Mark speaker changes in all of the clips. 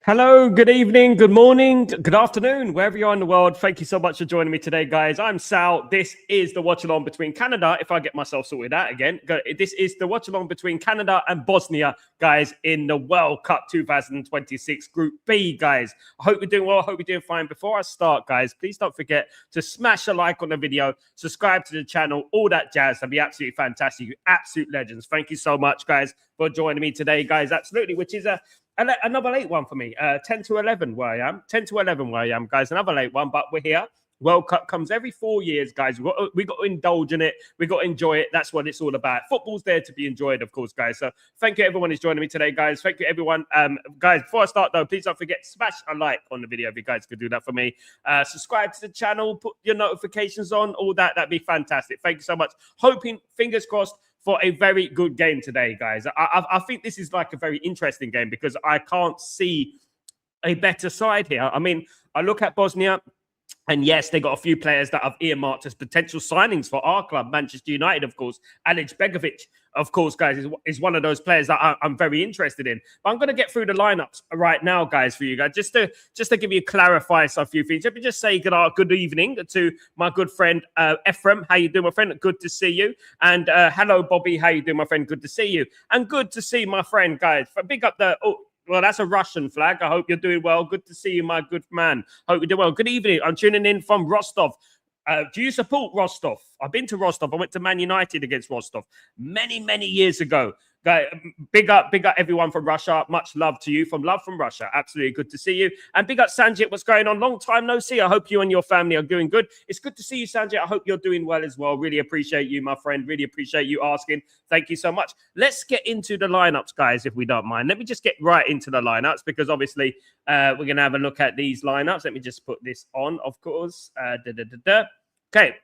Speaker 1: Hello, good evening, good morning, good afternoon, wherever you are in the world. Thank you so much for joining me today, guys. I'm Sal. This is the watch-along between Canada, if I get myself sorted out again. This is the watch-along between Canada and Bosnia, guys, in the World Cup 2026 Group B, guys. I hope you're doing well. I hope you're doing fine. Before I start, guys, please don't forget to smash a like on the video, subscribe to the channel, all that jazz. That'd be absolutely fantastic. You absolute legends. Thank you so much, guys, for joining me today, guys. Absolutely, which is another late one for me. 10 to 11 where I am. 10 to 11 where I am, guys. Another late one, but we're here. World Cup comes every 4 years, guys. We got to indulge in it. We got to enjoy it. That's what it's all about. Football's there to be enjoyed, of course, guys. So thank you, everyone who's joining me today, guys. Thank you, everyone. Guys, before I start, though, please don't forget, smash a like on the video if you guys could do that for me. Subscribe to the channel, put your notifications on, all that. That'd be fantastic. Thank you so much. Hoping, fingers crossed, for a very good game today, guys. I think this is like a very interesting game because I can't see a better side here. I mean, I look at Bosnia, and yes, they got a few players that have earmarked as potential signings for our club, Manchester United, of course. Alex Begovic, of course, guys, is one of those players that I'm very interested in. But I'm going to get through the lineups right now, guys, for you guys, just to give you clarify a few things. Let me just say good evening to my good friend Ephraim. How you doing, my friend? Good to see you. And hello, Bobby. How you doing, my friend? Good to see you. And good to see my friend, guys. Big up the. Well, that's a Russian flag. I hope you're doing well. Good to see you, my good man. Hope you're doing well. Good evening. I'm tuning in from Rostov. Do you support Rostov? I've been to Rostov. I went to Man United against Rostov many years ago. Guys, big up everyone from Russia. Much love to you from Russia. Absolutely good to see you. And big up Sanjit. What's going on? Long time no see. I hope you and your family are doing good. It's good to see you, Sanjit. I hope you're doing well as well. Really appreciate you, my friend. Really appreciate you asking. Thank you so much. Let's get into the lineups, guys, if we don't mind. Let me just get right into the lineups because obviously we're going to have a look at these lineups. Let me just put this on, of course. Okay.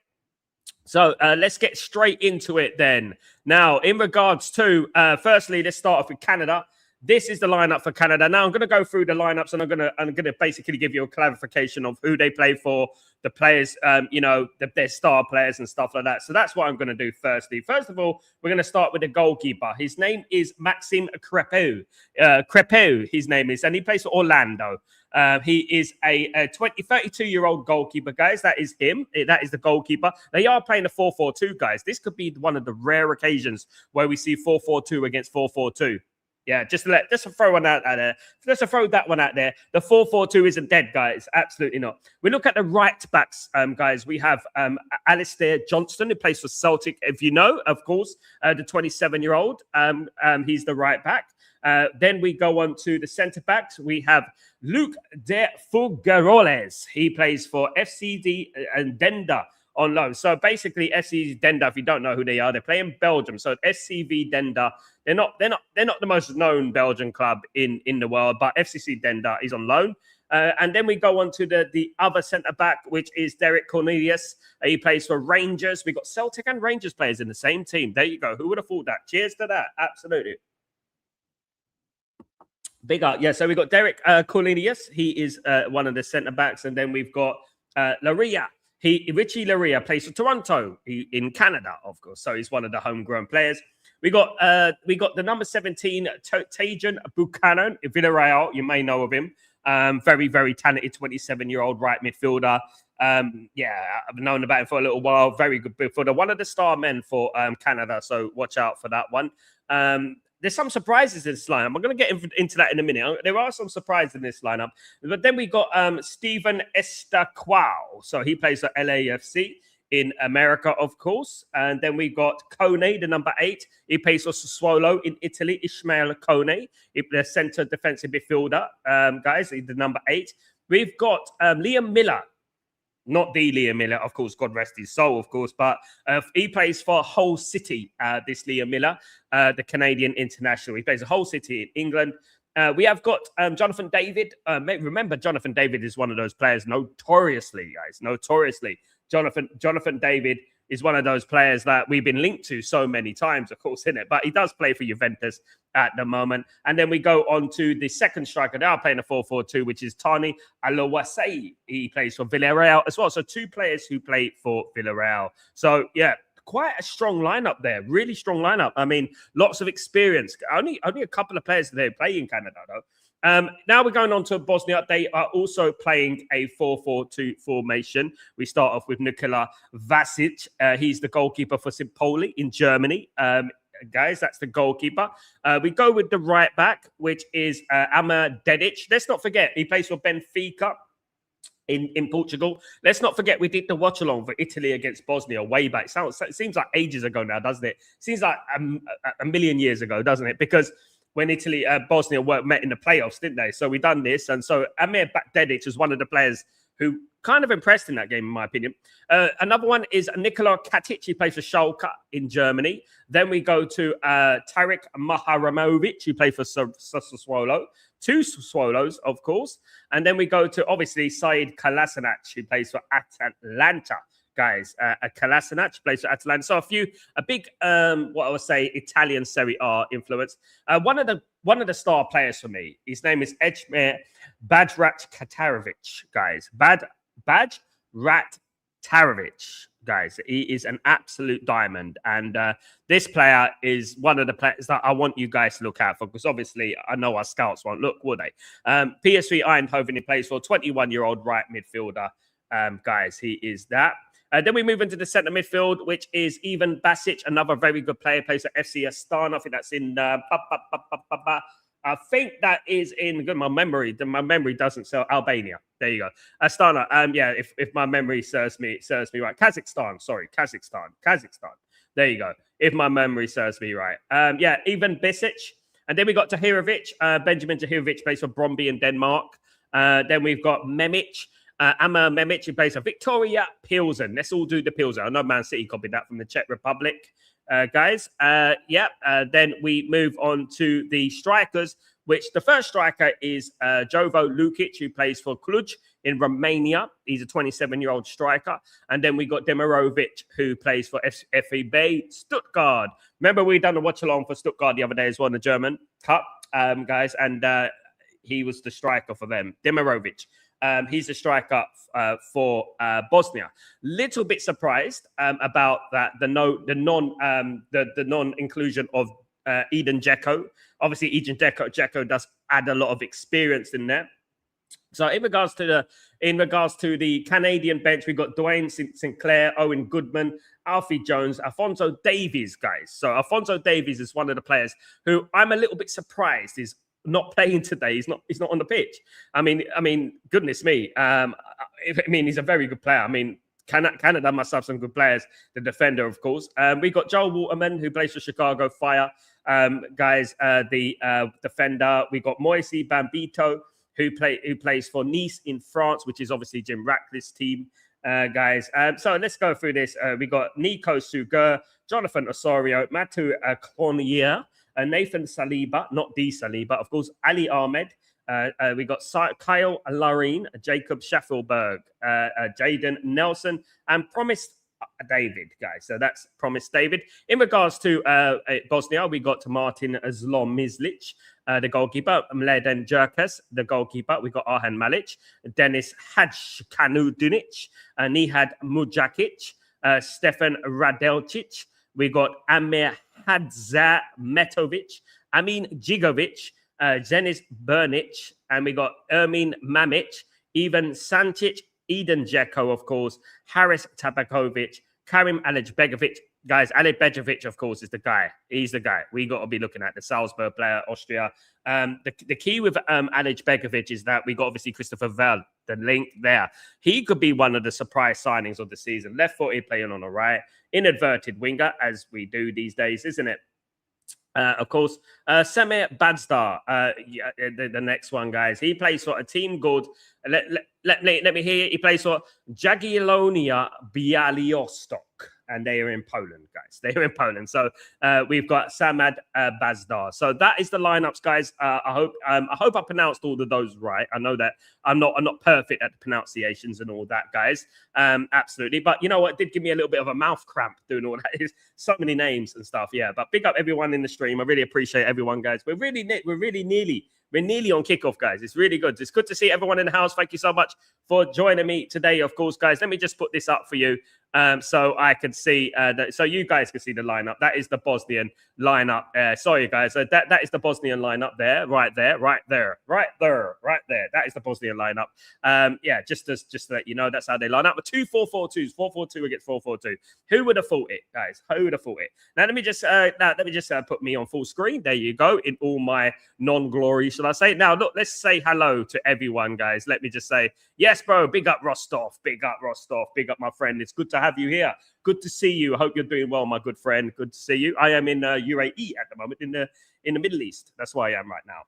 Speaker 1: So let's get straight into it then. Now, in regards to, firstly, let's start off with Canada. This is the lineup for Canada. Now, I'm going to go through the lineups and I'm going to basically give you a clarification of who they play for, the players, their star players and stuff like that. So that's what I'm going to do firstly. First of all, we're going to start with the goalkeeper. His name is Maxime Crepeau. Crepeau, his name is, and he plays for Orlando. He is a 32-year-old goalkeeper, guys. That is him. That is the goalkeeper. They are playing a 4-4-2, guys. This could be one of the rare occasions where we see 4-4-2 against 4-4-2. Yeah, just to throw one out there. Just to throw that one out there. The 4-4-2 isn't dead, guys. Absolutely not. We look at the right backs, guys. We have Alistair Johnston, who plays for Celtic, if you know, of course, the 27-year-old. He's the right back. Then we go on to the centre backs. We have Luke de Figueroles. He plays for FCD and Denda on loan. So basically, SCV Denda, if you don't know who they are, they play in Belgium. So SCV Denda, they're not the most known Belgian club in the world, but FCC Denda is on loan. And then we go on to the other centre back, which is Derek Cornelius. He plays for Rangers. We got Celtic and Rangers players in the same team. There you go. Who would have thought that? Cheers to that. Absolutely. Big up. Yeah, so we got Derek Cornelius. He is one of the centre backs. And then we've got Laria. Richie Laria plays for Toronto in Canada, of course. So he's one of the homegrown players. We got the number 17, Tajan Buchanan, Villarreal. You may know of him. Very, very talented 27-year-old right midfielder. I've known about him for a little while. Very good midfielder. One of the star men for Canada. So watch out for that one. There's some surprises in this lineup. I'm going to get into that in a minute. There are some surprises in this lineup. But then we got Steven Estaquao. So he plays for LAFC in America, of course. And then we got Kone, the number 8. He plays for Sassuolo in Italy. Ismail Kone, the centre defensive midfielder, guys, the number 8. We've got Liam Miller. Not the Liam Miller, of course, God rest his soul, of course, but he plays for Hull City, this Liam Miller, the Canadian international. He plays for Hull City in England. We have got Jonathan David. Remember, Jonathan David is one of those players notoriously, guys, Jonathan David is one of those players that we've been linked to so many times, of course, isn't it? But he does play for Juventus at the moment. And then we go on to the second striker. They are playing a 4-4-2, which is Tani Alowasei. He plays for Villarreal as well. So 2 players who play for Villarreal. So, yeah, quite a strong lineup there. Really strong lineup. I mean, lots of experience. Only a couple of players that they play in Canada, though. Now we're going on to Bosnia. They are also playing a 4-4-2 formation. We start off with Nikola Vasic. He's the goalkeeper for Simpoli in Germany. Guys, that's the goalkeeper. We go with the right back, which is Amar Dedic. Let's not forget, he plays for Benfica in Portugal. Let's not forget, we did the watch-along for Italy against Bosnia way back. It seems like ages ago now, doesn't it? Seems like a million years ago, doesn't it? Because when Italy, Bosnia met in the playoffs, didn't they? So we done this. And so Amir Dedic was one of the players who kind of impressed in that game, in my opinion. Another one is Nikola Katic. He plays for Schalke in Germany. Then we go to Tarek Maharamovic, who plays for Sassuolo. Two Swallows, of course. And then we go to, obviously, Said Kolasinac, who plays for Atalanta. Guys, Kolasinac plays for Atalanta. So a big, what I would say, Italian Serie A influence. One of the star players for me, his name is Ejmer Badrat Katarovic, guys. Badrat Tarovic, guys. He is an absolute diamond. And this player is one of the players that I want you guys to look out for, because obviously I know our scouts won't look, will they? PSV Eindhoven, he plays for 21-year-old right midfielder. Guys, he is that. Then we move into the centre midfield, which is Ivan Basic, another very good player, plays for FC Astana. I think that's in I think that is in my memory. My memory doesn't sell Albania. There you go. Astana. Yeah, if my memory serves me right. Kazakhstan. There you go. If my memory serves me right. Yeah, Ivan Basic. And then we got Tahirovic. Benjamin Tahirovic plays for Brøndby in Denmark. Then we've got Memic. Amar Memic, who plays for Victoria Pilsen. Let's all do the Pilsen. I know Man City copied that from the Czech Republic, guys. Then we move on to the strikers, which the first striker is Jovo Lukic, who plays for Cluj in Romania. He's a 27-year-old striker. And then we got Demirovic, who plays for FEB Stuttgart. Remember, we done a watch-along for Stuttgart the other day as well in the German Cup, guys. And he was the striker for them, Demirovic. He's a striker for Bosnia. Little bit surprised about that. The non-inclusion of Eden Dzeko. Obviously, Eden Dzeko does add a lot of experience in there. So in regards to the Canadian bench, we've got Dwayne Sinclair, Owen Goodman, Alfie Jones, Alfonso Davies, guys. So Alfonso Davies is one of the players who I'm a little bit surprised is not playing today. He's not on the pitch. I mean, goodness me. He's a very good player. I mean, Canada must have some good players. The defender, of course. We got Joel Waterman, who plays for Chicago Fire. Guys, the defender. We got Moise Bambito, who plays for Nice in France, which is obviously Jim Ratcliffe's team. Guys. So let's go through this. We got Nico Sugur, Jonathan Osorio, Matu Clonier, Nathan Saliba, not D Saliba, of course, Ali Ahmed. We got Kyle Larine, Jacob Schaffelberg, Jaden Nelson, and Promised David, guys. So that's Promised David. In regards to Bosnia, we got Martin Zlomizlic, the goalkeeper, Mladen Jerkes, the goalkeeper. We got Arhan Malic, Dennis Hadjkanudunic, Nihad Mujakic, Stefan Radelcic. We got Amir Hadzametovic, Amin Jigovic, Zenis Bernic, and we got Ermin Mamic, Ivan Sancic, Eden Dzeko, of course, Haris Tabakovic, Karim Alejbegovic. Guys, Alejbegovic, of course, is the guy. He's the guy. We got to be looking at the Salzburg player, Austria. The key with Alejbegovic is that we got obviously Christopher Vell, the link there. He could be one of the surprise signings of the season. Left-footed, playing on the right, inadverted winger, as we do these days, isn't it? Of course, Semir Badstar, the next one, guys. He plays for a team called, let me hear. He plays for Jagiellonia Bialystok, and they are in Poland, guys. They are in Poland. So we've got Samad Bazdar. So that is the lineups, guys. I hope I pronounced all of those right. I know that I'm not perfect at the pronunciations and all that, guys. Absolutely. But you know what? It did give me a little bit of a mouth cramp doing all that. It's so many names and stuff. Yeah. But big up everyone in the stream. I really appreciate everyone, guys. We're nearly on kickoff, guys. It's really good. It's good to see everyone in the house. Thank you so much for joining me today, of course, guys. Let me just put this up for you. so I can see that. So you guys can see the lineup. That is the Bosnian lineup. Sorry, guys. That is the Bosnian lineup there, right there, right there, right there, right there. That is the Bosnian lineup. Yeah, just to let you know, that's how they line up. But 2-4-4-2s, 4-4-2 against 4-4-2. Who would have thought it, guys? Who would have thought it? Now let me just put me on full screen. There you go, in all my non-glory, shall I say? Now look, let's say hello to everyone, guys. Let me just say, yes, bro. Big up Rostov. Big up Rostov. Big up my friend. It's good to have you here. Good to see you. I hope you're doing well, my good friend. Good to see you. I am in UAE at the moment, in the Middle East. That's where I am right now.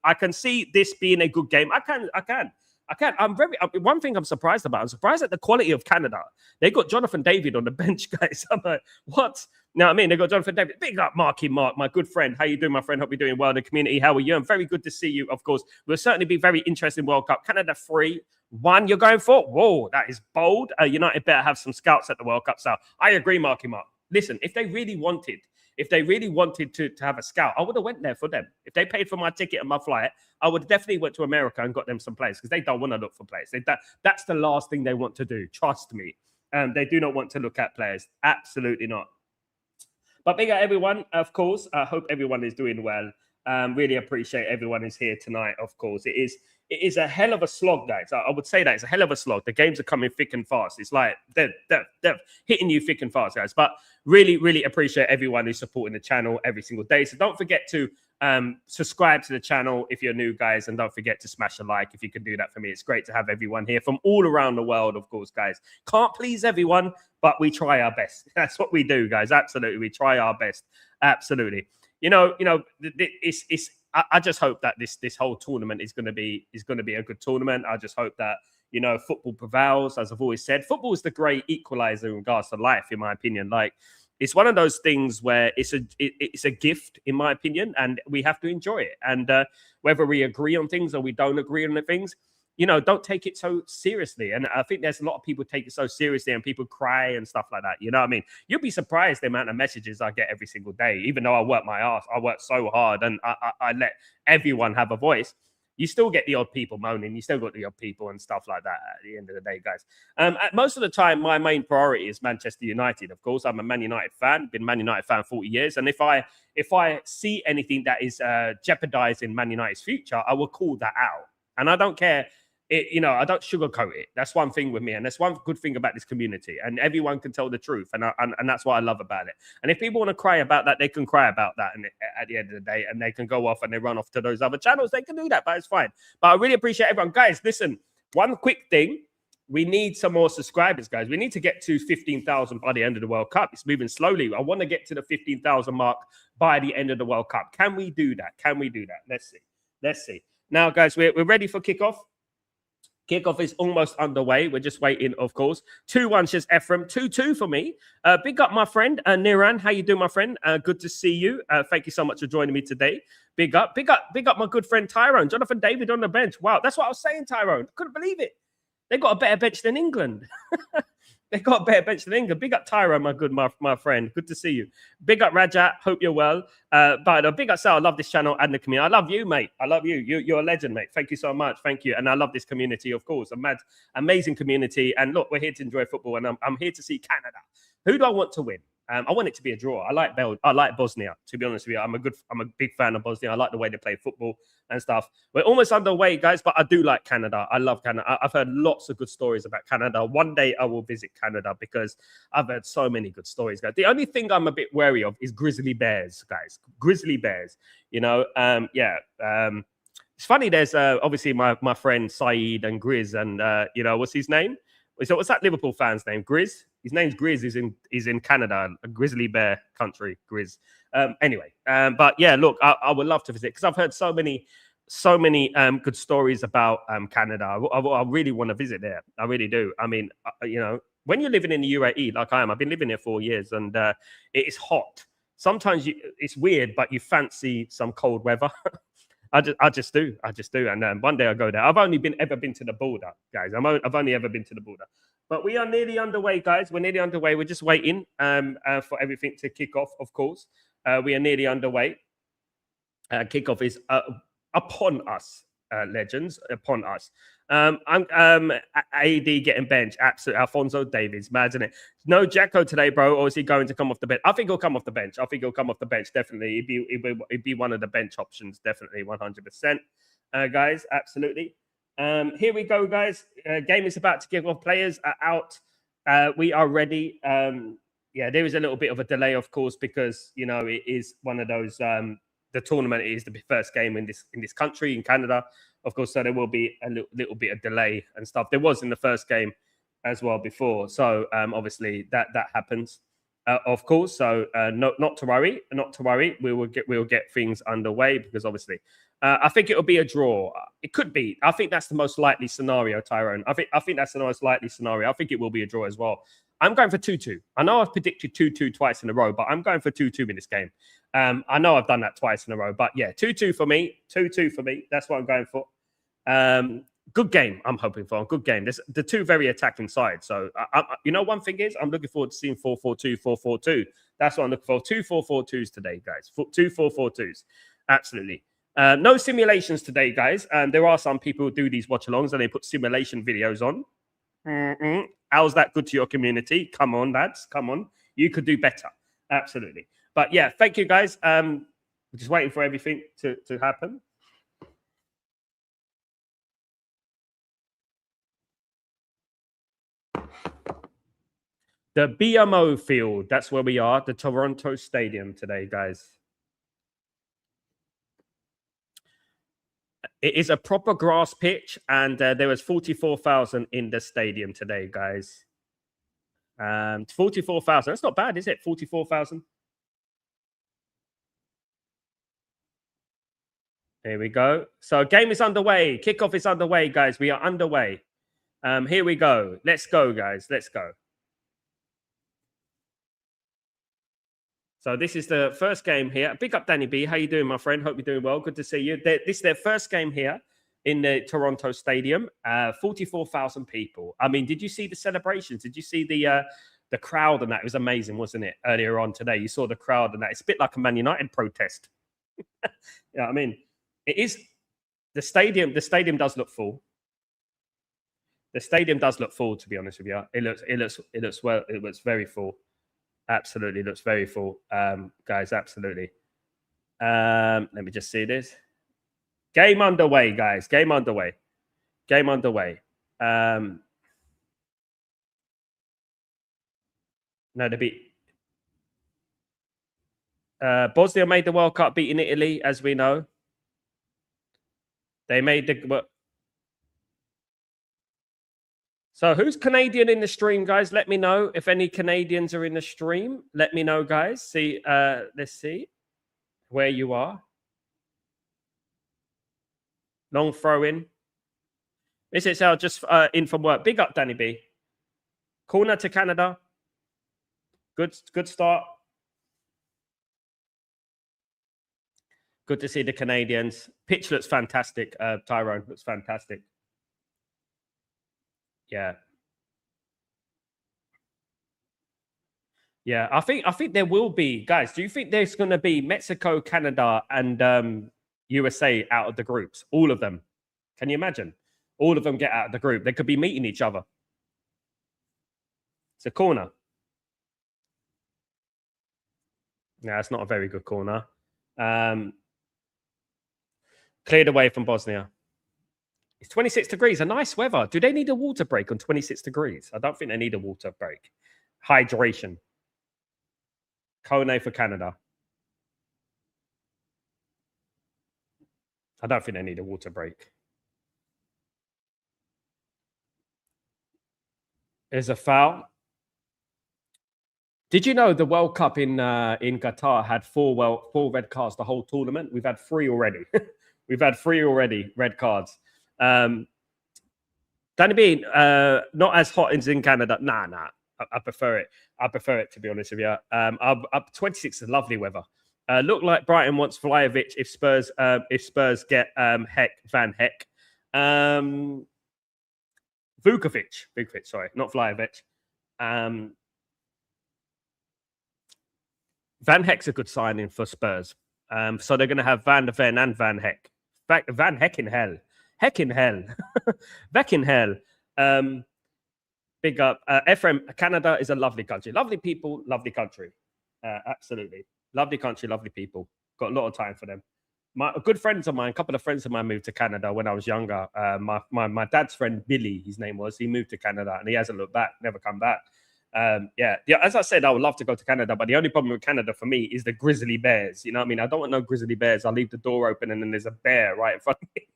Speaker 1: I can see this being a good game. I can. One thing I'm surprised about. I'm surprised at the quality of Canada. They got Jonathan David on the bench, guys. I'm like, what? Now, I mean, they got Jonathan David. Big up, Marky Mark, my good friend. How you doing, my friend? Hope you're doing well in the community. How are you? I'm very good to see you, of course. We'll certainly be very interested in World Cup. Canada 3-1 you're going for? Whoa, that is bold. United better have some scouts at the World Cup. So I agree, Marky Mark. Listen, if they really wanted to have a scout, I would have went there for them. If they paid for my ticket and my flight, I would definitely went to America and got them some players, because they don't want to look for players. That's the last thing they want to do. Trust me. They do not want to look at players. Absolutely not. But big up everyone, of course. I hope everyone is doing well. Really appreciate everyone is here tonight, of course. It is a hell of a slog, guys. I would say that it's a hell of a slog. The games are coming thick and fast. It's like they're hitting you thick and fast, guys. But really, really appreciate everyone who's supporting the channel every single day. So don't forget to subscribe to the channel if you're new, guys, and don't forget to smash a like if you can do that for me. It's great to have everyone here from all around the world, of course, guys. Can't please everyone, but we try our best. That's what we do, guys. Absolutely, we try our best. Absolutely. I just hope that this whole tournament is going to be a good tournament. I just hope that football prevails. As I've always said, football is the great equalizer in regards to life, in my opinion. Like, it's one of those things where it's a gift, in my opinion, and we have to enjoy it. And whether we agree on things or we don't agree on the things, don't take it so seriously. And I think there's a lot of people take it so seriously, and people cry and stuff like that. You know what I mean? You'll be surprised the amount of messages I get every single day. Even though I work my ass, I work so hard, and I let everyone have a voice. You still get the odd people moaning. You still got the odd people and stuff like that at the end of the day, guys. Most of the time, my main priority is Manchester United, of course. I'm a Man United fan, been Man United fan 40 years. And if I see anything that is jeopardizing Man United's future, I will call that out. And I don't care. I don't sugarcoat it. That's one thing with me, and that's one good thing about this community. And everyone can tell the truth, and that's what I love about it. And if people want to cry about that, they can cry about that. And at the end of the day, and they can go off and they run off to those other channels. They can do that, but it's fine. But I really appreciate everyone, guys. Listen, one quick thing: we need some more subscribers, guys. We need to get to 15,000 by the end of the World Cup. It's moving slowly. I want to get to the 15,000 mark by the end of the World Cup. Can we do that? Can we do that? Let's see. Now, guys, we're ready for kickoff. Kickoff is almost underway. We're just waiting, of course. 2-1 says Ephraim. 2-2 for me. Big up, my friend. Niran, how you doing, my friend? Good to see you. Thank you so much for joining me today. Big up my good friend Tyrone. Jonathan David on the bench. Wow, that's what I was saying, Tyrone. Couldn't believe it. They got a better bench than England. They got a better bench than England. Big up Tyrone, my friend. Good to see you. Big up Rajat. Hope you're well. But big up Sal. I love this channel and the community. I love you, mate. I love you. You're a legend, mate. Thank you so much. Thank you. And I love this community, of course. Amazing community. And look, we're here to enjoy football, and I'm here to see Canada. Who do I want to win? I want it to be a draw. I like Bosnia, to be honest with you. I'm a big fan of Bosnia. I like the way they play football and stuff. We're almost underway, guys, but I do like Canada. I love Canada. I've heard lots of good stories about Canada. One day I will visit Canada because I've heard so many good stories, guys. The only thing I'm a bit wary of is grizzly bears, guys. Grizzly bears. It's funny. There's obviously my friend Saeed and Grizz, and what's his name? So what's that Liverpool fan's name? Grizz? His name's Grizz. He's in Canada, a grizzly bear country, Grizz. But yeah, look, I would love to visit because I've heard so many good stories about Canada. I really want to visit there. I really do. I mean, when you're living in the UAE like I am, I've been living here 4 years, and it is hot. Sometimes it's weird, but you fancy some cold weather. I just do. And one day I go there. I've only ever been to the border, guys. I've only ever been to the border. But we are nearly underway, guys. We're nearly underway. We're just waiting for everything to kick off, of course. We are nearly underway. Kickoff is upon us, legends, upon us. I'm AD getting benched. Absolutely. Alfonso Davies, mad, isn't it? No Jacko today, bro. Or is he going to come off the bench? I think he'll come off the bench. I think he'll come off the bench. Definitely. He'd be one of the bench options. Definitely 100%. Guys, absolutely. Here we go, guys. Game is about to kick off. Players are out. We are ready. Yeah, there is a little bit of a delay, of course, because it is one of those. The tournament is the first game in this country, in Canada, of course. So there will be a little bit of delay and stuff. There was in the first game as well before. So obviously that happens, of course. So not to worry, not to worry. We will get things underway because obviously. I think it will be a draw. It could be. I think that's the most likely scenario, Tyrone. I think that's the most likely scenario. I think it will be a draw as well. I'm going for 2-2. I know I've predicted 2-2 twice in a row, but I'm going for 2-2 in this game. I know I've done that twice in a row, but yeah, 2-2 for me. 2-2 for me. That's what I'm going for. Good game. I'm hoping for a good game. There's the two very attacking sides. So one thing is, I'm looking forward to seeing 4-4-2, 4-4-2. That's what I'm looking for. 2 4-4-2s today, guys. 2 4-4-2s. Absolutely. No simulations today, guys. There are some people who do these watch-alongs and they put simulation videos on. How's that good to your community? Come on, lads. Come on. You could do better. Absolutely. But yeah, thank you, guys. We're just waiting for everything to happen. The BMO field. That's where we are. The Toronto Stadium today, guys. It is a proper grass pitch, and there was 44,000 in the stadium today, guys. 44,000. That's not bad, is it? 44,000. Here we go. So game is underway. Kickoff is underway, guys. We are underway. Here we go. Let's go, guys. Let's go. So this is the first game here. Big up, Danny B. How you doing, my friend? Hope you're doing well. Good to see you. This is their first game here in the Toronto Stadium. 44,000 people. I mean, did you see the celebrations? Did you see the crowd and that? It was amazing, wasn't it? Earlier on today, you saw the crowd and that. It's a bit like a Man United protest. Yeah, I mean, it is the stadium. The stadium does look full. The stadium does look full, to be honest with you. It looks very full. Absolutely looks very full, guys. Absolutely. Let me just see this. Game underway, guys. Game underway. Game underway. No, Bosnia made the World Cup, beating Italy, as we know. They made the. So who's Canadian in the stream, guys? Let me know if any Canadians are in the stream. Let me know, guys. See, let's see where you are. Long throw in. This is just in from work. Big up, Danny B. Corner to Canada. Good start. Good to see the Canadians. Pitch looks fantastic. Tyrone looks fantastic. Yeah. Yeah, I think there will be, guys. Do you think there's going to be Mexico, Canada, and USA out of the groups? All of them. Can you imagine? All of them get out of the group. They could be meeting each other. It's a corner. No, it's not a very good corner. Cleared away from Bosnia. It's 26 degrees, a nice weather. Do they need a water break on 26 degrees? I don't think they need a water break. Hydration. Kone for Canada. I don't think they need a water break. There's a foul. Did you know the World Cup in Qatar had four red cards the whole tournament? We've had 3 already. We've had 3 already, red cards. Danny B, not as hot as in Canada. Nah. I prefer it. I prefer it, to be honest with you. Up 26 is lovely weather. Look like Brighton wants Vlahovic if Spurs get Van Heck. Vukovic, sorry, not Vlahovic. Van Heck's a good signing for Spurs. So they're going to have Van der Ven and Van Heck. Van Heck in hell. Heck in hell. Back in hell. Big up. Ephraim, Canada is a lovely country. Lovely people, lovely country. Absolutely. Lovely country, lovely people. Got a lot of time for them. My good friends of mine, a couple of friends of mine moved to Canada when I was younger. My dad's friend, Billy, his name was, he moved to Canada and he hasn't looked back, never come back. Yeah, as I said, I would love to go to Canada, but the only problem with Canada for me is the grizzly bears. You know what I mean? I don't want no grizzly bears. I'll leave the door open and then there's a bear right in front of me.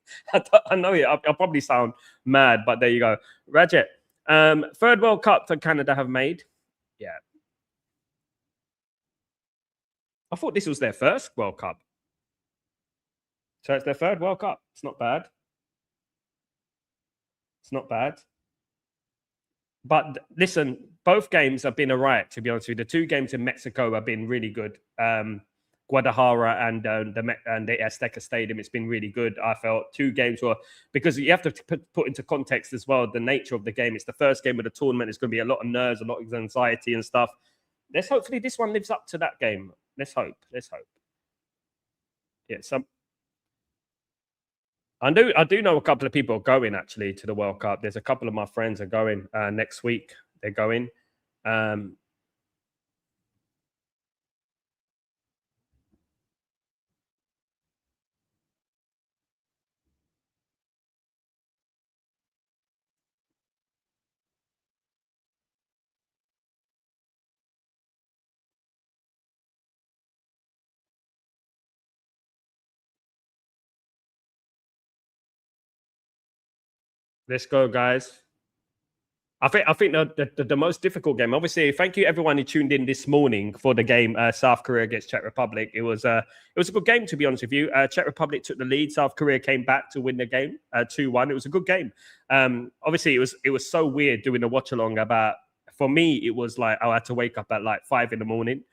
Speaker 1: I know it. I'll probably sound mad, but there you go. Rajet, third World Cup that Canada have made. Yeah. I thought this was their first World Cup. So it's their third World Cup. It's not bad. It's not bad. But listen, both games have been all right, to be honest with you. The two games in Mexico have been really good. Guadalajara and the Azteca Stadium, it's been really good. I felt two games were, because you have to put into context as well the nature of the game. It's the first game of the tournament. It's going to be a lot of nerves, a lot of anxiety and stuff. Let's hopefully this one lives up to that game. Let's hope. Let's hope. Yeah, I do know a couple of people are going actually to the World Cup. There's a couple of my friends are going next week. They're going. Let's go, guys. I think the most difficult game. Obviously, thank you everyone who tuned in this morning for the game South Korea against Czech Republic. It was a good game, to be honest with you. Czech Republic took the lead. South Korea came back to win the game 2-1. It was a good game. Obviously, it was so weird doing the watch along. For me, it was like I had to wake up at like 5 a.m.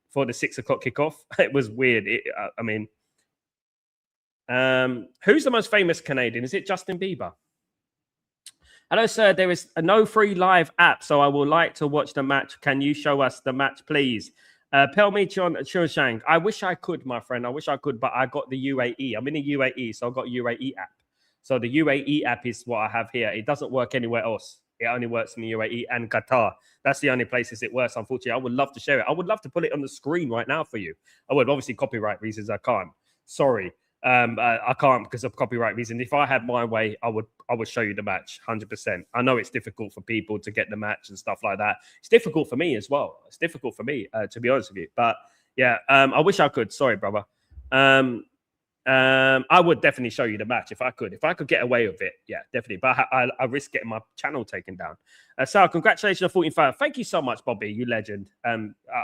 Speaker 1: for the 6 o'clock kickoff. It was weird. Who's the most famous Canadian? Is it Justin Bieber? Hello, sir. There is no free live app, so I would like to watch the match. Can you show us the match, please? Pelmichon Chushang. I wish I could, my friend. I wish I could, but I got the UAE. I'm in the UAE, so I've got UAE app. So the UAE app is what I have here. It doesn't work anywhere else. It only works in the UAE and Qatar. That's the only places it works, unfortunately. I would love to share it. I would love to put it on the screen right now for you. I would. Obviously, copyright reasons, I can't. Sorry. I can't because of copyright reasons. If I had my way, I would show you the match 100%. I know it's difficult for people to get the match and stuff like that. It's difficult for me as well. It's difficult for me, to be honest with you. But yeah, I wish I could. Sorry, brother. I would definitely show you the match if I could. If I could get away with it, yeah, definitely. But I risk getting my channel taken down. So congratulations on 14,000. Thank you so much, Bobby. You legend.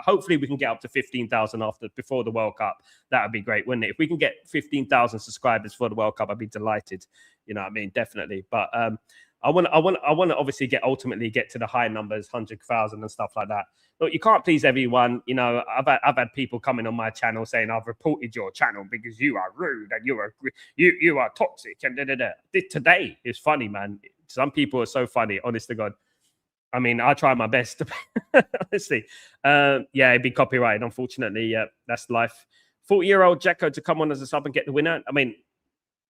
Speaker 1: Hopefully we can get up to 15,000 before the World Cup. That would be great, wouldn't it? If we can get 15,000 subscribers for the World Cup, I'd be delighted. You know what I mean? Definitely. But I want to obviously ultimately get to the high numbers, 100,000 and stuff like that. Look, you can't please everyone. You know, I've had people coming on my channel saying I've reported your channel because you are rude and you are toxic and da da da. Today is funny, man. Some people are so funny, honest to God. I mean, I try my best, honestly. Yeah, it'd be copyrighted, unfortunately. Yeah, that's life. 40-year-old Jacko to come on as a sub and get the winner. I mean,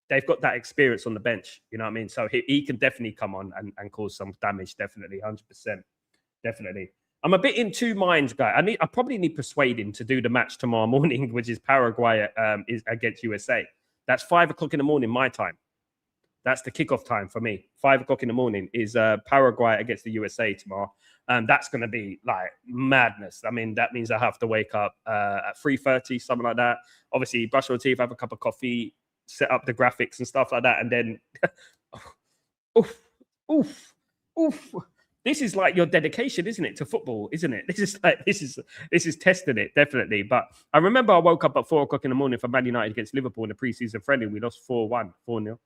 Speaker 1: they've got that experience on the bench, you know what I mean? So he can definitely come on and cause some damage, definitely, 100%. Definitely. I'm a bit in two minds, guy. I probably need persuading to do the match tomorrow morning, which is Paraguay is against USA. That's 5 o'clock in the morning, my time. That's the kickoff time for me. 5 o'clock in the morning is Paraguay against the USA tomorrow. That's going to be like madness. I mean, that means I have to wake up at 3:30, something like that. Obviously, brush my teeth, have a cup of coffee, set up the graphics and stuff like that. And then, oof. This is like your dedication, isn't it, to football, isn't it? This is testing it, definitely. But I remember I woke up at 4 o'clock in the morning for Man United against Liverpool in a preseason friendly. We lost 4-1, 4-0.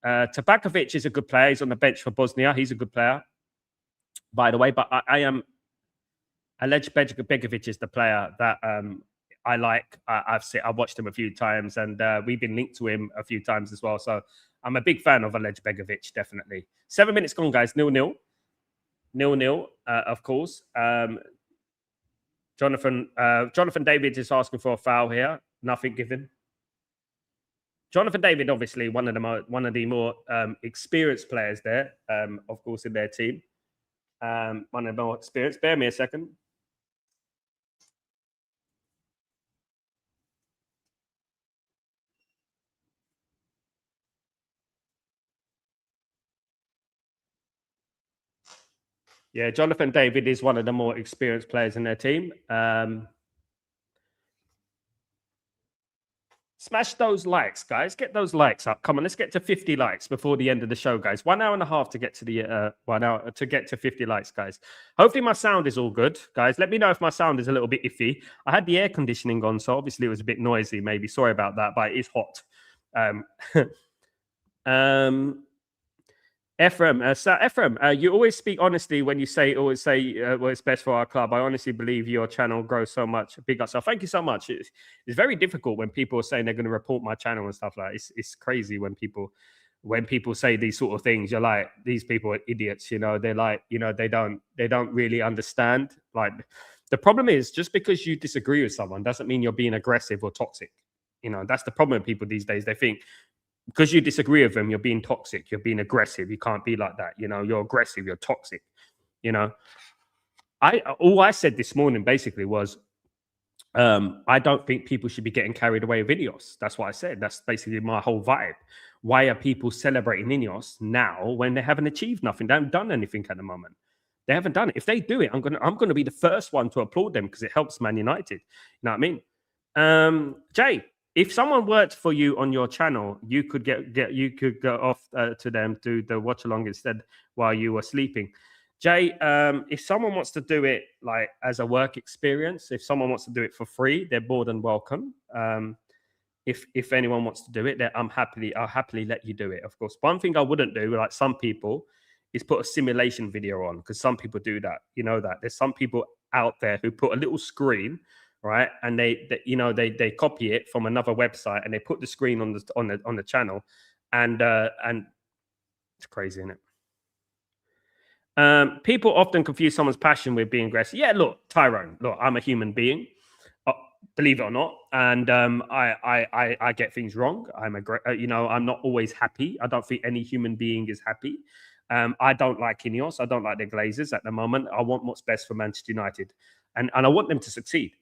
Speaker 1: Tabakovic is a good player. He's on the bench for Bosnia. He's a good player, by the way. But I am Alej Begovic is the player that I like. I've watched him a few times, and we've been linked to him a few times as well. So I'm a big fan of Alej Begovic, definitely. 7 minutes gone, guys. 0-0. 0-0, of course. Jonathan David is asking for a foul here. Nothing given. Jonathan David, obviously one of the more experienced players there, of course, in their team. One of the more experienced. Bear me a second. Yeah, Jonathan David is one of the more experienced players in their team. Smash those likes, guys. Get those likes up. Come on, let's get to 50 likes before the end of the show, guys. 1 hour and a half to get to the 1 hour to get to 50 likes, guys. Hopefully my sound is all good, guys. Let me know if my sound is a little bit iffy. I had the air conditioning on, so obviously it was a bit noisy. Maybe sorry about that, but it is hot. Ephraim, Ephraim, you always speak honestly when you always say well, it's best for our club. I honestly believe your channel grows so much. Big up. So thank you so much. It's very difficult when people are saying they're going to report my channel and stuff like that. It's crazy when people say these sort of things. You're like, these people are idiots. They're like, they don't really understand. Like, the problem is, just because you disagree with someone doesn't mean you're being aggressive or toxic. That's the problem with people these days. They think, because you disagree with them, you're being toxic, you're being aggressive. You can't be like that. You're aggressive, you're toxic. All I said this morning basically was, I don't think people should be getting carried away with Ineos. That's what I said. That's basically my whole vibe. Why are people celebrating Ineos now when they haven't achieved nothing? They haven't done anything at the moment. They haven't done it. If they do it, I'm gonna be the first one to applaud them, because it helps Man United. You know what I mean? Jay, if someone worked for you on your channel, you could go off to them, do the watch along instead while you were sleeping. Jay, if someone wants to do it like as a work experience, if someone wants to do it for free, they're more than welcome. If anyone wants to do it, I'll happily let you do it. Of course, one thing I wouldn't do, like some people, is put a simulation video on, because some people do that. There's some people out there who put a little screen, right, and they copy it from another website and they put the screen on the channel, and it's crazy, isn't it? People often confuse someone's passion with being aggressive. Yeah, look, Tyrone, look, I'm a human being, believe it or not, and I get things wrong. I'm not always happy. I don't think any human being is happy. I don't like Ineos. I don't like the Glazers at the moment. I want what's best for Manchester United, and I want them to succeed.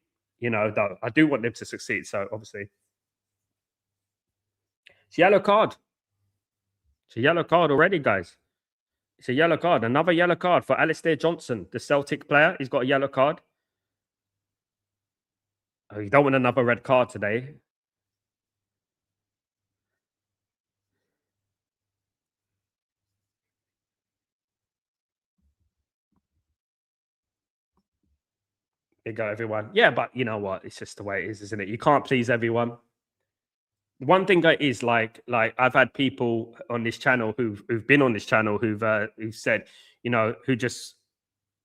Speaker 1: Though I do want them to succeed. So obviously, it's a yellow card. It's a yellow card already, guys. It's a yellow card. Another yellow card for Alistair Johnson, the Celtic player. He's got a yellow card. Oh, you don't want another red card today. Big go, everyone. Yeah, but you know what? It's just the way it is, isn't it? You can't please everyone. One thing that is like I've had people on this channel who've been on this channel who've said, who just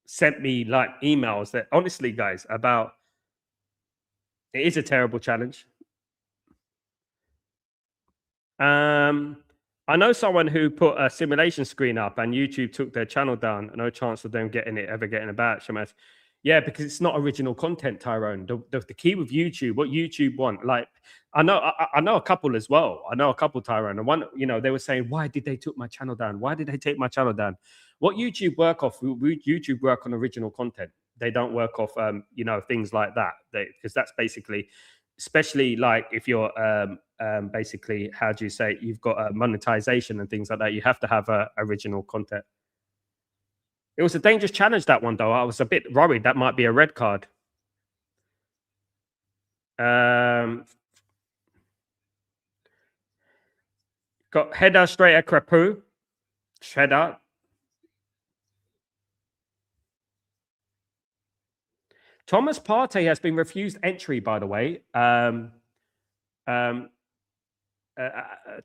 Speaker 1: sent me like emails that, honestly, guys, about, it is a terrible challenge. I know someone who put a simulation screen up and YouTube took their channel down. No chance of them ever getting a batch. Yeah, because it's not original content, Tyrone. The key with YouTube, what YouTube want, like, I know a couple as well. I know a couple, Tyrone. And one, they were saying, why did they took my channel down? Why did they take my channel down? What YouTube work off? YouTube work on original content. They don't work off, things like that. Because that's basically, especially like if you're basically, how do you say, you've got monetization and things like that, you have to have original content. It was a dangerous challenge, that one, though. I was a bit worried that might be a red card. Got header straight at Crepu. Header. Thomas Partey has been refused entry, by the way. Thomas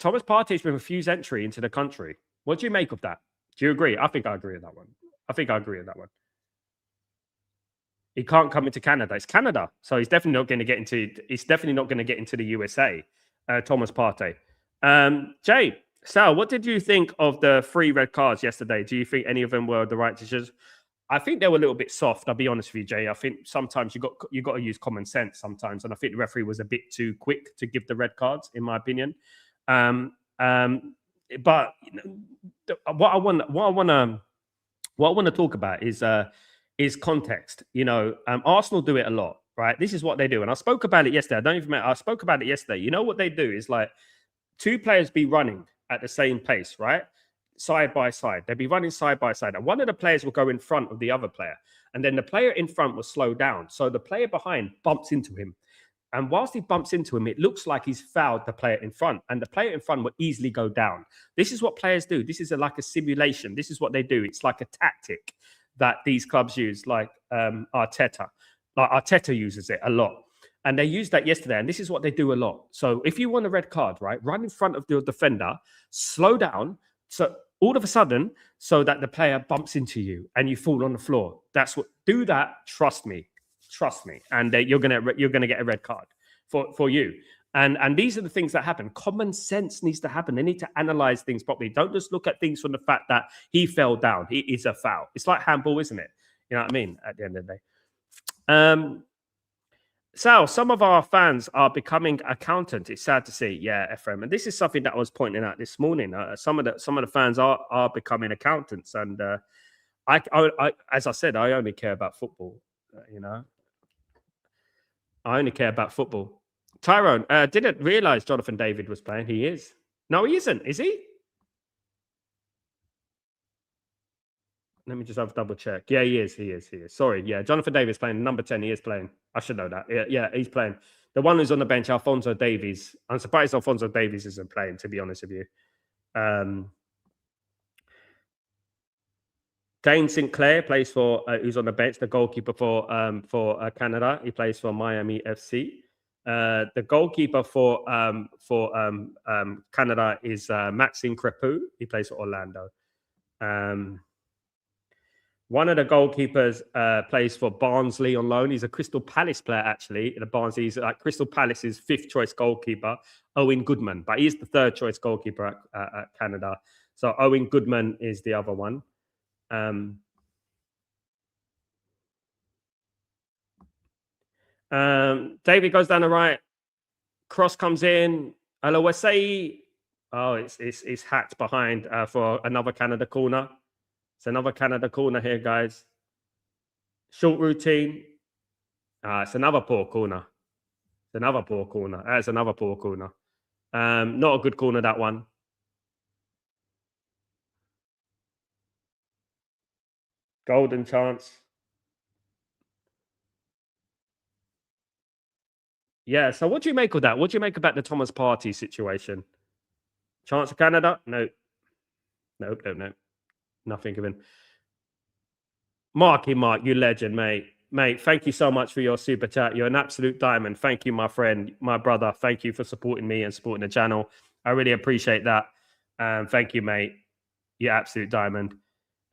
Speaker 1: Partey has been refused entry into the country. What do you make of that? Do you agree? I think I agree with that one. He can't come into Canada. It's Canada, so he's definitely not going to get into. He's definitely not going to get into the USA. Thomas Partey. Jay, Sal, what did you think of the 3 red cards yesterday? Do you think any of them were the right decisions? I think they were a little bit soft. I'll be honest with you, Jay. I think sometimes you got to use common sense sometimes, and I think the referee was a bit too quick to give the red cards, in my opinion. But what I want to talk about is context. Arsenal do it a lot, right? This is what they do, and I spoke about it yesterday. I spoke about it yesterday. You know what they do is like two players be running at the same pace, right? Side by side. They'd be running side by side. And one of the players will go in front of the other player. And then the player in front will slow down. So the player behind bumps into him. And whilst he bumps into him, it looks like he's fouled the player in front. And the player in front will easily go down. This is what players do. This is like a simulation. This is what they do. It's like a tactic that these clubs use, like Arteta. Like Arteta uses it a lot. And they used that yesterday. And this is what they do a lot. So if you want a red card, right, run in front of the defender, slow down. So all of a sudden, so that the player bumps into you and you fall on the floor. Do that. Trust me, and you're gonna get a red card for you. And these are the things that happen. Common sense needs to happen. They need to analyze things properly. Don't just look at things from the fact that he fell down. He is a foul. It's like handball, isn't it? You know what I mean? At the end of the day. Sal, some of our fans are becoming accountants. It's sad to see, yeah, Ephraim. And this is something that I was pointing out this morning. Some of the fans are becoming accountants, and I, as I said, I only care about football. I only care about football. Tyrone didn't realize Jonathan David was playing. He is. No, he isn't. Is he? Let me just have a double check. Yeah, he is. He is. Sorry. Yeah, Jonathan Davis playing. Number 10, he is playing. I should know that. Yeah, he's playing. The one who's on the bench, Alphonso Davies. I'm surprised Alphonso Davies isn't playing, to be honest with you. Dane Sinclair plays for, who's on the bench, the goalkeeper for Canada. He plays for Miami FC. The goalkeeper for Canada is Maxime Crepeau. He plays for Orlando. One of the goalkeepers plays for Barnsley on loan. He's a Crystal Palace player, actually. Barnsley's like Crystal Palace's fifth choice goalkeeper, Owen Goodman. But he's the third choice goalkeeper at Canada. So Owen Goodman is the other one. David goes down the right. Cross comes in. Alawasei. Oh, it's hacked behind for another Canada corner. It's another Canada corner here, guys. Short routine. It's another poor corner. That's another poor corner. Not a good corner, that one. Golden chance. Yeah, so what do you make of that? What do you make about the Thomas Partey situation? Chance of Canada? No. Nothing given. Mark, you legend, mate. Mate, thank you so much for your super chat. You're an absolute diamond. Thank you, my friend, my brother. Thank you for supporting me and supporting the channel. I really appreciate that. Thank you, mate. You're absolute diamond.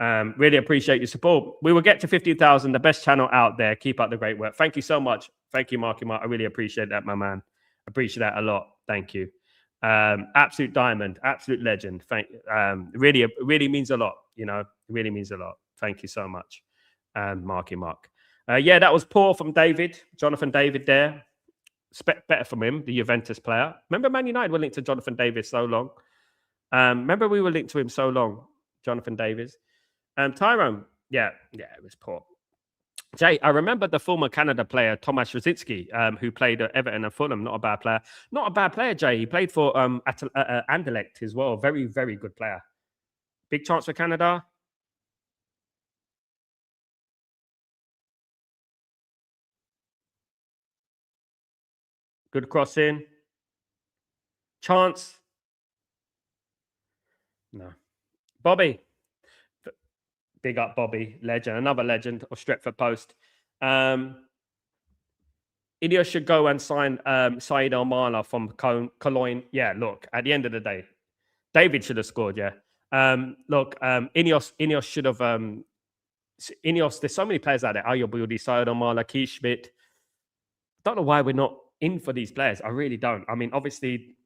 Speaker 1: Really appreciate your support. We will get to 50,000, the best channel out there. Keep up the great work. Thank you so much. Thank you, Marky Mark. I really appreciate that, my man. Appreciate that a lot. Thank you. Absolute diamond, absolute legend. Really means a lot. It really means a lot. Thank you so much, Marky Mark. Yeah, that was poor from David, Jonathan David there. Expect better from him, the Juventus player. Remember, Man United were linked to Jonathan David so long. Remember, we were linked to him so long, Jonathan Davis. Tyrone, yeah, it was poor. Jay, I remember the former Canada player, Tomasz Rositzky, who played at Everton and Fulham. Not a bad player. Not a bad player, Jay. He played for Anderlecht as well. Very, very good player. Big chance for Canada. Good crossing. Chance. No. Bobby. Big up, Bobby. Legend. Another legend of Stretford Post. Ineos should go and sign Said Almala from Cologne. Yeah, look, at the end of the day, David should have scored, yeah. Ineos should have... Ineos, there's so many players out there. Ayobudi, Said Almala, Keith Schmidt. Don't know why we're not in for these players. I really don't. I mean, obviously...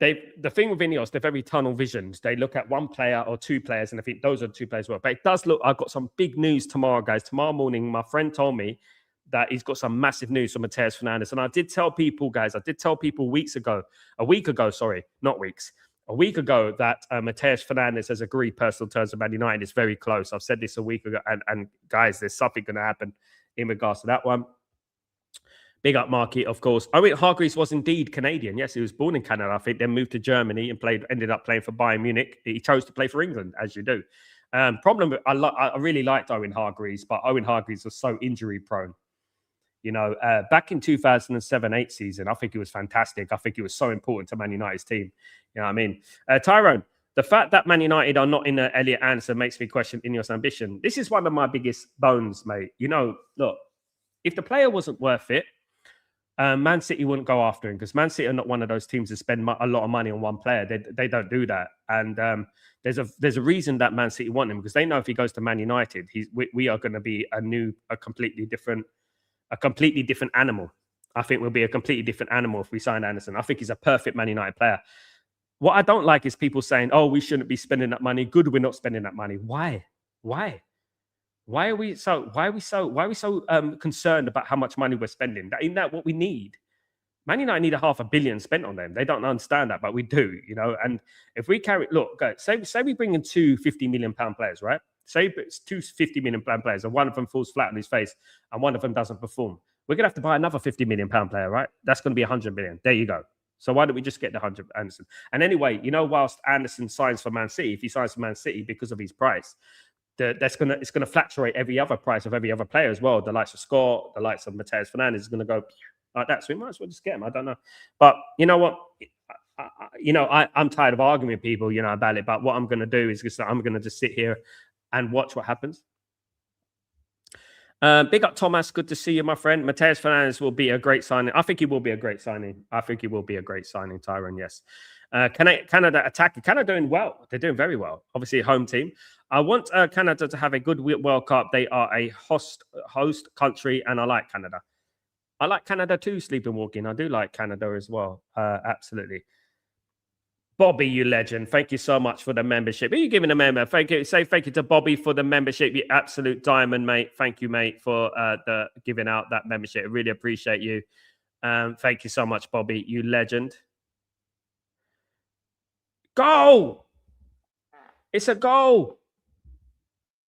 Speaker 1: The thing with Ineos, they're very tunnel visions. They look at one player or two players and I think those are the two players well. But it does look, I've got some big news tomorrow, guys. Tomorrow morning, my friend told me that he's got some massive news from Mateus Fernandes. And I did tell people, guys, a week ago, sorry, not weeks, a week ago that Mateus Fernandes has agreed personal terms with Man United. It's very close. I've said this a week ago. And guys, there's something going to happen in regards to that one. Big up Marky, of course. Owen Hargreaves was indeed Canadian. Yes, he was born in Canada, I think, then moved to Germany and ended up playing for Bayern Munich. He chose to play for England, as you do. Problem, I really liked Owen Hargreaves, but Owen Hargreaves was so injury prone. You know, back in 2007-8 season, I think he was fantastic. I think he was so important to Man United's team. You know what I mean? Tyrone, the fact that Man United are not in Elliot Anderson makes me question Ineos' ambition. This is one of my biggest bones, mate. You know, look, if the player wasn't worth it, Man City wouldn't go after him, because Man City are not one of those teams that spend a lot of money on one player. They don't do that. And there's a reason that Man City want him, because they know if he goes to Man United, we are going to be a completely different animal. I think we'll be a completely different animal if we sign Anderson. I think he's a perfect Man United player. What I don't like is people saying, "Oh, we shouldn't be spending that money. Good, we're not spending that money." Why? Why are we so concerned about how much money we're spending? Isn't that what we need? Man United need $500 million spent on them. They don't understand that, but we do, you know. And if we look, guys, say we bring in two £50 million players, right? Say it's two £50 million players, and one of them falls flat on his face, and one of them doesn't perform. We're gonna have to buy another £50 million player, right? That's going to be $100 million. There you go. So why don't we just get the 100 Anderson? And anyway, you know, whilst Anderson signs for Man City, if he signs for Man City because of his price, it's gonna fluctuate every other price of every other player as well. The likes of Scott, the likes of Mateus Fernandes is gonna go like that. So we might as well just get him. I don't know, but you know what? I'm tired of arguing with people, you know, about it. But what I'm gonna do is I'm gonna just sit here and watch what happens. Big up Thomas, good to see you, my friend. Mateus Fernandes will be a great signing. I think he will be a great signing. Tyrone. Yes. Canada attacking. Canada doing well. They're doing very well. Obviously, a home team. I want Canada to have a good World Cup. They are a host country, and I like Canada. I like Canada too, Sleeping Walking. I do like Canada as well. Absolutely. Bobby, you legend. Thank you so much for the membership. Who are you giving a member? Thank you. Say thank you to Bobby for the membership. You absolute diamond, mate. Thank you, mate, for the giving out that membership. I really appreciate you. Thank you so much, Bobby. You legend. Goal! It's a goal.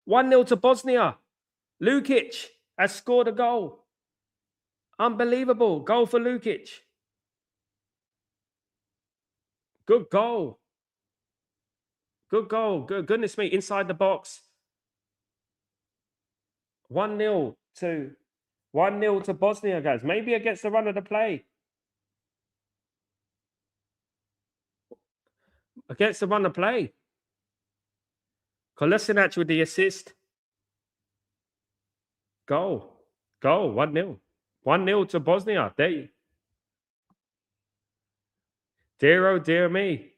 Speaker 1: 1-0 to Bosnia. Lukic has scored a goal. Unbelievable. Goal for Lukic. Good goal. Good goal. Good. Goodness me. Inside the box. 1-0 to Bosnia, guys. Maybe against the run of the play. Against the run of play. Kolasinac with the assist. Goal. 1-0. 1-0 to Bosnia. There you. Dear me.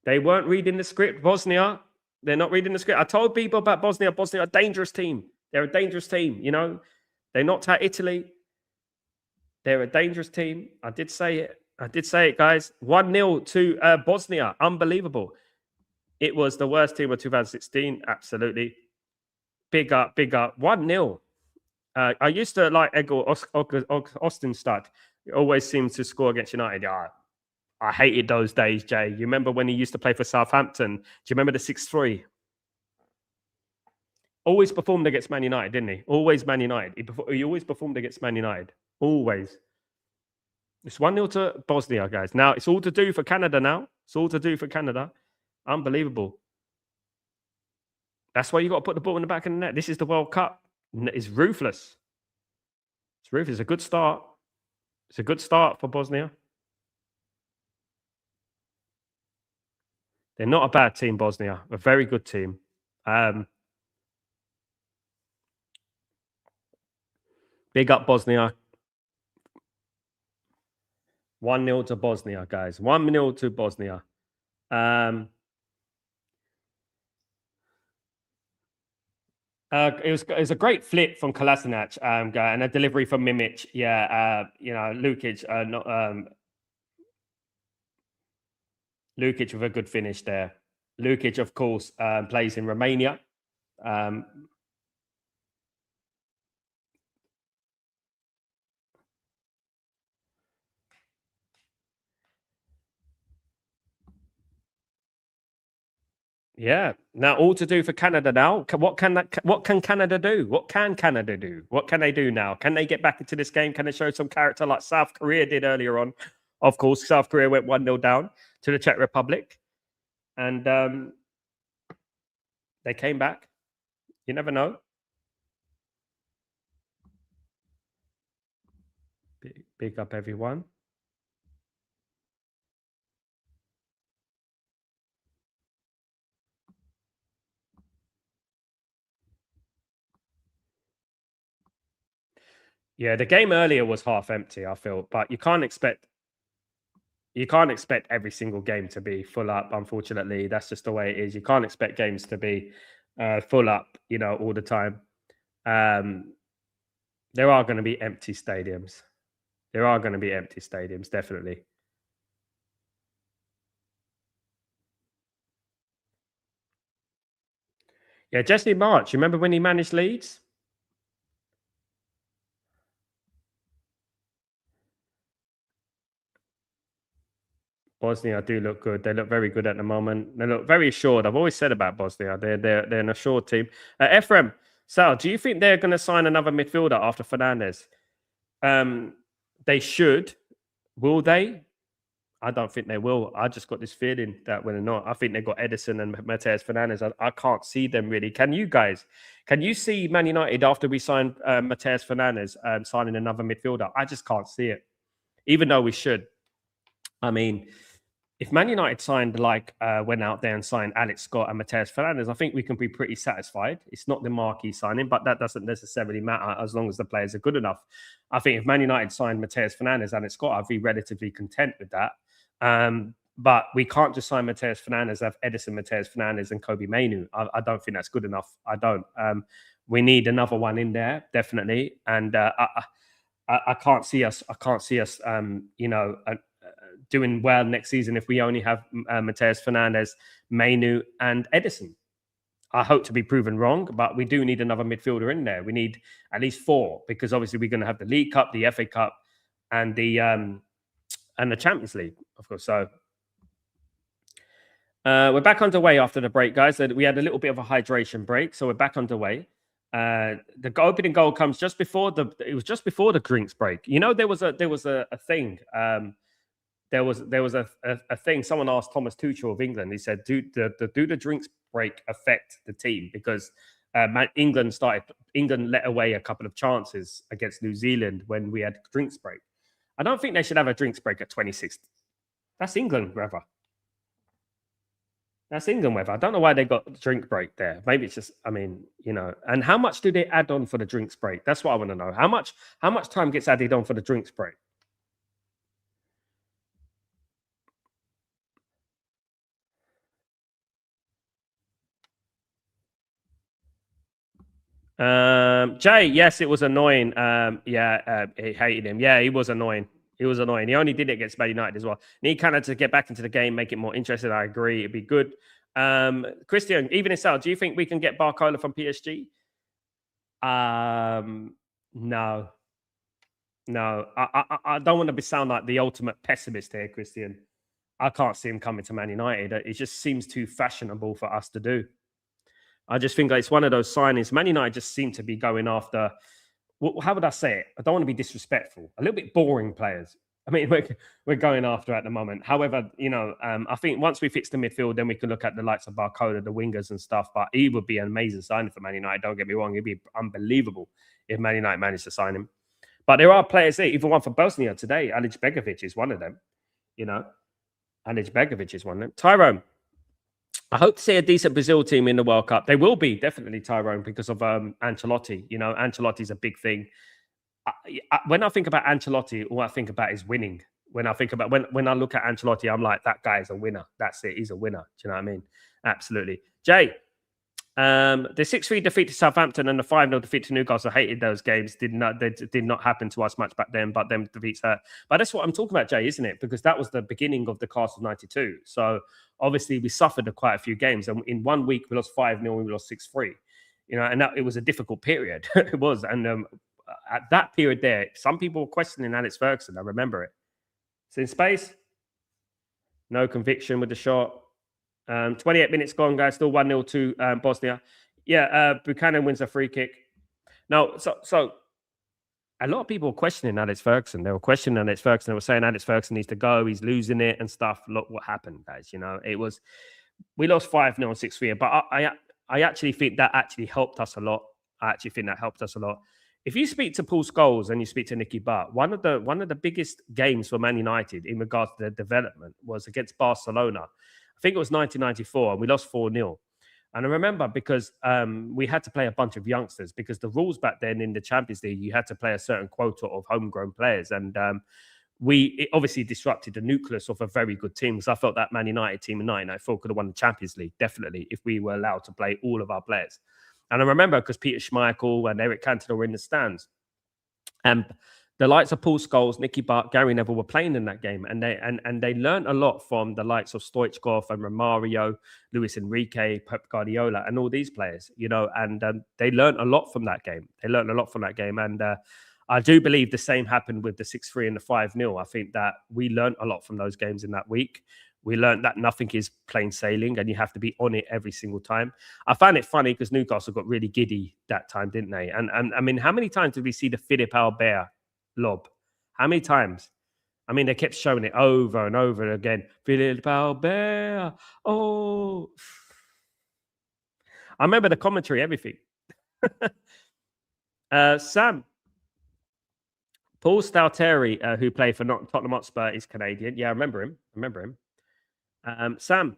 Speaker 1: They weren't reading the script, Bosnia. They're not reading the script. I told people about Bosnia. Bosnia are a dangerous team. They're a dangerous team, you know. They knocked out Italy. They're a dangerous team. I did say it, guys. 1-0 to Bosnia. Unbelievable. It was the worst team of 2016. Absolutely. Big up. 1-0. I used to like Egor Ostenstad. He always seems to score against United. I hated those days, Jay. You remember when he used to play for Southampton? Do you remember the 6-3? Always performed against Man United, didn't he? Always Man United. He always performed against Man United. Always. It's 1-0 to Bosnia, guys. Now, it's all to do for Canada now. It's all to do for Canada. Unbelievable. That's why you got to put the ball in the back of the net. This is the World Cup. It's ruthless. It's ruthless. It's a good start. It's a good start for Bosnia. They're not a bad team, Bosnia. A very good team. Big up Bosnia. 1-0 to Bosnia, guys. 1-0 to Bosnia. It was a great flip from Kolasinac and a delivery from Mimic. Yeah, Lukic, Lukic with a good finish there. Lukic, of course, plays in Romania. Yeah. Now, all to do for Canada now. What can Canada do? What can Canada do? What can they do now? Can they get back into this game? Can they show some character like South Korea did earlier on? Of course, South Korea went 1-0 down to the Czech Republic, and they came back. You never know. Big up everyone. Yeah, the game earlier was half empty, I feel, but you can't expect every single game to be full up. Unfortunately, that's just the way it is. You can't expect games to be full up, all the time. There are going to be empty stadiums. There are going to be empty stadiums, definitely. Yeah, Jesse March. You remember when he managed Leeds? Bosnia do look good. They look very good at the moment. They look very assured. I've always said about Bosnia, they're an assured team. Ephraim, Sal, do you think they're going to sign another midfielder after Fernandez? They should. Will they? I don't think they will. I just got this feeling that when they're not, I think they've got Edison and Mateus Fernandez. I can't see them really. Can you guys? Can you see Man United after we signed Mateus Fernandez signing another midfielder? I just can't see it, even though we should. I mean, if Man United signed went out there and signed Alex Scott and Mateus Fernandez, I think we can be pretty satisfied. It's not the marquee signing, but that doesn't necessarily matter as long as the players are good enough. I think if Man United signed Mateus Fernandez and Alex Scott, I'd be relatively content with that. But we can't just sign Mateus Fernandez, have Edison, Mateus Fernandez, and Kobe Mainu. I don't think that's good enough. I don't. We need another one in there, definitely. And I can't see us. Doing well next season if we only have Mateus Fernandez, Mainu, and Edison. I hope to be proven wrong, but we do need another midfielder in there. We need at least 4 because obviously we're going to have the League Cup, the FA Cup, and the Champions League, of course. So we're back underway after the break, guys. We had a little bit of a hydration break, so we're back underway. The opening goal comes just before the drinks break. There was a thing. There was a thing. Someone asked Thomas Tuchel of England. He said, "Do the drinks break affect the team?" Because England let away a couple of chances against New Zealand when we had drinks break. I don't think they should have a drinks break at 26. That's England weather. That's England weather. I don't know why they got drink break there. Maybe it's just, And how much do they add on for the drinks break? That's what I want to know. How much time gets added on for the drinks break? Jay, yes, it was annoying. He hated him. Yeah, he was annoying. He was annoying. He only did it against Man United as well. Need Canada to get back into the game, make it more interesting. I agree. It'd be good. Christian, even itself, do you think we can get Barcola from PSG? No. I don't want to sound like the ultimate pessimist here, Christian. I can't see him coming to Man United. It just seems too fashionable for us to do. I just think it's one of those signings. Man United just seem to be going after, how would I say it? I don't want to be disrespectful. A little bit boring players. I mean, we're going after at the moment. However, I think once we fix the midfield, then we can look at the likes of Barcola, the wingers and stuff. But he would be an amazing signing for Man United. Don't get me wrong. It'd be unbelievable if Man United managed to sign him. But there are players there. Even one for Bosnia today. Alic Begovic is one of them. Alic Begovic is one of them. Tyrone. I hope to see a decent Brazil team in the World Cup. They will be, definitely, Tyrone, because of Ancelotti. Ancelotti's a big thing. When I think about Ancelotti, all I think about is winning. When I look at Ancelotti, I'm like, that guy is a winner. That's it. He's a winner. Do you know what I mean? Absolutely. Jay, the 6-3 defeat to Southampton and the 5-0 defeat to Newcastle, I hated those games. They did not happen to us much back then, but them defeats hurt. But that's what I'm talking about, Jay, isn't it? Because that was the beginning of the class of 92. So obviously we suffered quite a few games. And in 1 week, we lost 5-0 and we lost 6-3. And it was a difficult period. It was. And at that period there, some people were questioning Alex Ferguson. I remember it. It's in space. No conviction with the shot. 28 minutes gone, guys. Still 1-0 to Bosnia. Yeah, Buchanan wins a free kick. Now, so a lot of people were questioning Alex Ferguson. They were questioning Alex Ferguson. They were saying Alex Ferguson needs to go. He's losing it and stuff. Look what happened, guys. You know, we lost 5-0 and 6-3. But I actually think that actually helped us a lot. I actually think that helped us a lot. If you speak to Paul Scholes and you speak to Nicky Butt, one of the biggest games for Man United in regards to their development was against Barcelona. I think it was 1994, and we lost 4-0. And I remember because we had to play a bunch of youngsters because the rules back then in the Champions League, you had to play a certain quota of homegrown players. And it obviously disrupted the nucleus of a very good team. Because I felt that Man United team in 1994 could have won the Champions League, definitely, if we were allowed to play all of our players. And I remember because Peter Schmeichel and Eric Cantona were in the stands. And the likes of Paul Scholes, Nicky Butt, Gary Neville were playing in that game. And they learned a lot from the likes of Stoichkov and Romario, Luis Enrique, Pep Guardiola, and all these players, you know, and they learned a lot from that game. And I do believe the same happened with the 6-3 and the 5-0. I think that we learned a lot from those games in that week. We learned that nothing is plain sailing and you have to be on it every single time. I found it funny because Newcastle got really giddy that time, didn't they? And I mean, how many times did we see the Philippe Albert lob? How many times? I mean, they kept showing it over and over again. Philippe Albert. Oh. I remember the commentary, everything. Sam. Paul Stalteri, who played for Tottenham Hotspur, is Canadian. Yeah, I remember him. Sam,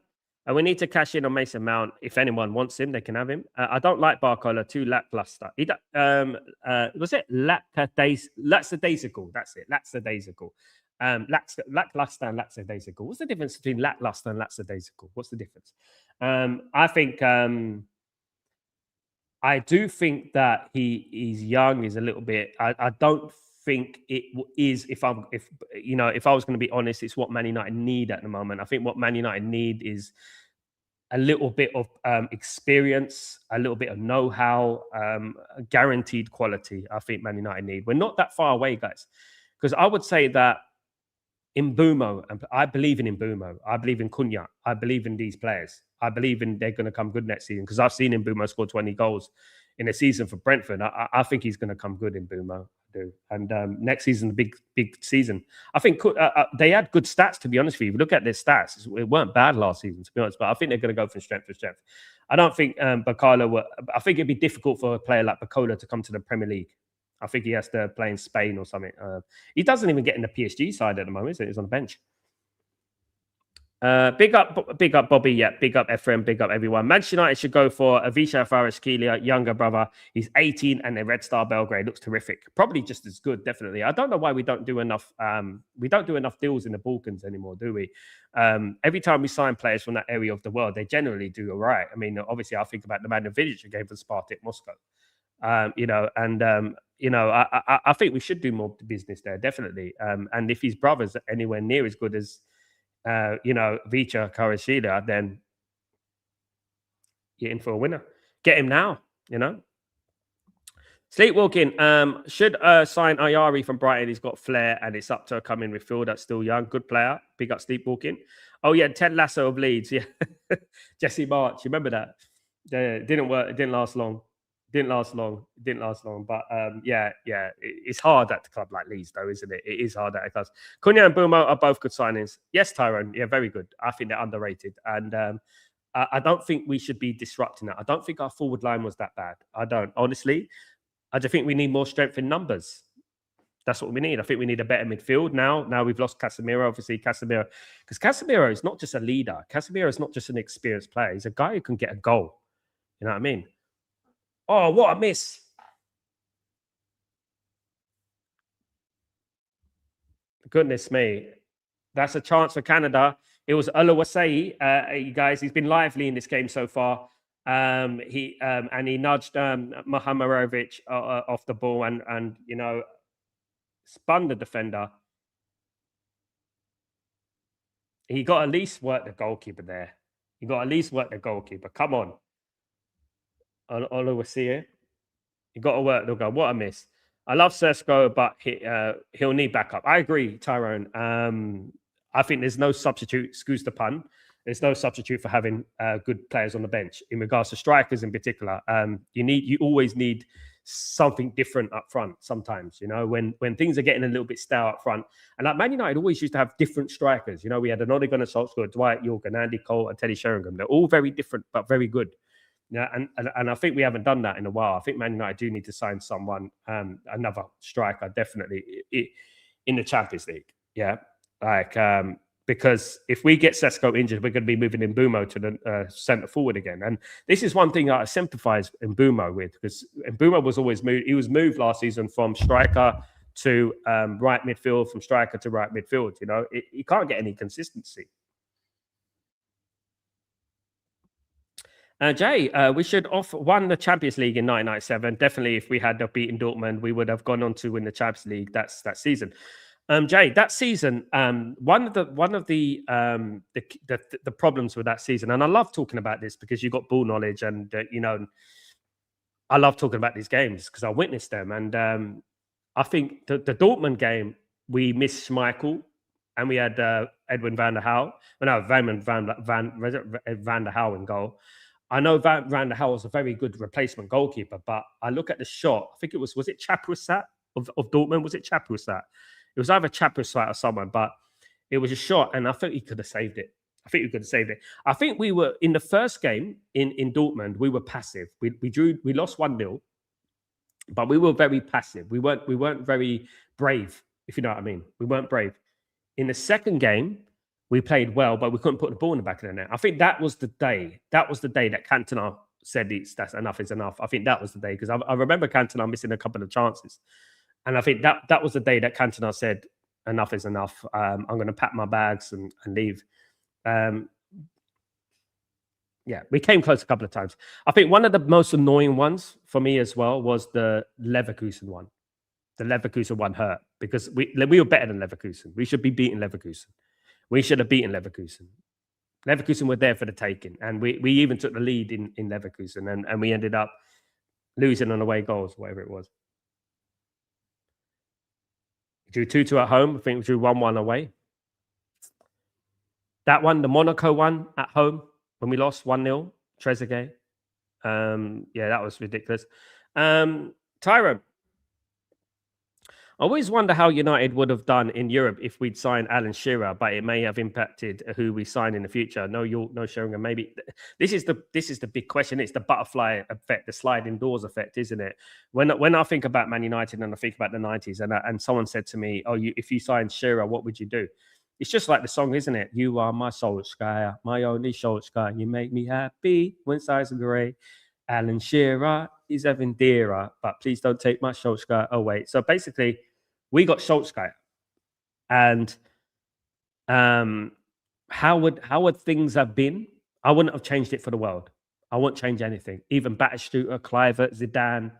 Speaker 1: we need to cash in on Mason Mount. If anyone wants him, they can have him. I don't like Barcola, too lackluster. Was it lackadaisical? That's it, lackadaisical. Lackluster and lackadaisical. What's the difference between lackluster and lackadaisical? What's the difference? I think I do think that he's young. He's a little bit. I don't think it is. If I was going to be honest, it's what Man United need at the moment. I think what Man United need is a little bit of experience, a little bit of know-how, guaranteed quality. I think Man United need. We're not that far away, guys, because I would say that in Mbumo, and I believe in Mbumo, I believe in Cunha, I believe in these players. I believe in they're going to come good next season because I've seen Mbumo score 20 goals in a season for Brentford. I think he's going to come good in Mbumo. And next season, a big season. I think they had good stats, to be honest with you. If you look at their stats, it weren't bad last season, to be honest. But I think they're going to go from strength to strength. I don't think Bakala I think it'd be difficult for a player like Bakala to come to the Premier League. I think he has to play in Spain or something. He doesn't even get in the PSG side at the moment, so he's on the bench. Big up Bobby, yeah, big up Ephraim, big up everyone. Manchester United should go for Avisha Kvaratskhelia, younger brother. He's 18 and the Red Star Belgrade looks terrific. Probably just as good, definitely. I don't know why we don't do enough deals in the Balkans anymore, do we? Every time we sign players from that area of the world, they generally do all right. I mean, obviously, I think about the man of Vidic who gave for Spartak Moscow. I think we should do more business there, definitely. And if his brother's anywhere near as good as Vicha Kvaratskhelia, then you're in for a winner. Get him now, Sleepwalking, should sign Ayari from Brighton. He's got flair and it's up to a coming midfield that's still young. Good player. Big up Sleepwalking. Oh, yeah, Ted Lasso of Leeds. Yeah. Jesse March. You remember that? Didn't work. It didn't last long. But it's hard at the club like Leeds, though, isn't it? It is hard at the clubs. Cunha and Bumo are both good signings. Yes, Tyrone. Yeah, very good. I think they're underrated. And I don't think we should be disrupting that. I don't think our forward line was that bad. I don't. Honestly, I just think we need more strength in numbers. That's what we need. I think we need a better midfield now. Now we've lost Casemiro, obviously. Because Casemiro is not just a leader. Casemiro is not just an experienced player. He's a guy who can get a goal. You know what I mean? Oh, what a miss. Goodness me. That's a chance for Canada. It was Oluwaseyi. You guys, he's been lively in this game so far. He nudged Mohamerovic off the ball and spun the defender. He got at least work the goalkeeper there. Come on. Oluwaseyi. You got to work the goal. What a miss. I love Sesko, but he'll need backup. I agree, Tyrone. I think there's no substitute, excuse the pun, There's no substitute for having good players on the bench. In regards to strikers in particular, you always need something different up front. Sometimes, when things are getting a little bit stale up front, and like Man United always used to have different strikers. We had an Ole Gunnar Solskjaer, Dwight York, and Andy Cole, and Teddy Sheringham. They're all very different but very good. Yeah, and I think we haven't done that in a while. I think Man United do need to sign someone, another striker, definitely in the Champions League. Yeah, because if we get Sesko injured, we're going to be moving Mbumo to the centre forward again. And this is one thing I sympathise Mbumo with, because Mbumo was always moved. He was moved last season from striker to right midfield, from striker to right midfield. He can't get any consistency. Jay, we should have won the Champions League in 1997. Definitely, if we had beaten Dortmund, we would have gone on to win the Champions League that season. Jay, that season, one of the problems with that season, and I love talking about this because you got ball knowledge, and I love talking about these games because I witnessed them, and I think the Dortmund game we missed Schmeichel, and we had Edwin van der Hau. Van der Hau in goal. I know Van der Hau was a very good replacement goalkeeper, but I look at the shot. I think it was it Chapuisat of Dortmund? Was it Chapuisat? It was either Chapuisat or someone, but it was a shot, and I think he could have saved it. I think we were in the first game in Dortmund. We were passive. We lost 1-0, but we were very passive. We weren't very brave, if you know what I mean. We weren't brave. In the second game, we played well, but we couldn't put the ball in the back of the net. I think that was the day. That was the day that Cantona said that's enough is enough. I think that was the day, because I remember Cantona missing a couple of chances. And I think that was the day that Cantona said, enough is enough. I'm going to pack my bags and leave. We came close a couple of times. I think one of the most annoying ones for me as well was the Leverkusen one. The Leverkusen one hurt because we were better than Leverkusen. We should be beating Leverkusen. We should have beaten Leverkusen. Leverkusen were there for the taking, and we even took the lead in Leverkusen, and we ended up losing on away goals, whatever it was. We drew 2-2 at home. I think we drew 1-1 away. That one, the Monaco one at home, when we lost 1-0, Trezeguet. That was ridiculous. Tyrone, I always wonder how United would have done in Europe if we'd signed Alan Shearer, but it may have impacted who we sign in the future. No York, no Sheringham. Maybe this is the big question. It's the butterfly effect, the sliding doors effect, isn't it? When I think about Man United and I think about the 90s, and someone said to me, "Oh, if you signed Shearer, what would you do?" It's just like the song, isn't it? You are my Solskjaer, my only Solskjaer. You make me happy when skies are grey. Alan Shearer is even dearer, but please don't take my Solskjaer away. So basically, we got Solskjaer, and how would things have been? I wouldn't have changed it for the world. I wouldn't change anything. Even Batistuta, Kluivert, Zidane,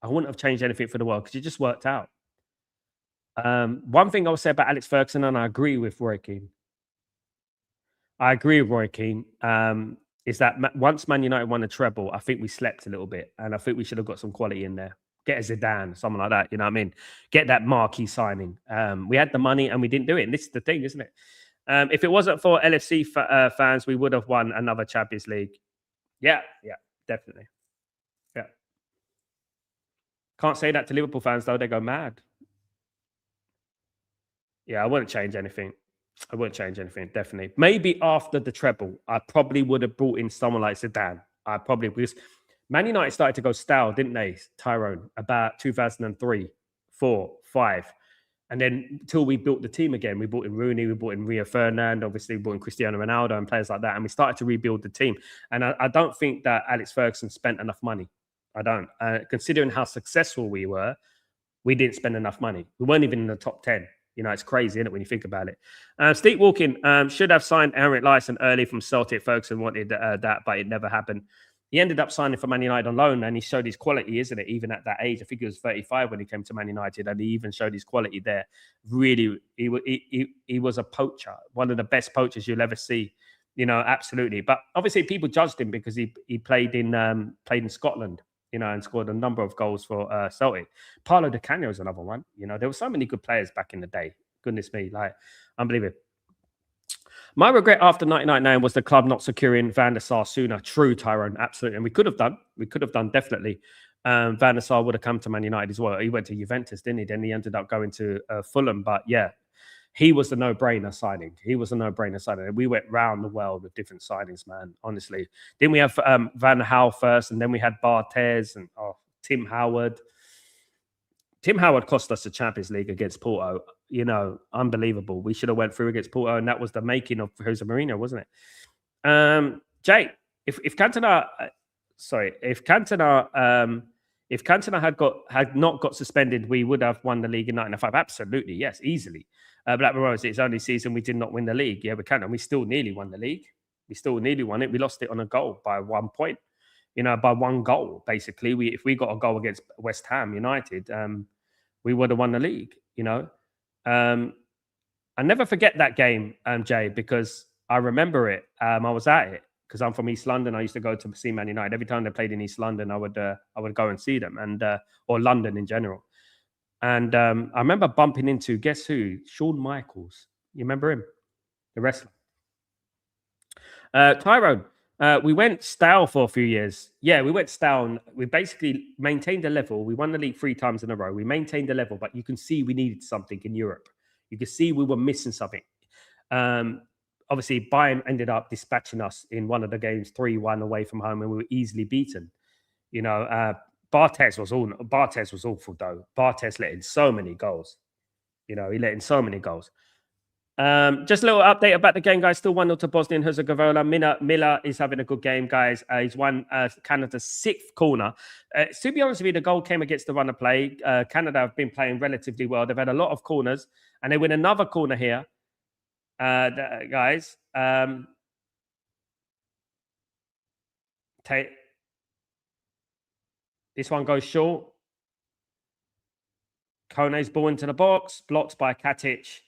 Speaker 1: I wouldn't have changed anything for the world because it just worked out. One thing I would say about Alex Ferguson, and I agree with Roy Keane. Is that once Man United won a treble, I think we slept a little bit, and I think we should have got some quality in there. Get a Zidane, someone like that. You know what I mean? Get that marquee signing. We had the money and we didn't do it. And this is the thing, isn't it? If it wasn't for LFC fans, we would have won another Champions League. Yeah, definitely. Yeah. Can't say that to Liverpool fans, though. They go mad. Yeah, I wouldn't change anything. Definitely. Maybe after the treble, I probably would have brought in someone like Zidane. Because Man United started to go stale, didn't they, Tyrone? About 2003, 4, 5. And then until we built the team again, we brought in Rooney, we brought in Rio Ferdinand, obviously we brought in Cristiano Ronaldo and players like that. And we started to rebuild the team. And I don't think that Alex Ferguson spent enough money. I don't. Considering how successful we were, we didn't spend enough money. We weren't even in the top 10. It's crazy, isn't it, when you think about it? Steve Walking should have signed Henrik Larsson early from Celtic. Ferguson wanted that, but it never happened. He ended up signing for Man United on loan, and he showed his quality, isn't it? Even at that age, I think he was 35 when he came to Man United, and he even showed his quality there. Really, he was a poacher, one of the best poachers you'll ever see. Absolutely. But obviously, people judged him because he played in Scotland, and scored a number of goals for Celtic. Paulo Di Canio is another one. There were so many good players back in the day. Goodness me, like unbelievable. My regret after 1999 was the club not securing Van der Sar sooner. True, Tyrone, absolutely. And we could have done, definitely. Van der Sar would have come to Man United as well. He went to Juventus, didn't he? Then he ended up going to Fulham. But yeah, he was the no-brainer signing. We went round the world with different signings, man, honestly. Then we have Van Gaal first, and then we had Barthez and Tim Howard. Tim Howard cost us the Champions League against Porto. You know, unbelievable. We should have went through against Porto, and that was the making of Jose Mourinho, wasn't it? Jay, if Cantona had not got suspended, we would have won the league in 1995. Absolutely, yes, easily. Blackburn Rovers, it's only season we did not win the league. Yeah, we can, and we still nearly won the league. We still nearly won it. We lost it on a goal by 1 point. You know, by 1 goal, basically. If we got a goal against West Ham United, we would have won the league, you know. I never forget that game, Jay, because I remember it. I was at it because I'm from East London. I used to go to see Man United. Every time they played in East London, I would go and see them, and or London in general. And I remember bumping into, guess who? Shawn Michaels. You remember him? The wrestler. Tyrone. We went stale for a few years. Yeah, we went stale. We basically maintained the level. We won the league 3 times in a row. We maintained the level, but you can see we needed something in Europe. You can see we were missing something. Obviously, Bayern ended up dispatching us in one of the games 3-1 away from home, and we were easily beaten. You know, Barthez was awful, though. Barthez let in so many goals. You know, he let in so many goals. Just a little update about the game, guys. Still 1-0 to Bosnia and Herzegovina. Miller is having a good game, guys. He's won Canada's 6th corner. To be honest with you, the goal came against the run of play. Canada have been playing relatively well. They've had a lot of corners, and they win another corner here, guys. This one goes short. Kone's ball into the box, blocked by Katic.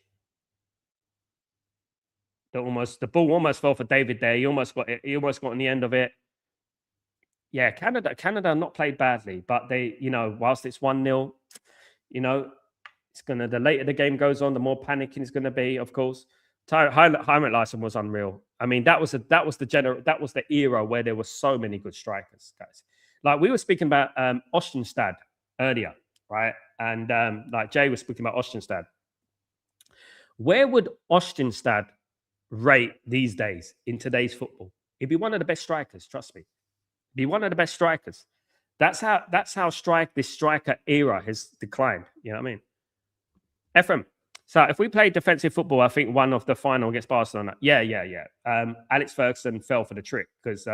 Speaker 1: The ball almost fell for David there. He almost got on the end of it. Yeah, Canada not played badly, but they, you know, whilst it's 1-0, you know, the later the game goes on, the more panicking is gonna be, of course. Heinrich Larsson was unreal. I mean, that was the era where there were so many good strikers, guys. Like we were speaking about Ostenstad earlier, right? And like Jay was speaking about Ostenstad. Where would Ostenstad rate these days in today's football? He'd be one of the best strikers, trust me. Be one of the best strikers. That's how this striker era has declined. You know what I mean? Ephraim. So if we played defensive football, I think one of the final against Barcelona. Yeah. Alex Ferguson fell for the trick because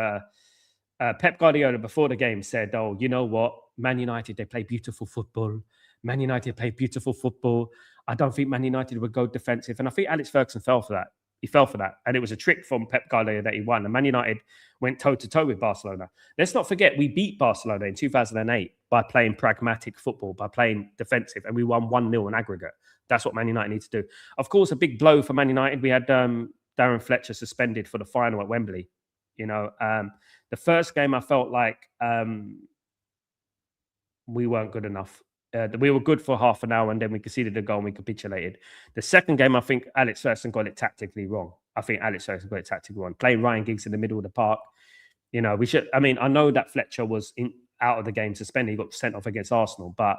Speaker 1: Pep Guardiola before the game said, "Oh, you know what? Man United, they play beautiful football. Man United play beautiful football. I don't think Man United would go defensive." And I think Alex Ferguson fell for that. He fell for that. And it was a trick from Pep Guardiola that he won. And Man United went toe-to-toe with Barcelona. Let's not forget, we beat Barcelona in 2008 by playing pragmatic football, by playing defensive. And we won 1-0 in aggregate. That's what Man United needs to do. Of course, a big blow for Man United. We had Darren Fletcher suspended for the final at Wembley. You know, the first game I felt like we weren't good enough. We were good for half an hour and then we conceded a goal and we capitulated. The second game, I think Alex Ferguson got it tactically wrong. Playing Ryan Giggs in the middle of the park. You know, I know that Fletcher was out of the game suspended. He got sent off against Arsenal, but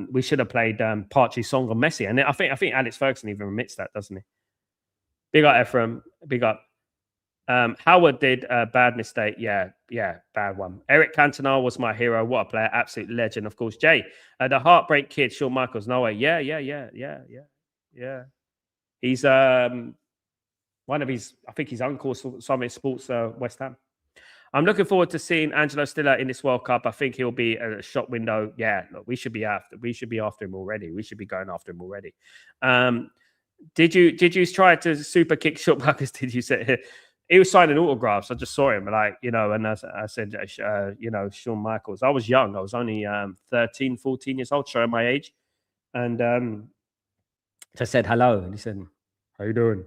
Speaker 1: we should have played Parchi Song or Messi. And I think Alex Ferguson even admits that, doesn't he? Big up, Ephraim. Big up. Howard did a bad mistake. Yeah, bad one. Eric Cantona was my hero. What a player. Absolute legend, of course. Jay, the heartbreak kid, Shawn Michaels. No way. Yeah. He's one of his, I think his uncle, Summit Sports West Ham. I'm looking forward to seeing Angelo Stiller in this World Cup. I think he'll be a shot window. Yeah, look, we should be after him already. We should be going after him already. Did you try to super kick Shawn Michaels? Did you say he was signing autographs? I just saw him, like, you know, and I said, you know, Shawn Michaels. I was young. I was only 13, 14 years old, showing my age. And I said hello. And he said, how you doing?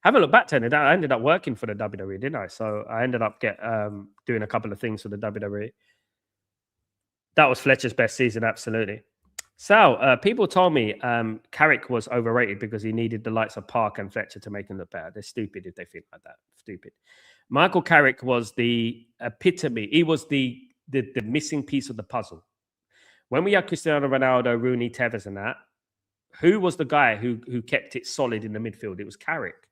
Speaker 1: Haven't looked back to it. I ended up working for the WWE, didn't I? So I ended up doing a couple of things for the WWE. That was Fletcher's best season, absolutely. Sal, people told me Carrick was overrated because he needed the likes of Park and Fletcher to make him look better. They're stupid if they think like that. Stupid. Michael Carrick was the epitome. He was the missing piece of the puzzle. When we had Cristiano Ronaldo, Rooney, Tevez, and that, who was the guy who kept it solid in the midfield? It was Carrick.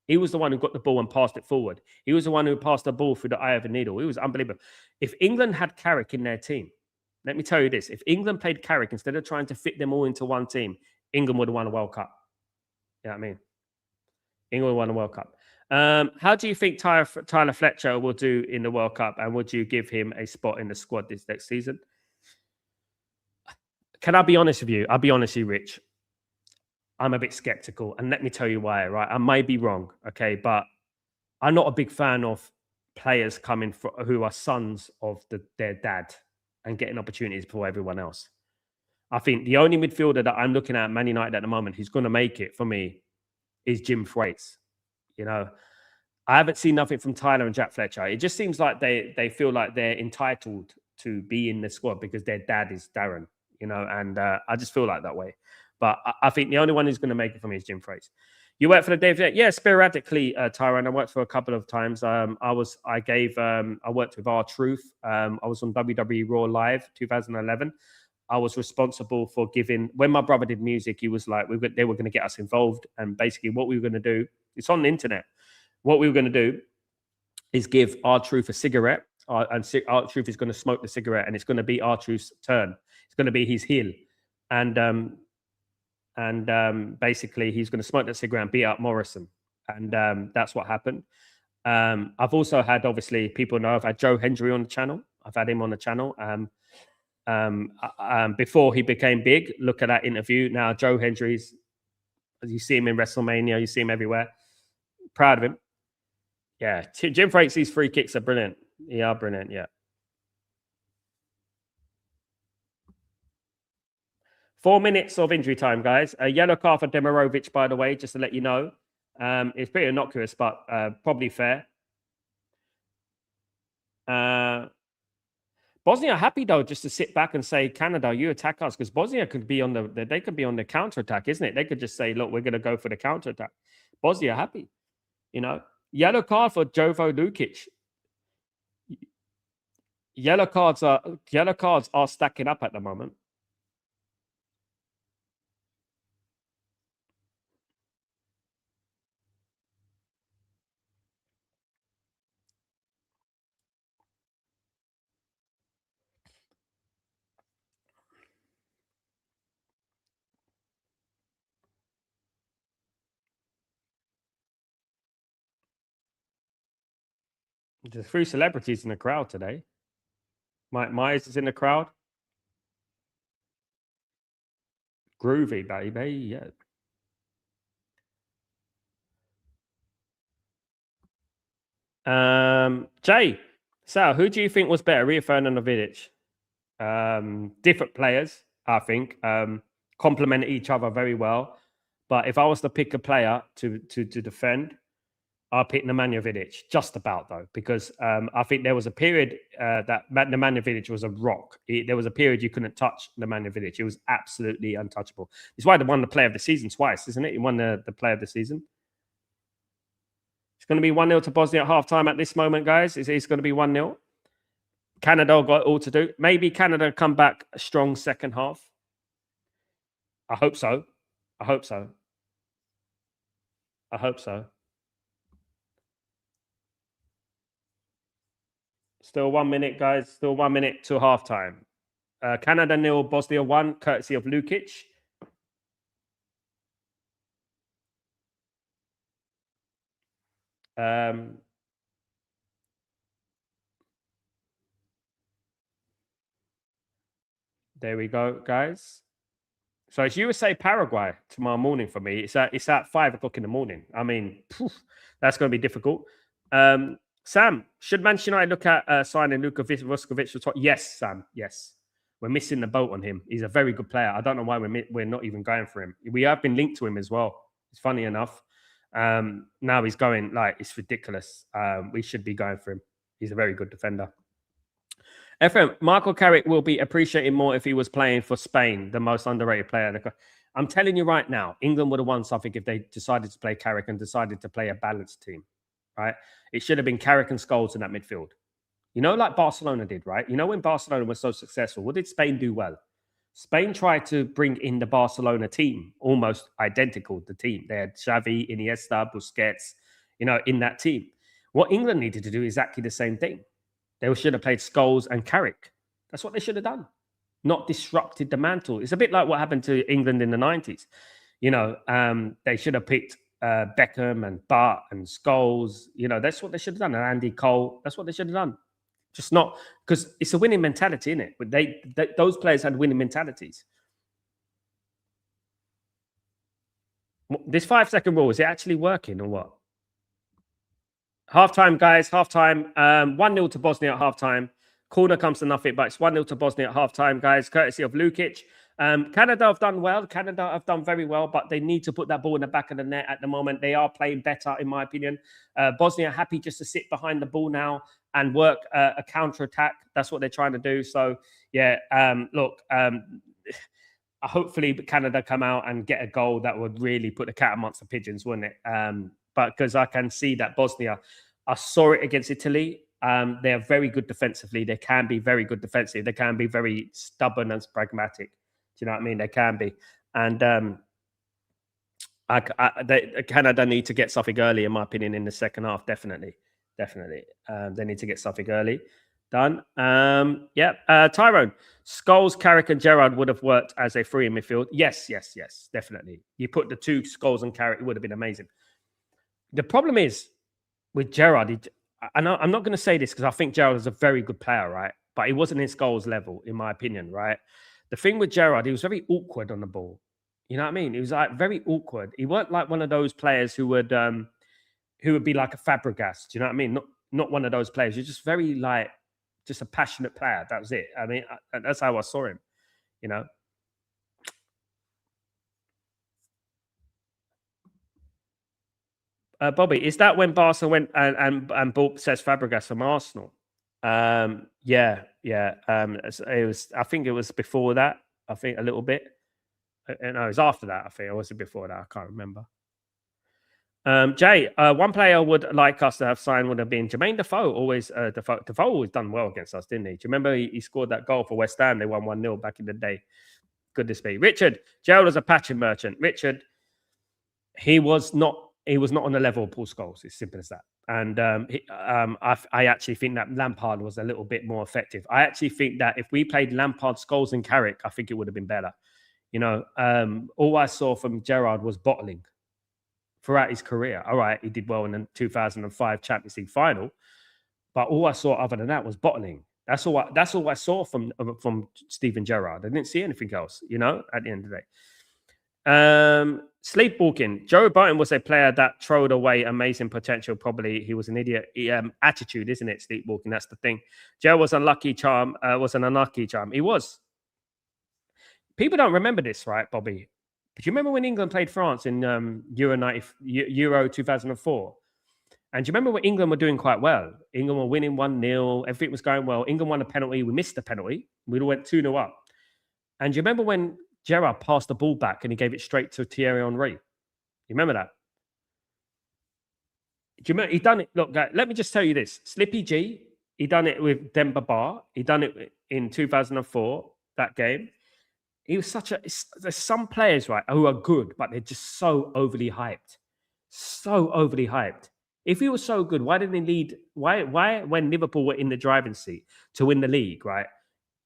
Speaker 1: He was the one who got the ball and passed it forward. He was the one who passed the ball through the eye of a needle. It was unbelievable. If England had Carrick in their team, let me tell you this. If England played Carrick instead of trying to fit them all into one team, England would have won a World Cup. You know what I mean? England won a World Cup. How do you think Tyler Fletcher will do in the World Cup? And would you give him a spot in the squad this next season? Can I be honest with you? I'll be honest with you, Rich. I'm a bit skeptical. And let me tell you why, right? I may be wrong, okay? But I'm not a big fan of players coming who are sons of their dad and getting opportunities before everyone else. I think the only midfielder that I'm looking at Man United at the moment who's going to make it for me is Jim Thwaites. You know, I haven't seen nothing from Tyler and Jack Fletcher. It just seems like they feel like they're entitled to be in the squad because their dad is Darren, you know, and I just feel like that way. But I think the only one who's going to make it for me is Jim Thwaites. You worked for the David? Yeah, sporadically, Tyrone. I worked for a couple of times. I worked with R-Truth. I was on WWE Raw Live 2011. I was responsible for giving, when my brother did music, he was like, they were going to get us involved. And basically what we were going to do, it's on the internet. What we were going to do is give R-Truth a cigarette. And R-Truth is going to smoke the cigarette, and it's going to be R-Truth's turn. It's going to be his heel. And basically he's going to smoke that cigarette and beat up Morrison. And that's what happened. I've also had, obviously, people know I've had Joe Hendry on the channel. I've had him on the channel. Before he became big, look at that interview. Now, Joe Hendry's, you see him in WrestleMania, you see him everywhere. Proud of him. Yeah, Jim Thwaites, these free kicks are brilliant. Yeah, brilliant, yeah. 4 minutes of injury time, guys. A yellow card for Demirovic, by the way, just to let you know. It's pretty innocuous, but probably fair. Bosnia are happy though, just to sit back and say, Canada, you attack us, because Bosnia could be on the counter attack, isn't it? They could just say, look, we're going to go for the counter attack. Bosnia happy, you know. Yellow card for Jovo Lukic. Yellow cards are stacking up at the moment. There's 3 celebrities in the crowd today. Mike Myers is in the crowd. Groovy, baby. Yeah. Jay, so who do you think was better, Rio Ferdinand or Vidic? Different players, I think, complement each other very well. But if I was to pick a player to defend, I'll pick Nemanja Vidic, just about though, because I think there was a period that Nemanja Vidic was a rock. There was a period you couldn't touch Nemanja Vidic. It was absolutely untouchable. It's why they won the Player of the Season twice, isn't it? He won the Player of the Season. It's going to be 1-0 to Bosnia at halftime at this moment, guys. It's going to be 1-0. Canada got all to do. Maybe Canada come back a strong second half. I hope so. I hope so. I hope so. Still 1 minute, guys. Still 1 minute to halftime. Canada 0, Bosnia 1, courtesy of Lukic. There we go, guys. So it's USA Paraguay tomorrow morning for me. It's at 5 o'clock in the morning. I mean, that's going to be difficult. Sam, should Manchester United look at signing Luka Vuskovic? Yes, Sam. Yes, we're missing the boat on him. He's a very good player. I don't know why we're not even going for him. We have been linked to him as well. It's funny enough. Now he's going, like, it's ridiculous. We should be going for him. He's a very good defender. FM, Michael Carrick will be appreciated more if he was playing for Spain, the most underrated player. I'm telling you right now, England would have won something if they decided to play Carrick and decided to play a balanced team, right? It should have been Carrick and Scholes in that midfield. You know, like Barcelona did, right? You know, when Barcelona was so successful, what did Spain do well? Spain tried to bring in the Barcelona team, almost identical the team. They had Xavi, Iniesta, Busquets, you know, in that team. What England needed to do is exactly the same thing. They should have played Scholes and Carrick. That's what they should have done. Not disrupted the mantle. It's a bit like what happened to England in the 90s. You know, they should have picked Beckham and Butt and Scholes. You know, that's what they should have done. And Andy Cole. That's what they should have done. Just not, because it's a winning mentality, isn't it? But those players had winning mentalities. This 5-second rule, is it actually working or what? Halftime, guys. Halftime. 1-0 to Bosnia at halftime. Corner comes to nothing, but it's 1-0 to Bosnia at halftime, guys, courtesy of Lukic. Canada have done well. Canada have done very well, but they need to put that ball in the back of the net at the moment. They are playing better, in my opinion. Bosnia happy just to sit behind the ball now and work a counter-attack. That's what they're trying to do. So, yeah, look, hopefully Canada come out and get a goal that would really put the cat amongst the pigeons, wouldn't it? But because I can see that Bosnia, I saw it against Italy. They are very good defensively. They can be very good defensively. They can be very stubborn and pragmatic. Do you know what I mean? They can be. And Canada need to get something early, in my opinion, in the second half. Definitely. They need to get something early done. Tyrone, Scholes, Carrick, and Gerrard would have worked as a free in midfield. Yes, definitely. You put the two Scholes and Carrick, it would have been amazing. The problem is with Gerrard, I'm not going to say this because I think Gerrard is a very good player, right? But he wasn't his Scholes level, in my opinion, right? The thing with Gerrard, he was very awkward on the ball. You know what I mean? He was like very awkward. He weren't like one of those players who would be like a Fabregas. Do you know what I mean? Not one of those players. You're just very like, just a passionate player. That was it. I mean, that's how I saw him, you know. Bobby, is that when Barca went and bought Cesc Fabregas from Arsenal? Yeah. It was. I think it was before that. I think a little bit. No, it was after that. I think it was before that. I can't remember. Jay, one player I would like us to have signed would have been Jermaine Defoe. Always, Defoe always done well against us, didn't he? Do you remember he scored that goal for West Ham? They won 1-0 back in the day. Goodness me, Richard. Gerald is a patching merchant. Richard, he was not on the level of Paul Scholes. It's simple as that. And I actually think that Lampard was a little bit more effective. I actually think that if we played Lampard, Scholes, and Carrick, I think it would have been better. You know, all I saw from Gerrard was bottling throughout his career. All right, he did well in the 2005 Champions League final, but all I saw other than that was bottling. That's all I saw from Steven Gerrard. I didn't see anything else, you know, at the end of the day. Sleepwalking. Joe Barton was a player that throwed away amazing potential. Probably he was an idiot. Attitude, isn't it? Sleepwalking. That's the thing. Joe was an unlucky charm. He was. People don't remember this, right, Bobby? But you remember when England played France in Euro 2004? And do you remember when England were doing quite well? England were winning 1-0. Everything was going well. England won a penalty. We missed the penalty. We went 2-0 up. And do you remember when Gerrard passed the ball back and he gave it straight to Thierry Henry? You remember that? Do you remember? He done it. Look, guys, let me just tell you this. Slippy G, he done it with Demba Ba. He done it in 2004, that game. He was there's some players, right, who are good, but they're just so overly hyped. So overly hyped. If he was so good, why didn't he lead? Why when Liverpool were in the driving seat to win the league, right?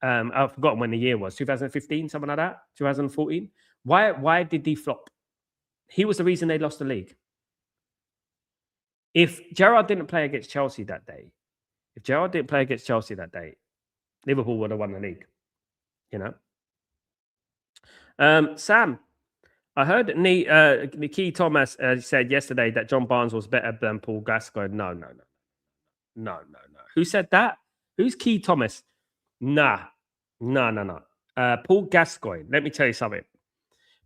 Speaker 1: I've forgotten when the year was, 2015, something like that, 2014. Why did he flop? He was the reason they lost the league. If Gerrard didn't play against Chelsea that day, Liverpool would have won the league, you know? Sam, I heard Nikki Thomas said yesterday that John Barnes was better than Paul Gascoigne. No. Who said that? Who's Key Thomas? No. Paul Gascoigne. Let me tell you something.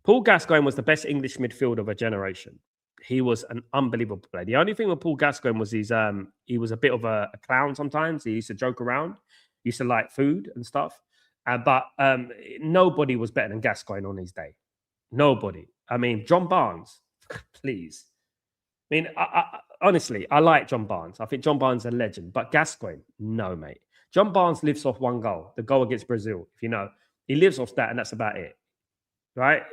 Speaker 1: Paul Gascoigne was the best English midfielder of a generation. He was an unbelievable player. The only thing with Paul Gascoigne was he was a bit of a clown sometimes. He used to joke around. He used to like food and stuff. But nobody was better than Gascoigne on his day. Nobody. I mean, John Barnes, please. I mean, honestly, I like John Barnes. I think John Barnes is a legend. But Gascoigne, no, mate. John Barnes lives off one goal, the goal against Brazil. If you know, he lives off that, and that's about it. Right?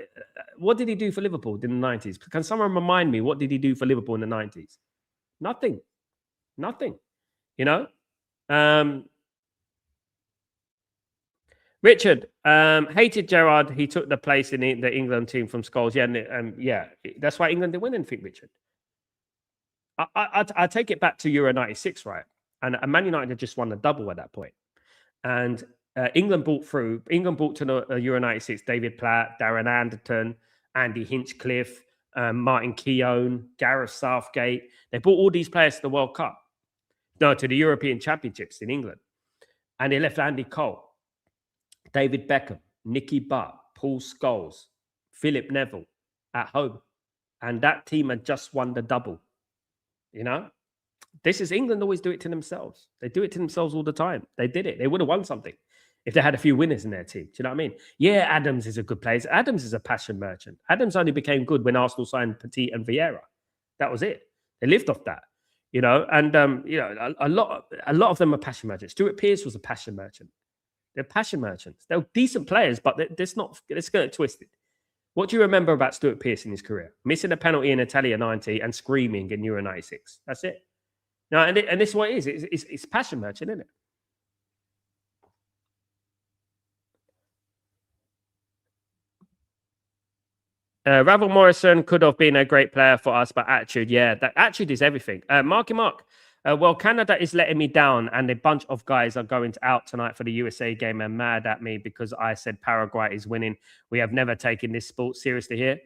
Speaker 1: What did he do for Liverpool in the 90s? Can someone remind me what did he do for Liverpool in the 90s? Nothing. Nothing. You know? Richard hated Gerrard. He took the place in the England team from Scholes. Yeah, that's why England didn't win anything, Richard. I take it back to Euro 96, right? And Man United had just won the double at that point. And England brought through. England brought to the Euro 96 David Platt, Darren Anderton, Andy Hinchcliffe, Martin Keown, Gareth Southgate. They brought all these players to the World Cup. No, to the European Championships in England. And they left Andy Cole, David Beckham, Nicky Butt, Paul Scholes, Philip Neville at home. And that team had just won the double. You know? This is England always do it to themselves. They do it to themselves all the time. They did it. They would have won something if they had a few winners in their team. Do you know what I mean? Yeah, Adams is a good player. Adams is a passion merchant. Adams only became good when Arsenal signed Petit and Vieira. That was it. They lived off that. You know, and a lot of them are passion merchants. Stuart Pearce was a passion merchant. They're passion merchants. They're decent players, but let's get it twisted. What do you remember about Stuart Pearce in his career? Missing a penalty in Italia 90 and screaming in Euro 96. That's it. No, and this is what it is. It's passion merchant, isn't it? Ravel Morrison could have been a great player for us, but attitude, yeah, that attitude is everything. Marky Mark, well, Canada is letting me down, and a bunch of guys are going out tonight for the USA game and mad at me because I said Paraguay is winning. We have never taken this sport seriously here.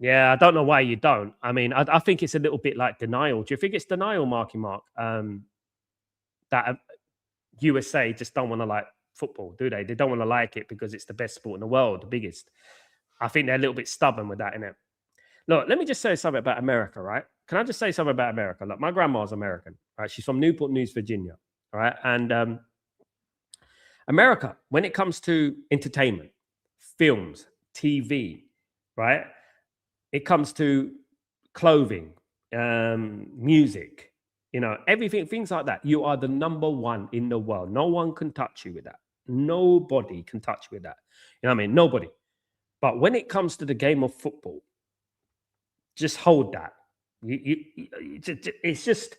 Speaker 1: Yeah, I don't know why you don't. I mean, I think it's a little bit like denial. Do you think it's denial, Marky Mark? That USA just don't want to like football, do they? They don't want to like it because it's the best sport in the world, the biggest. I think they're a little bit stubborn with that, innit? Look, let me just say something about America, right? Can I just say something about America? Look, my grandma's American, right? She's from Newport News, Virginia, right? And America, when it comes to entertainment, films, TV, right? It comes to clothing, music, you know, everything, things like that. You are the number one in the world. No one can touch you with that. Nobody can touch you with that. You know what I mean? Nobody. But when it comes to the game of football, just hold that. It's just,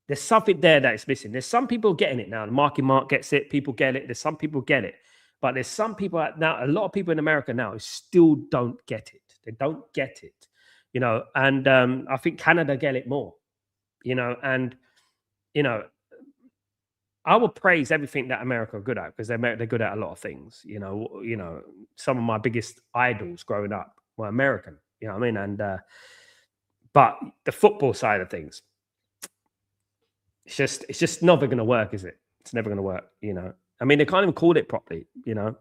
Speaker 1: there's something there that is missing. There's some people getting it now. Marky Mark gets it. People get it. There's some people get it. But there's some people now, a lot of people in America now who still don't get it. They don't get it, you know, and I think Canada get it more, you know, and, you know, I will praise everything that America are good at because they're good at a lot of things. You know, some of my biggest idols growing up were American. You know what I mean? And but the football side of things, it's just never going to work, is it? It's never going to work. You know, I mean, they can't even call it properly. You know.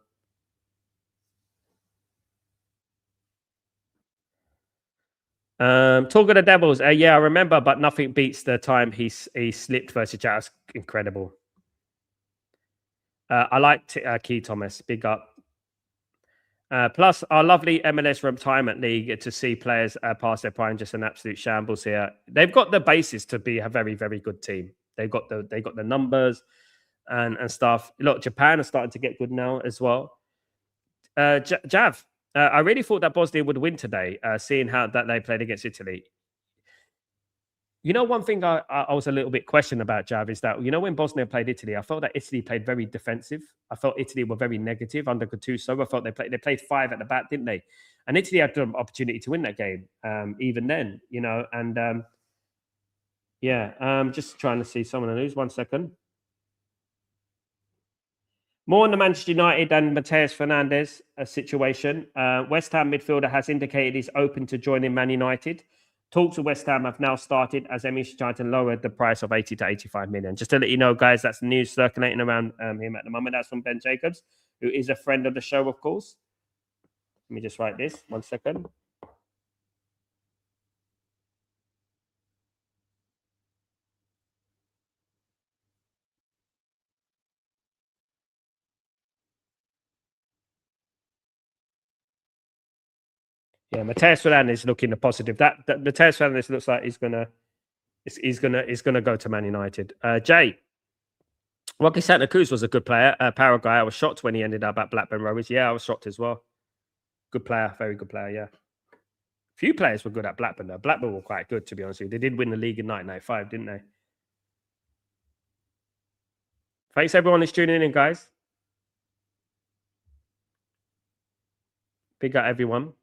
Speaker 1: Talk of the Devils. Yeah, I remember, but nothing beats the time he slipped versus Jazz. Incredible. I liked Key Thomas. Big up. Plus, our lovely MLS retirement league to see players past their prime, just an absolute shambles here. They've got the basis to be a very, very good team. They got the numbers and stuff. Look, Japan are starting to get good now as well. Jav, I really thought that Bosnia would win today, seeing how that they played against Italy. You know, one thing I was a little bit questioned about, Jav, is that, you know, when Bosnia played Italy, I felt that Italy played very defensive. I felt Italy were very negative under Gattuso. I felt they played five at the back, didn't they? And Italy had the opportunity to win that game, even then, you know. And just trying to see some of the news. 1 second. More on the Manchester United and Mateus Fernandes situation. West Ham midfielder has indicated he's open to joining Man United. Talks with West Ham have now started as Emish tried to lower the price of 80 to 85 million. Just to let you know, guys, that's the news circulating around him at the moment. That's from Ben Jacobs, who is a friend of the show, of course. Let me just write this. 1 second. Yeah, Mateus Fernandes is looking the positive. That Mateus Fernandes looks like he's gonna go to Man United. Jay, Rocky Santa Cruz was a good player. Paraguay. I was shocked when he ended up at Blackburn Rovers. Yeah, I was shocked as well. Good player, very good player. Yeah, few players were good at Blackburn though. Blackburn were quite good, to be honest with you. They did win the league in 1995, didn't they? Thanks everyone who's tuning in, guys. Big up everyone.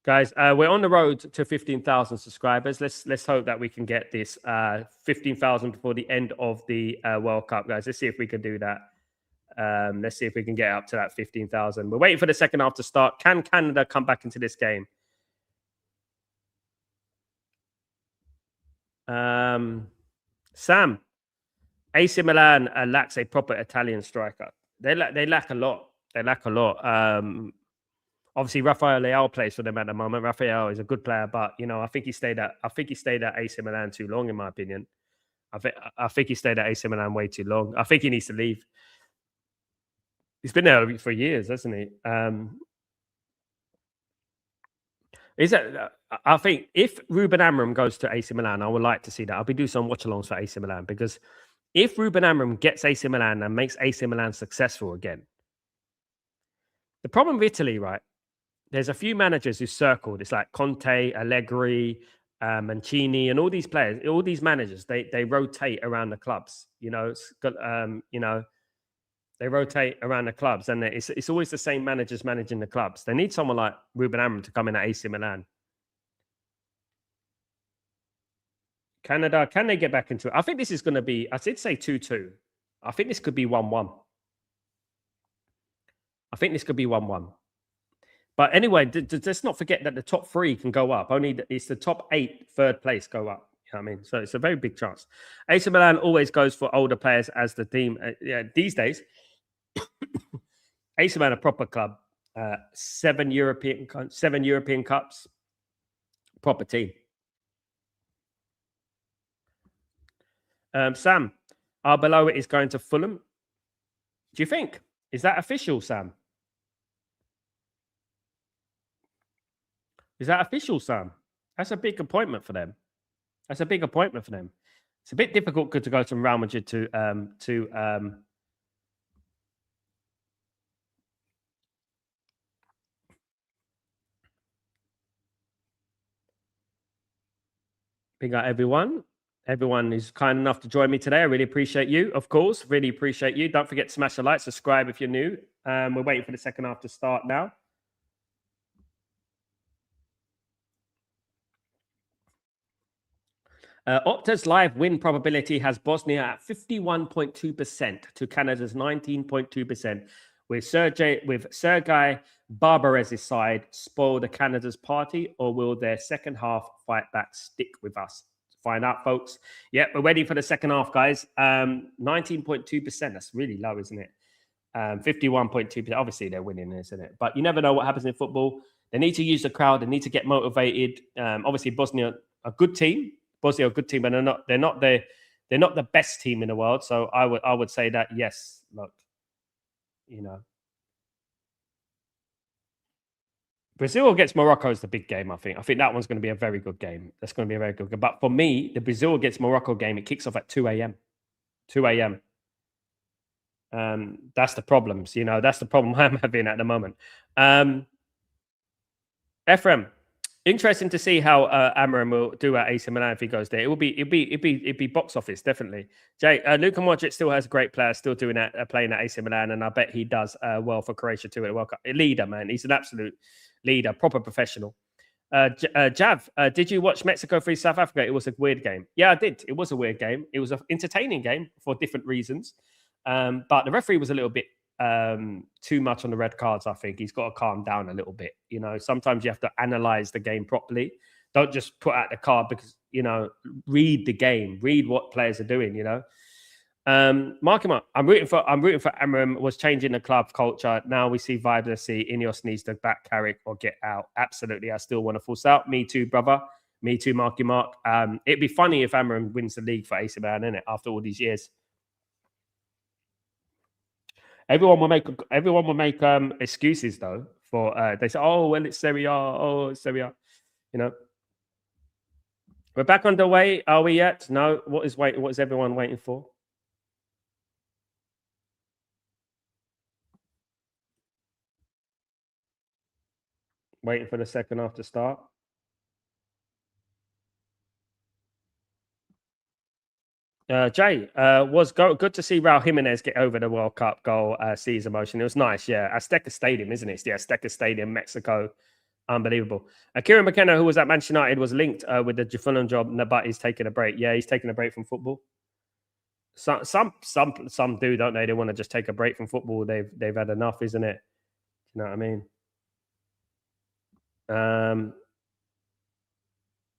Speaker 1: Guys, we're on the road to 15,000 subscribers. Let's hope that we can get this 15,000 before the end of the World Cup, guys. Let's see if we can do that. Let's see if we can get up to that 15,000. We're waiting for the second half to start. Can Canada come back into this game? Sam, AC Milan lacks a proper Italian striker. They lack a lot. They lack a lot. Obviously, Rafael Leao plays for them at the moment. Rafael is a good player, but I think he stayed at AC Milan too long, in my opinion. I think he stayed at AC Milan way too long. I think he needs to leave. He's been there for years, hasn't he? I think if Ruben Amorim goes to AC Milan, I would like to see that. I'll be doing some watch-alongs for AC Milan, because if Ruben Amorim gets AC Milan and makes AC Milan successful again, the problem with Italy, right? There's a few managers who circled. It's like Conte, Allegri, Mancini, and all these players, all these managers. They rotate around the clubs. They rotate around the clubs, and it's always the same managers managing the clubs. They need someone like Ruben Amorim to come in at AC Milan. Canada, can they get back into it? I think this is going to be, I did say 2-2. I think this could be 1-1. I think this could be 1-1. But anyway, let's not forget that the top 3 can go up. Only it's the top 8, third place go up. You know what I mean? So it's a very big chance. AC Milan always goes for older players as the team. These days, AC Milan a proper club. 7 European Cups. Proper team. Sam, Arbeloa is going to Fulham. Do you think? Is that official, Sam? Is that official, Sam? That's a big appointment for them. It's a bit difficult to go from Real Madrid to big up everyone. Everyone is kind enough to join me today. I really appreciate you, of course. Really appreciate you. Don't forget to smash the like, subscribe if you're new. We're waiting for the second half to start now. Opta's live win probability has Bosnia at 51.2% to Canada's 19.2%. With Sergei Barbarez's side spoil the Canada's party, or will their second half fight back stick with us? Find out, folks. Yeah, we're ready for the second half, guys. 19.2%. That's really low, isn't it? 51.2%. Obviously, they're winning, isn't it? But you never know what happens in football. They need to use the crowd. They need to get motivated. Obviously, Bosnia a good team. Bosnia a good team, but they're not the best team in the world. So I would say that yes. Look, Brazil against Morocco is the big game, I think. I think that one's going to be a very good game. That's going to be a very good game. But for me, the Brazil against Morocco game, it kicks off at 2 a.m. 2 a.m. That's the problems. That's the problem I'm having at the moment. Ephraim, interesting to see how Amorim will do at AC Milan if he goes there. It'd be box office, definitely. Jay, Luka Modric still has a great player, still doing that, playing at AC Milan, and I bet he does well for Croatia too at the World Cup. A leader, man. He's an absolute leader, proper professional. Jav, did you watch Mexico v South Africa? It was a weird game. Yeah, I did. It was a weird game. It was an entertaining game for different reasons. But the referee was a little bit too much on the red cards. I think he's got to calm down a little bit. Sometimes you have to analyze the game properly. Don't just put out the card because read the game, read what players are doing. Mark him up. I'm rooting for Amorim. Was changing the club culture. Now we see vibes. Let's see. Ineos needs to back Carrick or get out. Absolutely, I still want to force out. Me too, brother. Me too, Marky Mark. It'd be funny if Amorim wins the league for AC Milan, innit? After all these years. Everyone will make excuses though for they say, oh well, it's Serie A, oh it's Serie A. You know, we're back underway. Are we yet? No. What is everyone waiting for? Waiting for the second half to start. Jay, was good to see Raul Jimenez get over the World Cup goal, see his emotion. It was nice, yeah. Azteca Stadium, isn't it? It's the Azteca Stadium, Mexico. Unbelievable. Kieran McKenna, who was at Manchester United, was linked with the Fulham job, but he's taking a break. Yeah, he's taking a break from football. Some do, don't they? They want to just take a break from football. They've had enough, isn't it? You know what I mean?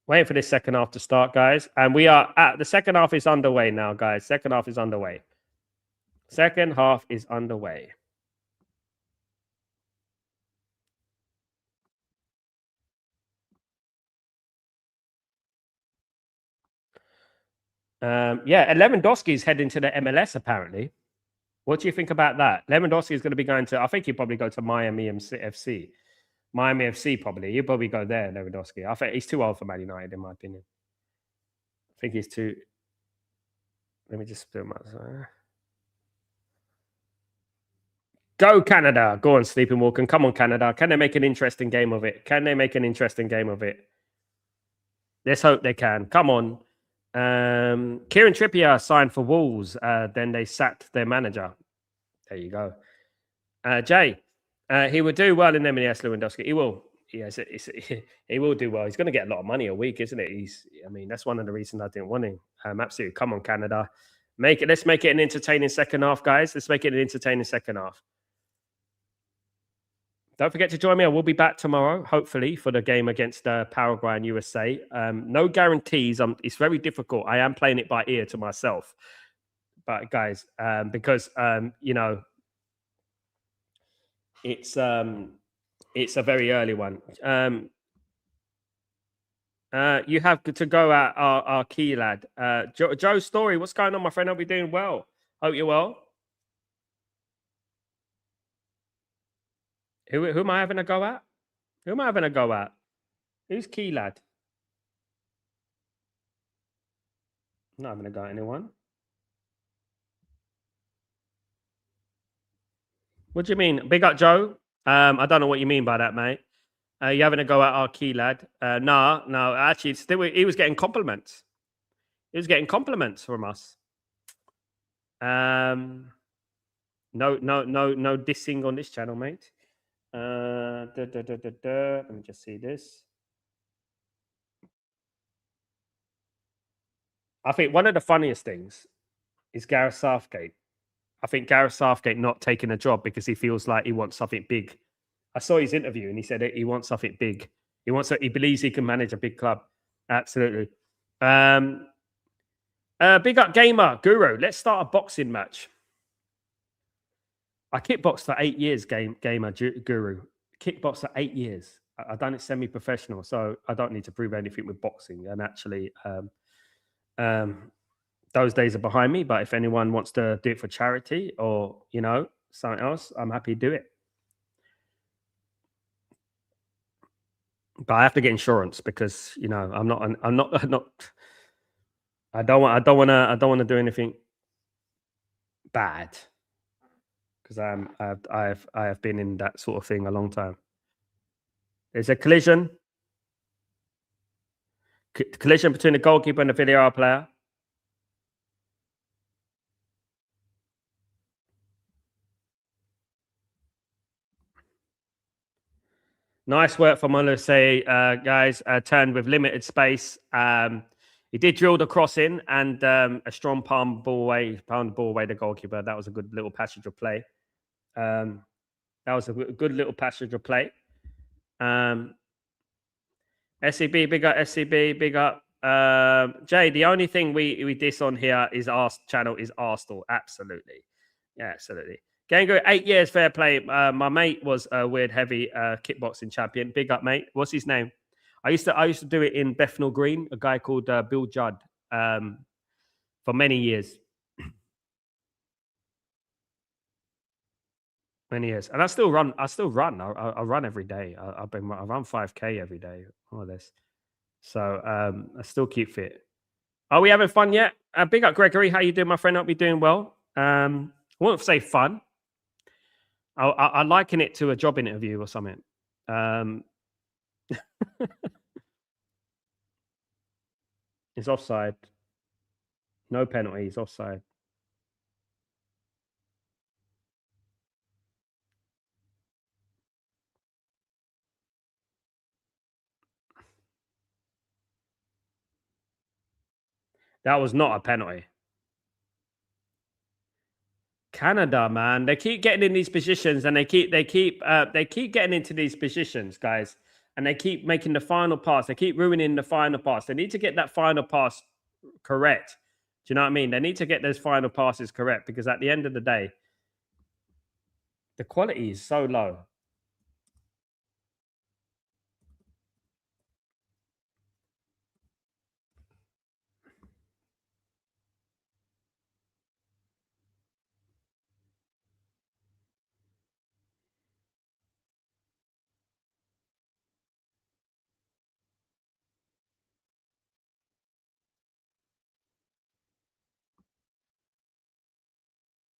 Speaker 1: Waiting for this second half to start, guys. And we are at the second half is underway now, guys. Second half is underway. Second half is underway. Yeah, and Lewandowski's heading to the MLS apparently. What do you think about that? Lewandowski is going to be going to, I think he'll probably go to Miami FC. Miami FC probably. He'll probably go there, Lewandowski. I think he's too old for Man United, in my opinion. I think he's too. Let me just do my. Go Canada. Go on, Sleeping Walk. And come on, Canada. Can they make an interesting game of it? Can they make an interesting game of it? Let's hope they can. Come on. Kieran Trippier signed for Wolves. Then they sacked their manager. There you go. Jay, he will do well in MLS, Lewandowski. He will. Yes, he will do well. He's going to get a lot of money a week, isn't it? I mean, that's one of the reasons I didn't want him. Absolutely. Come on, Canada. Let's make it an entertaining second half, guys. Let's make it an entertaining second half. Don't forget to join me. I will be back tomorrow, hopefully, for the game against Paraguay and USA. No guarantees. It's very difficult. I am playing it by ear to myself. But guys, because you know, it's a very early one. You have to go at our key lad, Joe Story. What's going on, my friend? Hope you're doing well. Hope you're well. Who am I having a go at? Who am I having a go at? Who's key lad? I'm not having a go at anyone. What do you mean? Big up, Joe. I don't know what you mean by that, mate. You having a go at our key lad? No. Actually, he was getting compliments. He was getting compliments from us. No dissing on this channel, mate. Let me just see this. I think one of the funniest things is Gareth Southgate. I think Gareth Southgate not taking a job because he feels like he wants something big. I saw his interview and he said he wants something big. He believes he can manage a big club. Absolutely. Big up gamer guru. Let's start a boxing match. I kickboxed for 8 years, gamer guru. Kickboxed for 8 years. I've done it semi-professional, so I don't need to prove anything with boxing. And actually, those days are behind me. But if anyone wants to do it for charity or something else, I'm happy to do it. But I have to get insurance because I don't want to do anything bad because I have been in that sort of thing a long time. There's a collision between the goalkeeper and the VAR player. Nice work from Olise, guys. Turned with limited space. He did drill the cross in and a strong pound the ball away the goalkeeper. That was a good little passage of play. That was a good little passage of play. SCB, big up, SCB, big up. Jay, the only thing we diss on here is our channel is Arsenal. Absolutely. Yeah, absolutely. Gango, 8 years, fair play. My mate was a weird heavy kickboxing champion. Big up, mate. What's his name? I used to do it in Bethnal Green, a guy called Bill Judd, for many years. Many years, and I still run. I run every day. I run 5K every day. All of this, so I still keep fit. Are we having fun yet? Big up, Gregory. How you doing, my friend? Hope you're doing well. I won't say fun. I liken it to a job interview or something. Um, it's offside. No penalties. Offside. That was not a penalty. Canada, man, they keep getting in these positions, and they keep getting into these positions, guys, and they keep making the final pass. They keep ruining the final pass. They need to get that final pass correct. Do you know what I mean? They need to get those final passes correct, because at the end of the day, the quality is so low.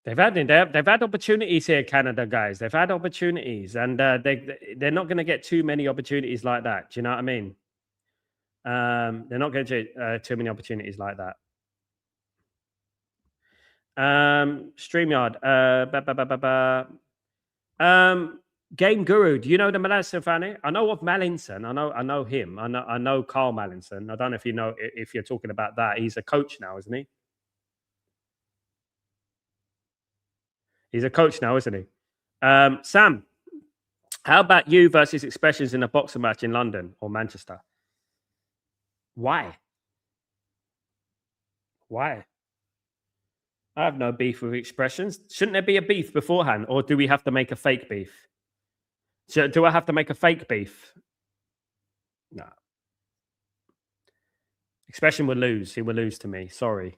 Speaker 1: They've had opportunities here, Canada guys. They've had opportunities, and they're not going to get too many opportunities like that. Do you know what I mean? They're not going to get too many opportunities like that. StreamYard. Game Guru. Do you know the Mallinson family? I know of Mallinson. I know him. I know Carl Mallinson. I don't know if you know, if you're talking about that. He's a coach now, isn't he? He's a coach now, isn't he? Sam, how about you versus Expressions in a boxing match in London or Manchester? Why? Why? I have no beef with Expressions. Shouldn't there be a beef beforehand, or do we have to make a fake beef? Do I have to make a fake beef? No. Expression will lose. He will lose to me. Sorry,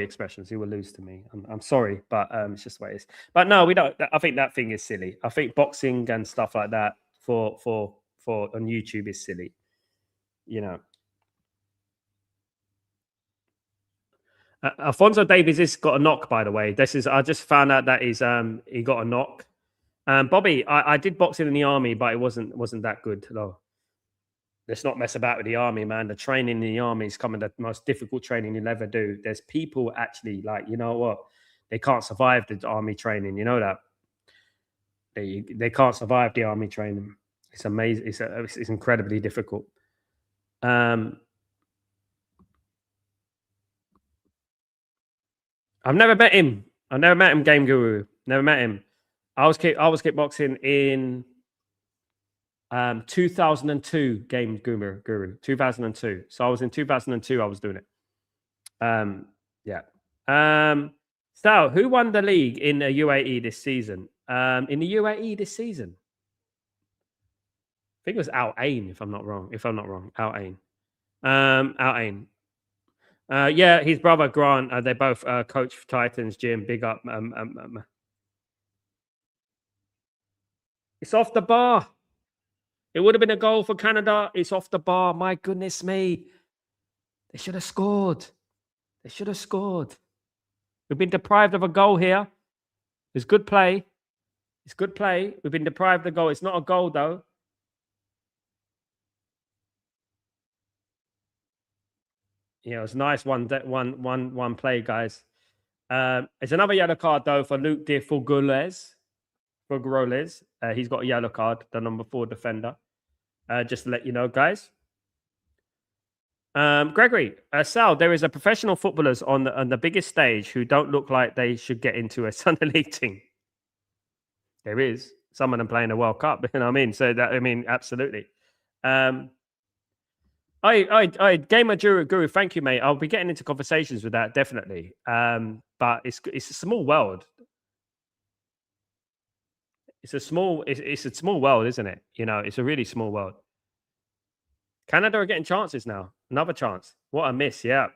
Speaker 1: Expressions. He will lose to me. I'm sorry, but it's just the way it is. But no, we don't. I think that thing is silly. I think boxing and stuff like that for on YouTube is silly. You know. Alfonso Davies has got a knock, by the way. I just found out that he got a knock. Bobby, I did boxing in the army, but it wasn't that good though. Let's not mess about with the army, man. The training in the army is coming the most difficult training you'll ever do. There's people actually like, you know what? They can't survive the army training. You know that they can't survive the army training. It's amazing. It's incredibly difficult. I've never met him. I've never met him, Game Guru. Never met him. I was kickboxing in 2002, Game Guru. 2002. So I was in 2002. I was doing it. Yeah. So who won the league in the UAE this season? In the UAE this season, I think it was Al Ain, if I'm not wrong. Al Ain. Al Ain. Yeah, his brother Grant. They both coach for Titans Gym. Big up. It's off the bar. It would have been a goal for Canada. It's off the bar. My goodness me. They should have scored. We've been deprived of a goal here. It's good play. We've been deprived of a goal. It's not a goal, though. Yeah, it was nice one play, guys. It's another yellow card, though, for Luke de Figueroles. He's got a yellow card, the number 4 defender. Just to let you know, guys. Gregory, Sal, there is a professional footballers on the biggest stage who don't look like they should get into a Sunday League team. There is some of them playing the World Cup. You know what I mean? So absolutely. I Gamer Guru, thank you, mate. I'll be getting into conversations with that definitely. But it's a small world. It's a small world, isn't it? You know, it's a really small world. Canada are getting chances now. Another chance. What a miss, yeah.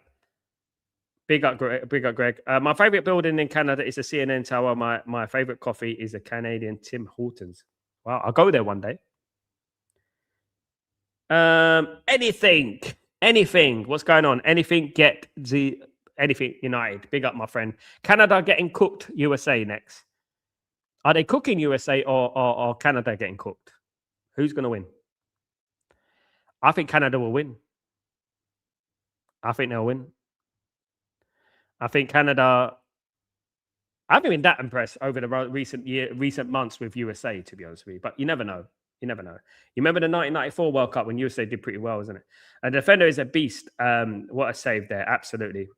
Speaker 1: Big up, Greg. My favorite building in Canada is a CNN Tower. My favorite coffee is a Canadian Tim Hortons. Wow, I'll go there one day. Anything. What's going on? Anything United. Big up, my friend. Canada getting cooked. USA next. Are they cooking USA or Canada getting cooked? Who's going to win? I think Canada will win. I think they'll win. I think Canada. I haven't been that impressed over the recent months with USA, to be honest with you. But you never know. You never know. You remember the 1994 World Cup when USA did pretty well, isn't it? A defender is a beast. What a save there. Absolutely.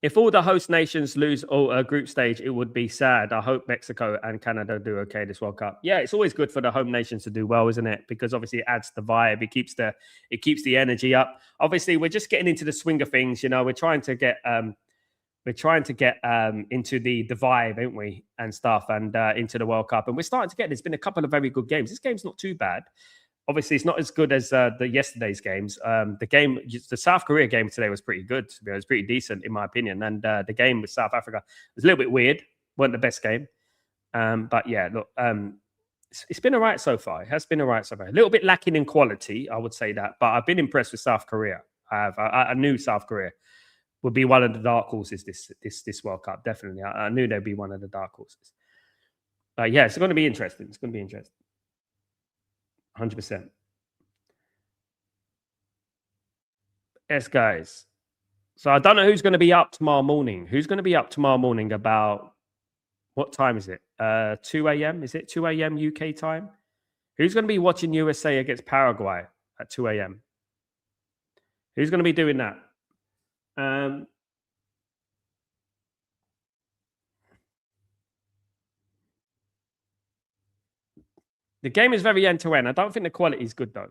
Speaker 1: If all the host nations lose a group stage, it would be sad. I hope Mexico and Canada do okay this World Cup. Yeah, it's always good for the home nations to do well, isn't it? Because obviously it adds the vibe. It keeps the energy up. Obviously, we're just getting into the swing of things. You know, we're trying to get into the vibe, ain't we, and stuff, and into the World Cup. And we're starting to get. There's been a couple of very good games. This game's not too bad. Obviously, it's not as good as the yesterday's games. The South Korea game today was pretty good. It was pretty decent, in my opinion. And the game with South Africa was a little bit weird. Wasn't the best game. But yeah, look, it's been all right so far. It has been all right so far. A little bit lacking in quality, I would say that. But I've been impressed with South Korea. I knew South Korea would be one of the dark horses this World Cup. Definitely, I knew they'd be one of the dark horses. Yeah, it's going to be interesting. It's going to be interesting. 100%. Yes, guys. So I don't know who's going to be up tomorrow morning. Who's going to be up tomorrow morning about what time is it? 2 a.m. Is it 2 a.m. UK time? Who's going to be watching USA against Paraguay at 2 a.m.? Who's going to be doing that? The game is very end-to-end. I don't think the quality is good, though.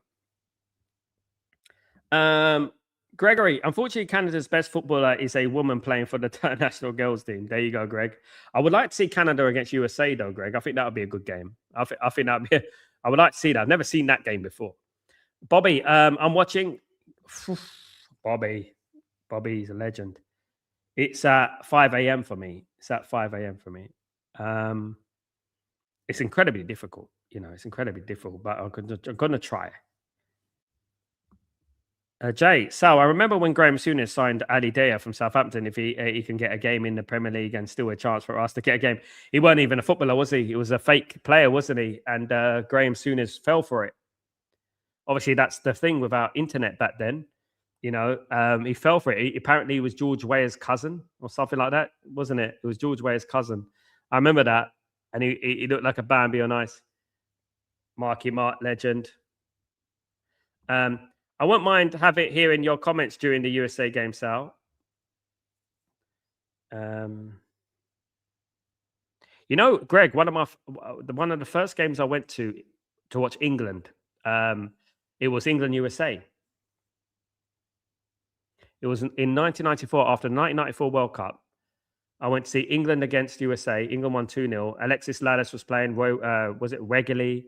Speaker 1: Gregory, unfortunately, Canada's best footballer is a woman playing for the national girls team. There you go, Greg. I would like to see Canada against USA, though, Greg. I think that would be a good game. I think that would be. I would like to see that. I've never seen that game before. Bobby, I'm watching. Bobby's a legend. It's at 5 a.m. for me. It's incredibly difficult. You know, it's incredibly difficult, but I'm going to try. Jay, so I remember when Graham Souness signed Ali Dea from Southampton. If he can get a game in the Premier League and still a chance for us to get a game, he wasn't even a footballer, was he? He was a fake player, wasn't he? And Graham Souness fell for it. Obviously, that's the thing with our internet back then. You know, he fell for it. Apparently, he was George Weah's cousin or something like that, wasn't it? It was George Weah's cousin. I remember that, and he looked like a Bambi on ice. Marky Mark legend. I won't mind have it here in your comments during the USA game, Sal. You know, Greg, one of the first games I went to watch England. It was England USA. It was in 1994 after the 1994 World Cup. I went to see England against USA. England won 2-0. Alexis Lalas was playing. Was it Regularly?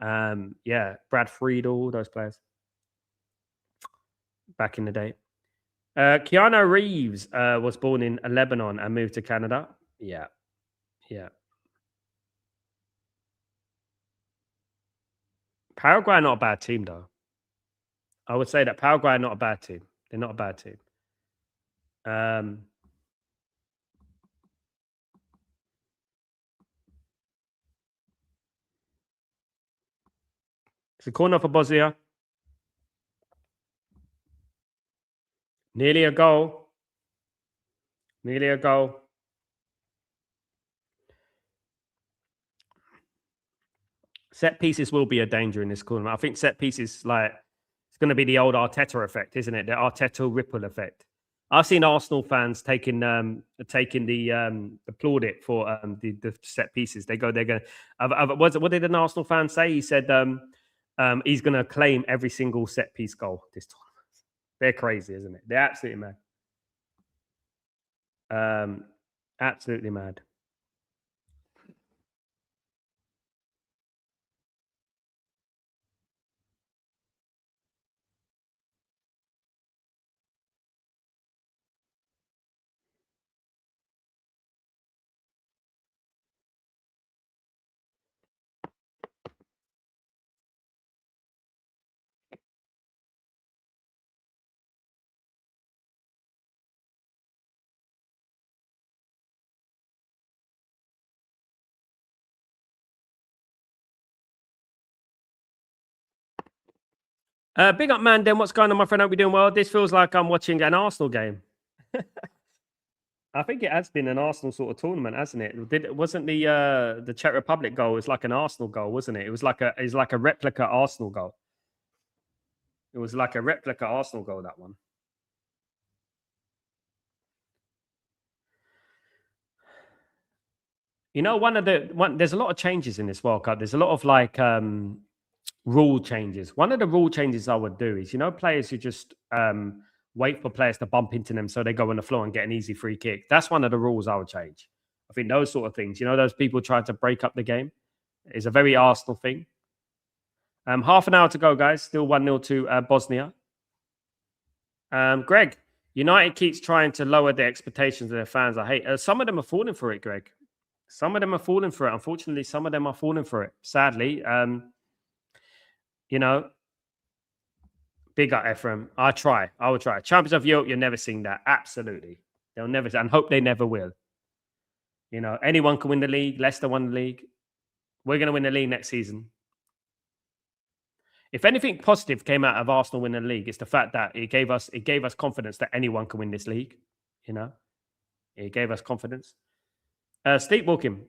Speaker 1: Yeah, Brad Friedel, those players back in the day. Keanu Reeves was born in Lebanon and moved to Canada. Yeah. Paraguay are not a bad team, though. I would say that Paraguay are not a bad team. They're not a bad team. It's a corner for Bosnia. Nearly a goal. Set pieces will be a danger in this tournament. I think set pieces it's going to be the old Arteta effect, isn't it? The Arteta ripple effect. I've seen Arsenal fans taking the plaudit for the set pieces. They're going to. What did an Arsenal fan say? He said he's going to claim every single set piece goal this tournament. They're crazy, isn't it? They're absolutely mad. Absolutely mad. Big up, man. Then what's going on, my friend? Hope you're doing well. This feels like I'm watching an Arsenal game. I think it has been an Arsenal sort of tournament, hasn't it? Wasn't the Czech Republic goal? It was like an Arsenal goal, wasn't it? It was like a replica Arsenal goal. It was like a replica Arsenal goal, that one. You know, there's a lot of changes in this World Cup. There's a lot of like rule changes. One of the rule changes I would do is, players who just wait for players to bump into them so they go on the floor and get an easy free kick. That's one of the rules I would change. I think those sort of things, those people trying to break up the game is a very Arsenal thing. Half an hour to go, guys. Still 1-0 to Bosnia. Greg, United keeps trying to lower the expectations of their fans. I hate some of them are falling for it, Greg. Some of them are falling for it. Unfortunately, some of them are falling for it. Sadly, big up Ephraim. I will try. Champions of Europe, you're never seeing that. Absolutely. They'll never, and hope they never will. Anyone can win the league. Leicester won the league. We're going to win the league next season. If anything positive came out of Arsenal winning the league, it's the fact that it gave us confidence that anyone can win this league. It gave us confidence. Steve Walking,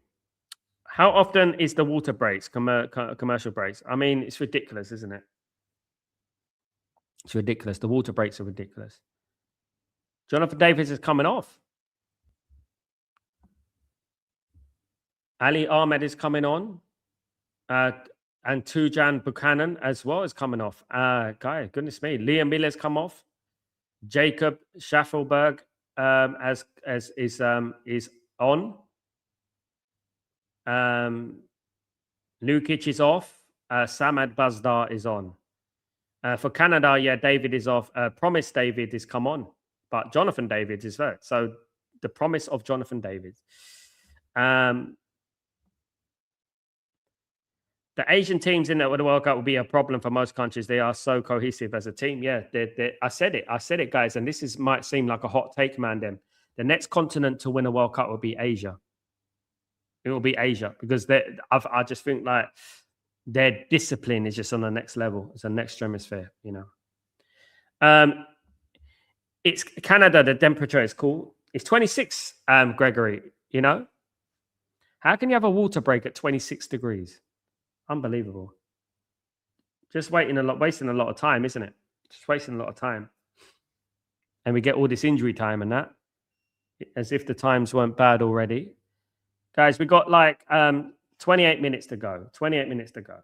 Speaker 1: how often is the water breaks, commercial breaks? I mean, it's ridiculous, isn't it? It's ridiculous. The water breaks are ridiculous. Jonathan Davis is coming off. Ali Ahmed is coming on. And Tujan Buchanan as well is coming off. Goodness me. Liam Miller's come off. Jacob Schaffelberg is on. Lukic is off. Samad Bazdar is on. For Canada, David is off. Promise David is come on, but Jonathan David is there. So the promise of Jonathan David. The Asian teams in the World Cup will be a problem for most countries. They are so cohesive as a team. Yeah, I said it, guys. And this might seem like a hot take, man. The next continent to win a World Cup will be Asia. It will be Asia because I just think like their discipline is just on the next level. It's the next hemisphere, It's Canada. The temperature is cool. It's 26, Gregory. How can you have a water break at 26 degrees? Unbelievable. Just wasting a lot of time, isn't it? Just wasting a lot of time. And we get all this injury time and that, as if the times weren't bad already. Guys, we got like 28 minutes to go. 28 minutes to go.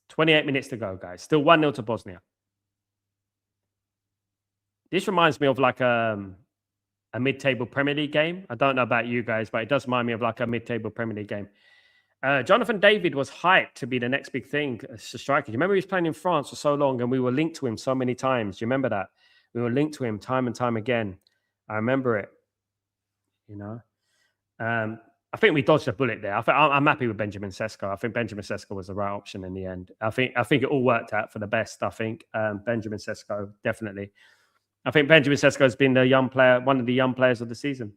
Speaker 1: 28 minutes to go, guys. Still 1-0 to Bosnia. This reminds me of like a mid-table Premier League game. I don't know about you guys, but it does remind me of like a mid-table Premier League game. Jonathan David was hyped to be the next big thing as a striker. You remember he was playing in France for so long and we were linked to him so many times. Do you remember that? We were linked to him time and time again. I remember it. I think we dodged a bullet there. I'm happy with Benjamin Sesko. I think Benjamin Sesko was the right option in the end. I think it all worked out for the best. I think Benjamin Sesko, definitely. I think Benjamin Sesko has been the young player, one of the young players of the season.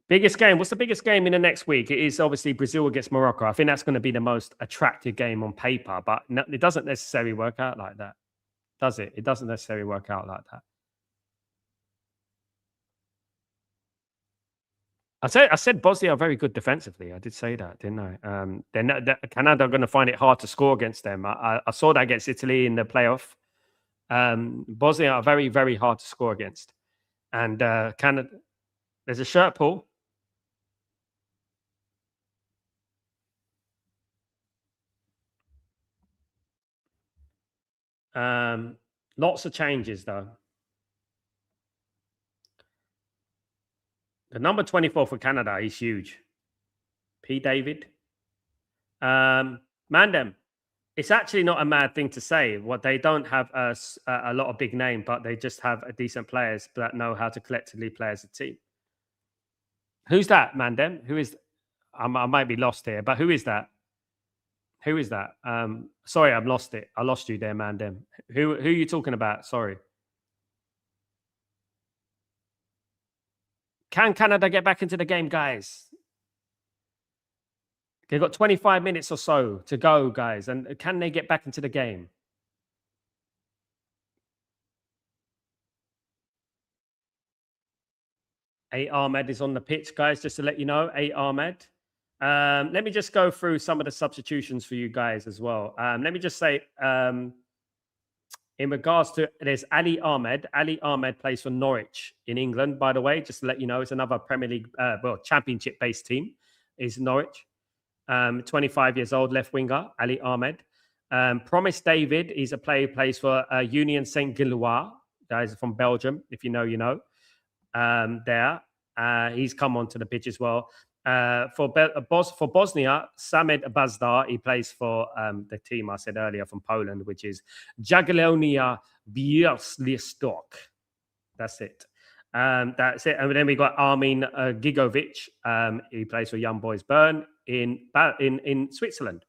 Speaker 1: Biggest game. What's the biggest game in the next week? It is obviously Brazil against Morocco. I think that's going to be the most attractive game on paper, but it doesn't necessarily work out like that, does it? It doesn't necessarily work out like that. I said Bosnia are very good defensively. I did say that, didn't I? Canada are going to find it hard to score against them. I saw that against Italy in the playoff. Bosnia are very, very hard to score against. And Canada, there's a shirt pull. Lots of changes, though. The number 24 for Canada is huge. P. David. Mandem. It's actually not a mad thing to say. What they don't have a lot of big name, but they just have a decent players that know how to collectively play as a team. Who's that, Mandem? Who is? I might be lost here, but who is that? Who is that? Sorry, I've lost it. I lost you there, Mandem. Who are you talking about? Sorry. Can Canada get back into the game, guys? They've got 25 minutes or so to go, guys. And can they get back into the game? A Ahmed is on the pitch, guys, just to let you know. A Ahmed. Let me just go through some of the substitutions for you guys as well. Let me just say, in regards to, there's Ali Ahmed. Ali Ahmed plays for Norwich in England, by the way, just to let you know. It's another Premier League, championship-based team is Norwich. 25 years old, left winger, Ali Ahmed. Promise David, he's a player who plays for Union Saint Gilloise. Guys from Belgium, if you know, you know. There, he's come onto the pitch as well. For Bosnia, Samed Bazdar, he plays for the team I said earlier from Poland, which is Jagiellonia Białystok. That's it. That's it. And then we got Armin Gigovic. He plays for Young Boys Bern in Switzerland,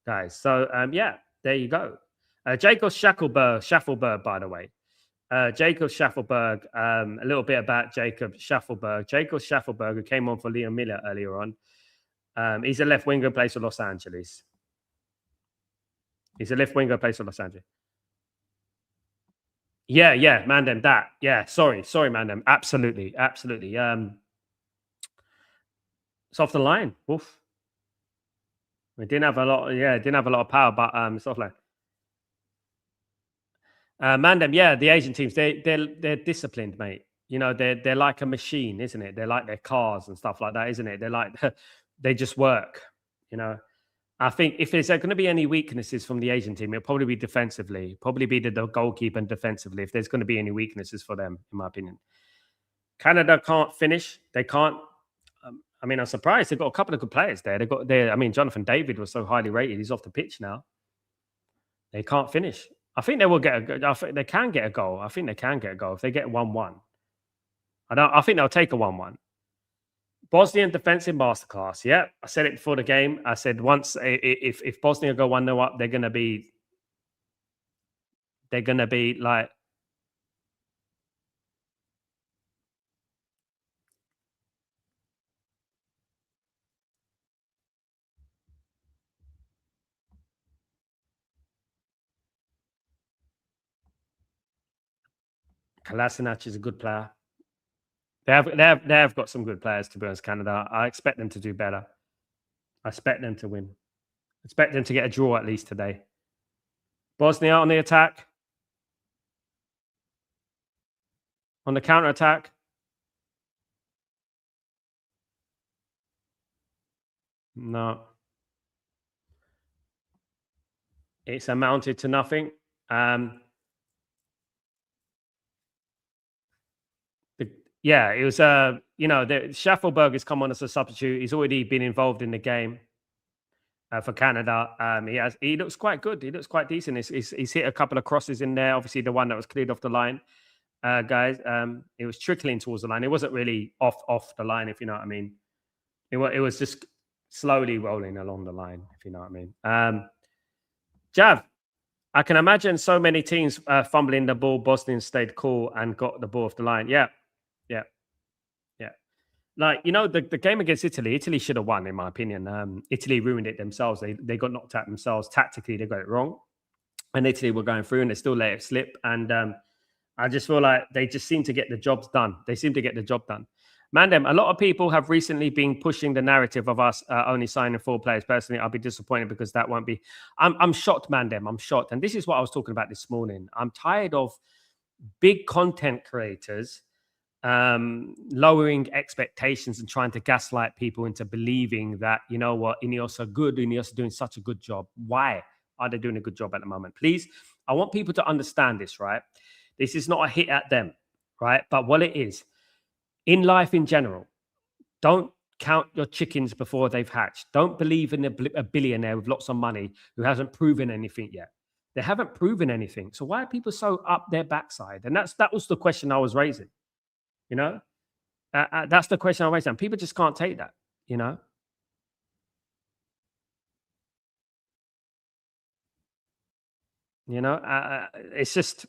Speaker 1: guys. So yeah, there you go. Jacob Schaffelberg, by the way. Jacob Schaffelberg, a little bit about Jacob Schaffelberg. Jacob Schaffelberg, who came on for Liam Miller earlier on. He's a left winger, plays for Los Angeles. He's a left winger, plays for Los Angeles. Yeah, Mandem, that. Yeah, sorry, Mandem. Absolutely. It's off the line. Woof. We didn't have a lot. Yeah, didn't have a lot of power, but it's off line. Mandem, yeah, the Asian teams, they're disciplined, mate. You know, they're like a machine, isn't it? They're like their cars and stuff like that, isn't it? They're like they just work. You know, I think if there's going to be any weaknesses from the Asian team, it'll probably be defensively, probably be the goalkeeper and defensively. If there's going to be any weaknesses for them, in my opinion, Canada can't finish. They can't. I mean, I'm surprised they've got a couple of good players there. They've got there. I mean, Jonathan David was so highly rated. He's off the pitch now. They can't finish. I think they will get a. I think they can get a goal. I think they can get a goal if they get 1-1. I think they'll take a 1-1. Bosnian defensive masterclass. Yeah, I said it before the game. I said once if Bosnia go 1-0 up, they're gonna be like. Kolasinac is a good player. They have got some good players, to be honest, Canada. I expect them to do better. I expect them to win. I expect them to get a draw at least today. Bosnia on the attack. On the counter attack. No. It's amounted to nothing. Yeah, it was. Schaffelberg has come on as a substitute. He's already been involved in the game for Canada. He looks quite good. He looks quite decent. He's hit a couple of crosses in there. Obviously, the one that was cleared off the line, guys. It was trickling towards the line. It wasn't really off the line, if you know what I mean. It was just slowly rolling along the line, if you know what I mean. Jav, I can imagine so many teams fumbling the ball. Bosnian stayed cool and got the ball off the line. Yeah. Like, you know, the game against Italy should have won, in my opinion. Italy ruined it themselves. They got knocked out themselves. Tactically, they got it wrong. And Italy were going through and they still let it slip. And I just feel like they just seem to get the jobs done. They seem to get the job done. Mandem, a lot of people have recently been pushing the narrative of us only signing 4 players. Personally, I'll be disappointed because that won't be. I'm shocked, Mandem. I'm shocked. And this is what I was talking about this morning. I'm tired of big content creators lowering expectations and trying to gaslight people into believing that, you know what, Ineos are good. Ineos are doing such a good job. Why are they doing a good job at the moment? Please, I want people to understand this, right? This is not a hit at them, right? But what it is, in life in general, don't count your chickens before they've hatched. Don't believe in a billionaire with lots of money who hasn't proven anything yet. They haven't proven anything. So why are people so up their backside? And that was the question I was raising. You know, that's the question I raised. And people just can't take that, you know. It's just,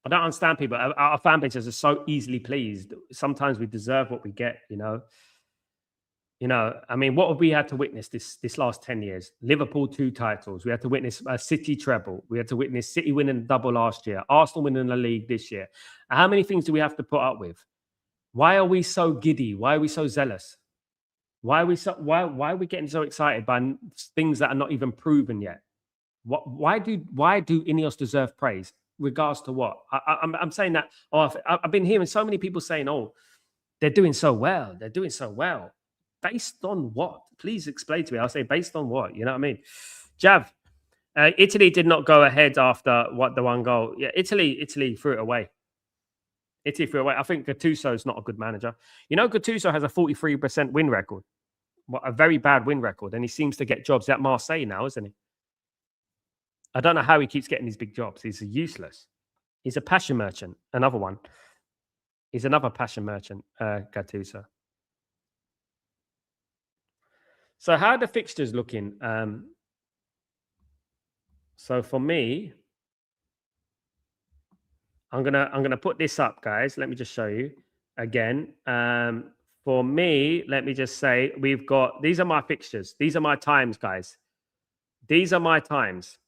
Speaker 1: I don't understand people. Our fan bases are so easily pleased. Sometimes we deserve what we get, you know. I mean, what have we had to witness this last 10 years? Liverpool 2 titles. We had to witness a City treble. We had to witness City winning the double last year. Arsenal winning the league this year. How many things do we have to put up with? Why are we so giddy? Why are we so zealous? Why are we getting so excited by things that are not even yet? Why do Ineos deserve praise? Regards to what? I'm saying that. Oh, I've been hearing so many people saying, "Oh, they're doing so well. They're doing so well." Based on what? Please explain to me. I'll say based on what? You know what I mean? Jav, Italy did not go ahead after the one goal. Yeah, Italy threw it away. Italy threw it away. I think Gattuso is not a good manager. You know, Gattuso has a 43% win record. A very bad win record, and he seems to get jobs at Marseille now, isn't he? I don't know how he keeps getting these big jobs. He's useless. He's a passion merchant. Another one. He's another passion merchant, Gattuso. So how are the fixtures looking? So for me, I'm gonna put this up, guys. Let me just show you again. For me, let me just say these are my fixtures. These are my times, guys. These are my times.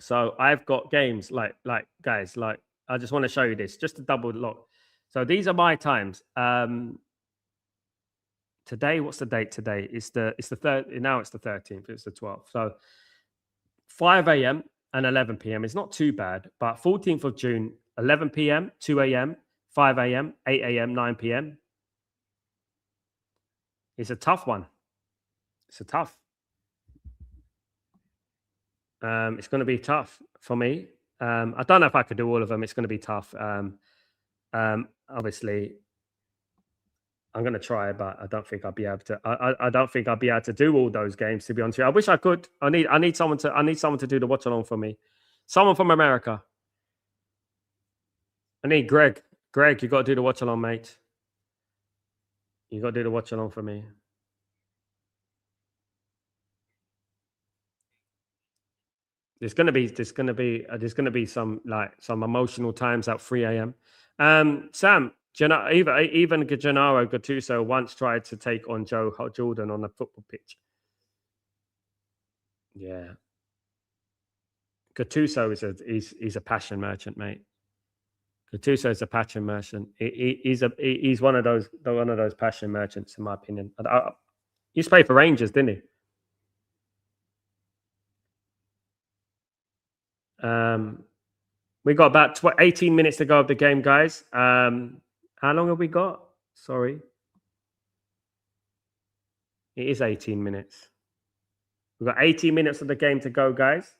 Speaker 1: So I've got games guys, I just want to show you this, just to double look. So these are my times. Today, what's the date today? It's the third. Now it's the 13th. It's the 12th. So 5 a.m. and 11 p.m. It's not too bad, but 14th of June, 11 p.m., 2 a.m., 5 a.m., 8 a.m., 9 p.m. It's a tough one. It's tough. It's going to be tough for me. I don't know if I could do all of them. It's going to be tough. Obviously, I'm going to try, but I don't think I'll be able to. I don't think I'll be able to do all those games. To be honest with you, I wish I could. I need someone to do the watch along for me. Someone from America. I need Greg. Greg, you got to do the watch along, mate. You got to do the watch along for me. There's gonna be some emotional times at 3 a.m. Sam, even Gennaro Gattuso once tried to take on Joe Jordan on a football pitch. Yeah, Gattuso is a passion merchant, mate. Gattuso is a passion merchant. He's one of those passion merchants, in my opinion. He used to play for Rangers, didn't he? We got about 18 minutes to go of the game, guys. How long have we got? Sorry. It is 18 minutes. We've got 18 minutes of the game to go, guys.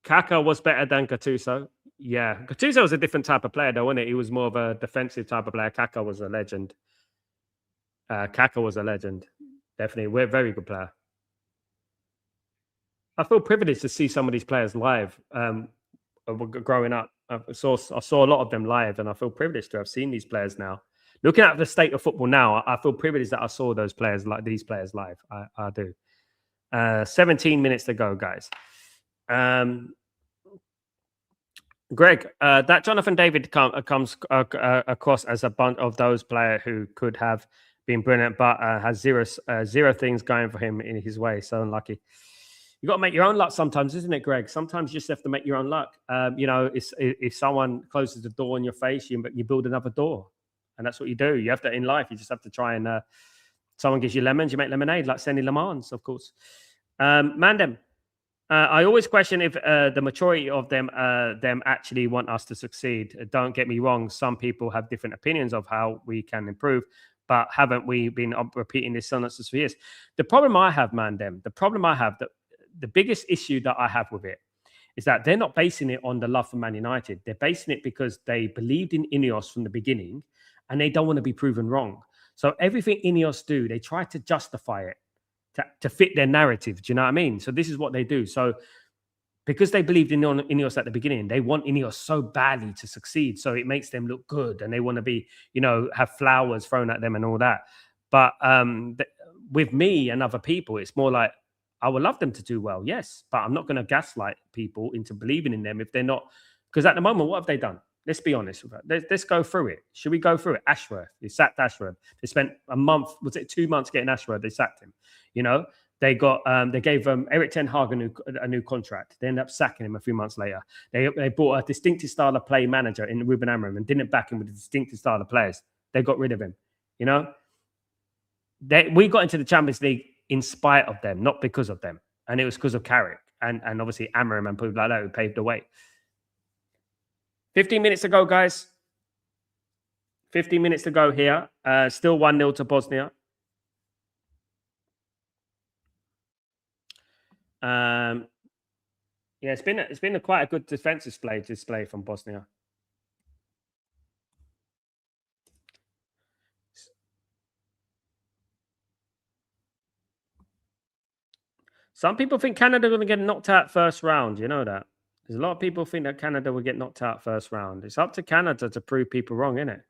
Speaker 1: Kaka was better than Gattuso. Yeah, Gattuso was a different type of player, though, wasn't it? He was more of a defensive type of player. Kaka was a legend. Definitely. We're a very good player. I feel privileged to see some of these players live. Growing up, I saw a lot of them live, and I feel privileged to have seen these players now. Looking at the state of football now, I feel privileged that I saw these players live. I do. 17 minutes to go, guys. Greg, that Jonathan David comes across as a bunch of those players who could have been brilliant, but has zero things going for him in his way. So unlucky. You got to make your own luck sometimes, isn't it, Greg? Sometimes you just have to make your own luck. If someone closes the door in your face, you build another door, and that's what you do. You have to in life. You just have to try and. Someone gives you lemons, you make lemonade, like Senny Lemans, of course. Mandem. I always question if the majority of them actually want us to succeed. Don't get me wrong. Some people have different opinions of how we can improve, but haven't we been repeating this sentences for years? The problem I have, the biggest issue that I have with it is that they're not basing it on the love for Man United. They're basing it because they believed in Ineos from the beginning and they don't want to be proven wrong. So everything Ineos do, they try to justify it to fit their narrative. Do you know what I mean? So this is what they do. So because they believed in Ineos at the beginning, they want Ineos so badly to succeed. So it makes them look good and they want to be, have flowers thrown at them and all that. But with me and other people, it's more like, I would love them to do well, yes, but I'm not going to gaslight people into believing in them if they're not. Because at the moment, what have they done? Let's be honest with that. Let's go through it. Should we go through it? Ashworth, they sacked Ashworth. They spent a month, was it 2 months getting Ashworth? They sacked him. They got they gave Eric Ten Hag a new contract. They ended up sacking him a few months later. They bought a distinctive style of play manager in Ruben Amorim and didn't back him with a distinctive style of players. They got rid of him. We got into the Champions League in spite of them, not because of them. And it was because of Carrick and obviously Amorim and people like that who paved the way. 15 minutes to go, guys. 15 minutes to go here. Still 1-0 to Bosnia. Yeah, it's been quite a good defensive display from Bosnia. Some people think Canada are going to get knocked out first round. You know that. There's a lot of people think that Canada will get knocked out first round. It's up to Canada to prove people wrong, isn't it?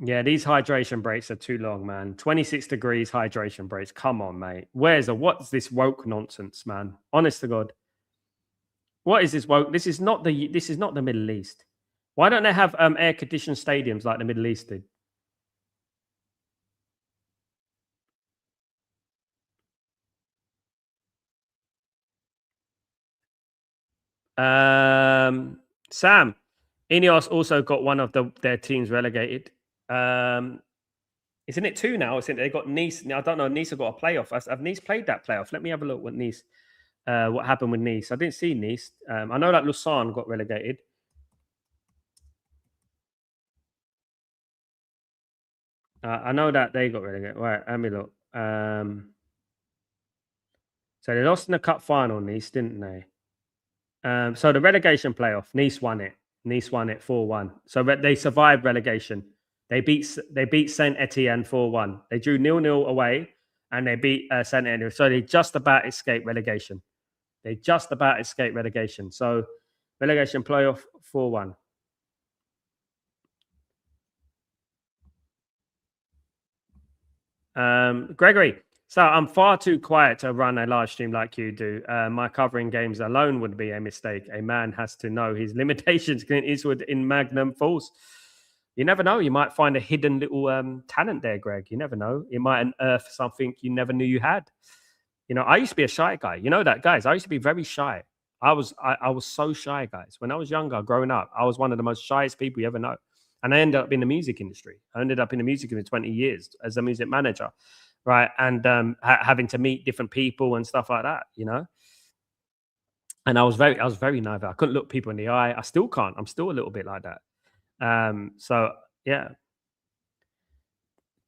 Speaker 1: Yeah, these hydration breaks are too long, man. 26 degrees hydration breaks. Come on, mate. What's this woke nonsense, man? Honest to God. What is this woke? This is not the Middle East. Why don't they have air conditioned stadiums like the Middle East did? Sam, Ineos also got one of their teams relegated. Isn't it 2 now? Isn't it? They got Nice. I don't know. Nice have got a playoff. Have Nice played that playoff? Let me have a look. What happened with Nice? I didn't see Nice. I know that Lausanne got relegated. I know that they got relegated. Right, let me look. So they lost in the cup final, Nice, didn't they? So the relegation playoff, Nice won it. Nice won it 4-1. So they survived relegation. They beat Saint Etienne 4-1. They drew 0-0 away, and they beat Saint Etienne. So they just about escaped relegation. So relegation playoff 4-1. Gregory, so I'm far too quiet to run a live stream like you do. My covering games alone would be a mistake. A man has to know his limitations. Clint Eastwood in Magnum Falls. You never know. You might find a hidden little talent there, Greg. You never know. It might unearth something you never knew you had. I used to be a shy guy. You know that, guys. I used to be very shy. I was so shy, guys. When I was younger, growing up, I was one of the most shyest people you ever know. And I ended up in the music industry. I ended up in the music industry 20 years as a music manager, right? And having to meet different people and stuff like that, And I was very naive. I couldn't look people in the eye. I still can't. I'm still a little bit like that. So yeah.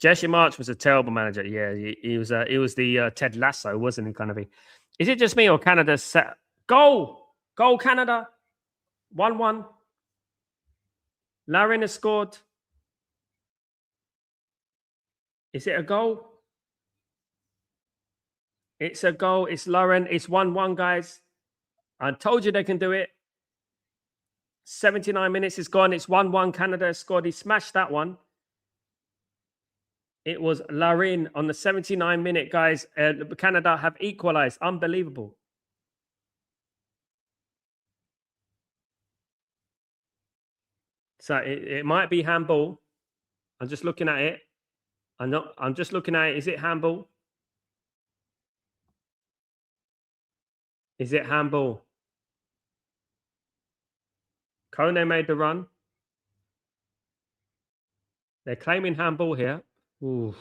Speaker 1: Jesse March was a terrible manager. Yeah, he was the Ted Lasso, wasn't he? Kind of. Is it just me or Canada set goal Canada 1-1? Larin has scored. Is it a goal? It's a goal. It's Lauren. It's 1-1, guys. I told you they can do it. 79 minutes is gone. It's 1-1. Canada has scored. He smashed that one. It was Larin on the 79-minute, guys. Canada have equalized. Unbelievable. So it might be handball. I'm just looking at it. I'm just looking at it. Is it handball? Is it handball? Kone made the run. They're claiming handball here. Ooh.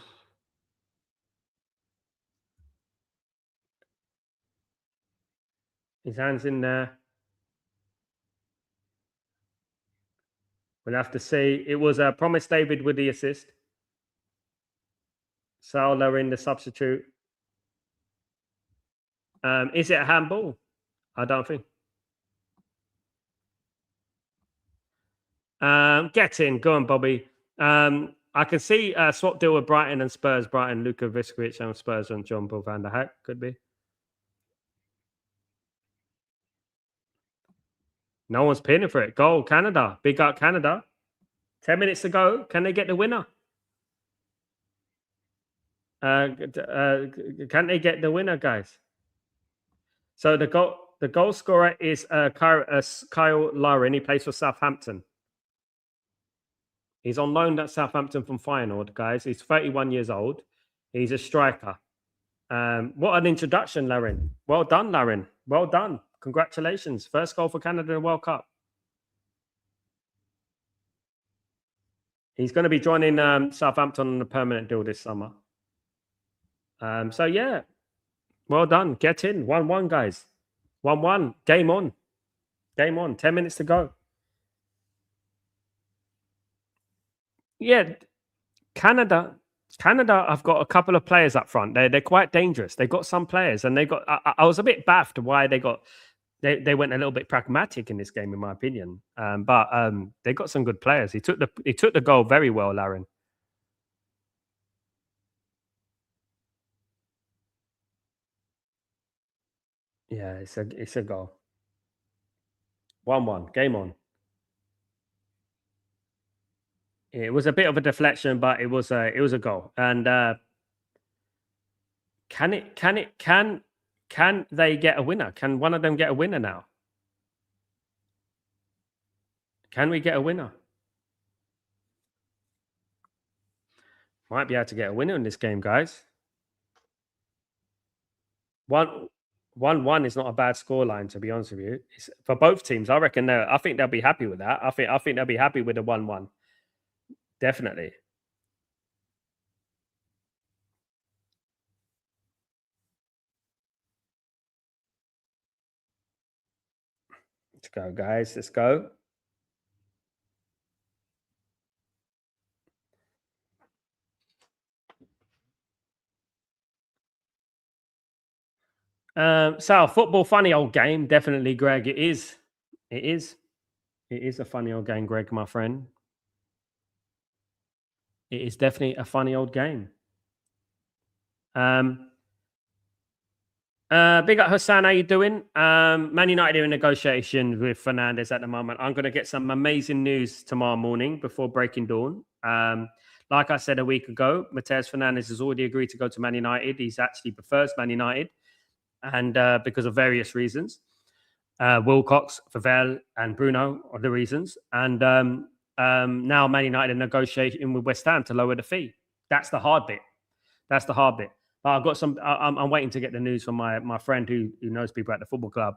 Speaker 1: His hand's in there. We'll have to see. It was Promise David with the assist. Saul Larin, the substitute. Is it a handball? I don't think. Get in. Go on, Bobby. I can see swap deal with Brighton and Spurs. Brighton, Luka Viskovic and Spurs and John Paul van der Hack. Could be. No one's pinning for it. Goal, Canada. Big up, Canada. 10 minutes to go. Can they get the winner? Can they get the winner, guys? So the goal scorer is Kyle Lauren. He plays for Southampton. He's on loan at Southampton from Feyenoord, guys. He's 31 years old. He's a striker. What an introduction, Lauren. Well done, Lauren. Well done. Congratulations. First goal for Canada in the World Cup. He's going to be joining Southampton on a permanent deal this summer. So, yeah. Well done. Get in. 1-1, guys. 1-1. Game on. Game on. 10 minutes to go. Yeah. Canada, I've got a couple of players up front. They're quite dangerous. They've got some players, and they got. I was a bit baffed why they went a little bit pragmatic in this game, in my opinion. But they got some good players. He took the goal very well, Lauren. Yeah, it's a goal. 1-1. Game on. It was a bit of a deflection, but it was a goal. And can they get a winner? Can one of them get a winner now? Can we get a winner? Might be able to get a winner in this game, guys. 1-1 is not a bad scoreline, to be honest with you. For both teams, I reckon I think they'll be happy with that. I think they'll be happy with the 1-1. Definitely. Let's go, guys. Let's go. So football, funny old game. Definitely, Greg. It is. It is. It is a funny old game, Greg, my friend. It is definitely a funny old game. Big up Hassan, how you doing? Man United are in negotiation with Fernandes at the moment. I'm going to get some amazing news tomorrow morning before breaking dawn. Like I said a week ago, Matheus Fernandes has already agreed to go to Man United. He's actually prefers Man United, and because of various reasons. Wilcox, Favel, and Bruno are the reasons. And now Man United are negotiating with West Ham to lower the fee. That's the hard bit. That's the hard bit. But I've got some. I'm waiting to get the news from my friend who knows people at the football club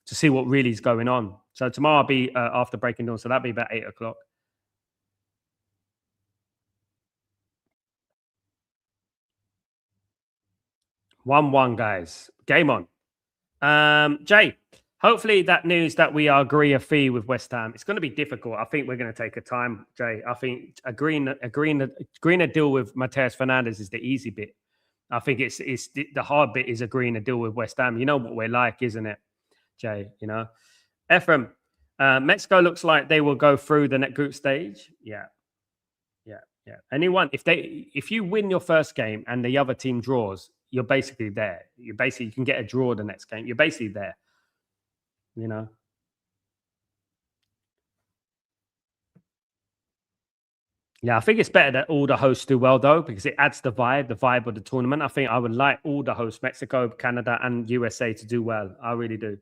Speaker 1: to see what really is going on. So tomorrow I'll be after breaking dawn. So that'll be about 8 o'clock. One, guys. Game on. Jay, hopefully that news that we agree a fee with West Ham. It's going to be difficult. I think we're going to take a time, Jay. I think agreeing a deal with Matheus Fernandes is the easy bit. I think it's the hard bit is agreeing a deal with West Ham. You know what we're like, isn't it, Jay? You know, Ephraim, Mexico looks like they will go through the net group stage. Yeah. Anyone, if you win your first game and the other team draws, you're basically there. You can get a draw the next game. You're basically there. You know. Yeah, I think it's better that all the hosts do well, though, because it adds the vibe of the tournament. I think I would like all the hosts, Mexico, Canada, and USA, to do well. I really do.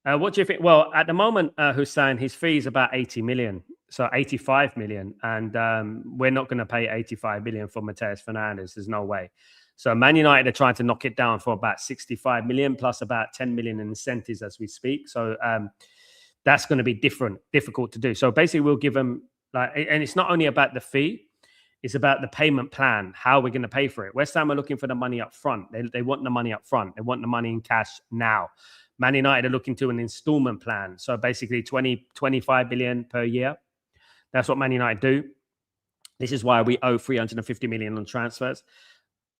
Speaker 1: What do you think? Well, at the moment, Hussein, his fee is about 80 million, so 85 million. And we're not going to pay 85 million for Matheus Fernandes. There's no way. So Man United are trying to knock it down for about 65 million plus about 10 million in incentives as we speak. So that's going to be difficult to do. So basically, we'll give them and it's not only about the fee, it's about the payment plan, how we're going to pay for it. West Ham are looking for the money up front. They want the money up front. They want the money in cash now. Man United are looking to an installment plan. So basically 25 billion per year. That's what Man United do. This is why we owe 350 million on transfers.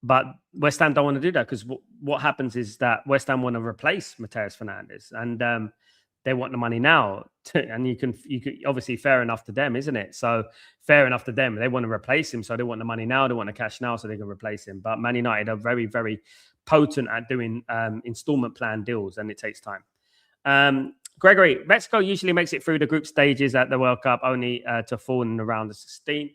Speaker 1: But West Ham don't want to do that because what happens is that West Ham want to replace Mateus Fernandes, and they want the money now. And you can obviously fair enough to them, isn't it? So fair enough to them. They want to replace him, so they want the money now. They want the cash now, so they can replace him. But Man United are very, very potent at doing installment plan deals, and it takes time. Gregory, Mexico usually makes it through the group stages at the World Cup, only to fall in the round of 16.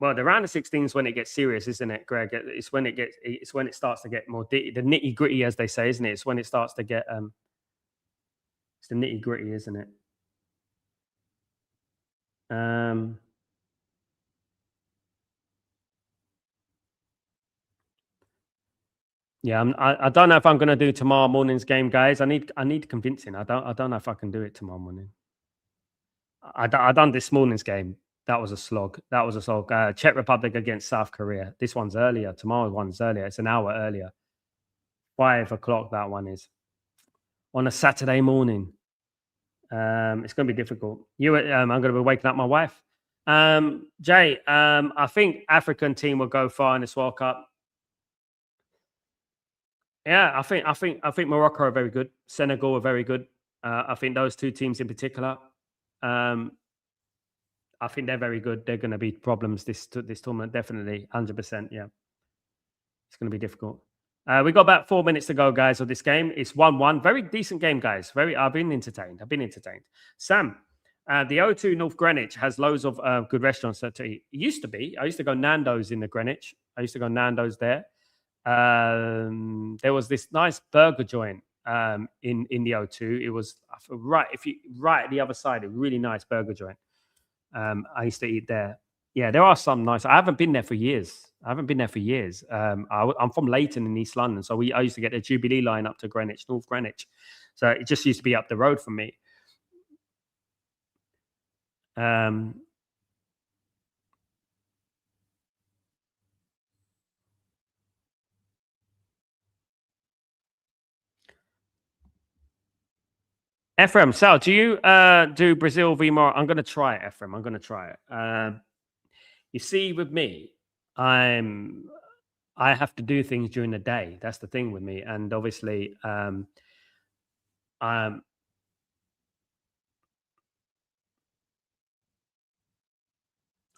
Speaker 1: Well, the round of 16 is when it gets serious, isn't it, Greg? It's when it starts to get more the nitty gritty, as they say, isn't it? It's when it starts to get it's the nitty gritty, isn't it? Yeah, I don't know if I'm going to do tomorrow morning's game, guys. I need convincing. I don't know if I can do it tomorrow morning. I done this morning's game. That was a slog. Czech Republic against South Korea. This one's earlier. Tomorrow one's earlier. It's an hour earlier. 5 o'clock. That one is on a Saturday morning. It's going to be difficult. I'm going to be waking up my wife. Jay, I think African team will go far in this World Cup. Yeah, I think Morocco are very good. Senegal are very good. I think those two teams in particular. I think they're very good. They're going to be problems this tournament, definitely, 100%. Yeah, it's going to be difficult. We got about 4 minutes to go, guys, of this game. It's 1-1. Very decent game, guys. I've been entertained. Sam, the O2 North Greenwich has loads of good restaurants to eat. It used to be. I used to go Nando's in the Greenwich. I used to go Nando's there. There was this nice burger joint in the O2. It was right at the other side. A really nice burger joint. I used to eat there. Yeah, there are some nice. I haven't been there for years. I'm from Leighton in East London, so I used to get the Jubilee line up to Greenwich, North Greenwich. So it just used to be up the road from me. Ephraim, Sal, do you do Brazil v Morocco? I'm going to try it, Ephraim. I'm going to try it. You see, with me, I have to do things during the day. That's the thing with me, and obviously, I'm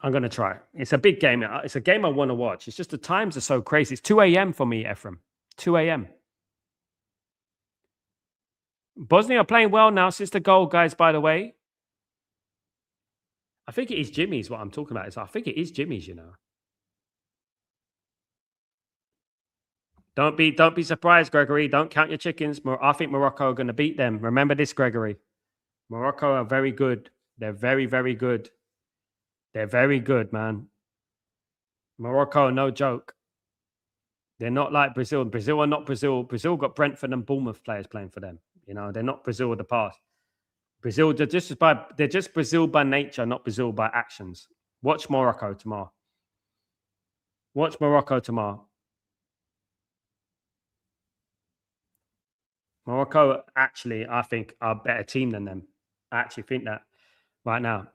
Speaker 1: going to try. It's a big game. It's a game I want to watch. It's just the times are so crazy. It's 2 a.m. for me, Ephraim. 2 a.m. Bosnia are playing well now since the goal, guys, by the way. I think it is Jimmy's what I'm talking about. I think it is Jimmy's, you know. Don't be surprised, Gregory. Don't count your chickens. I think Morocco are going to beat them. Remember this, Gregory. Morocco are very good. They're very, very good. They're very good, man. Morocco, no joke. They're not like Brazil. Brazil are not Brazil. Brazil got Brentford and Bournemouth players playing for them. You know, they're not Brazil of the past. Brazil, they're just Brazil by nature, not Brazil by actions. Watch Morocco tomorrow. Morocco, actually, I think, are a better team than them. I actually think that right now.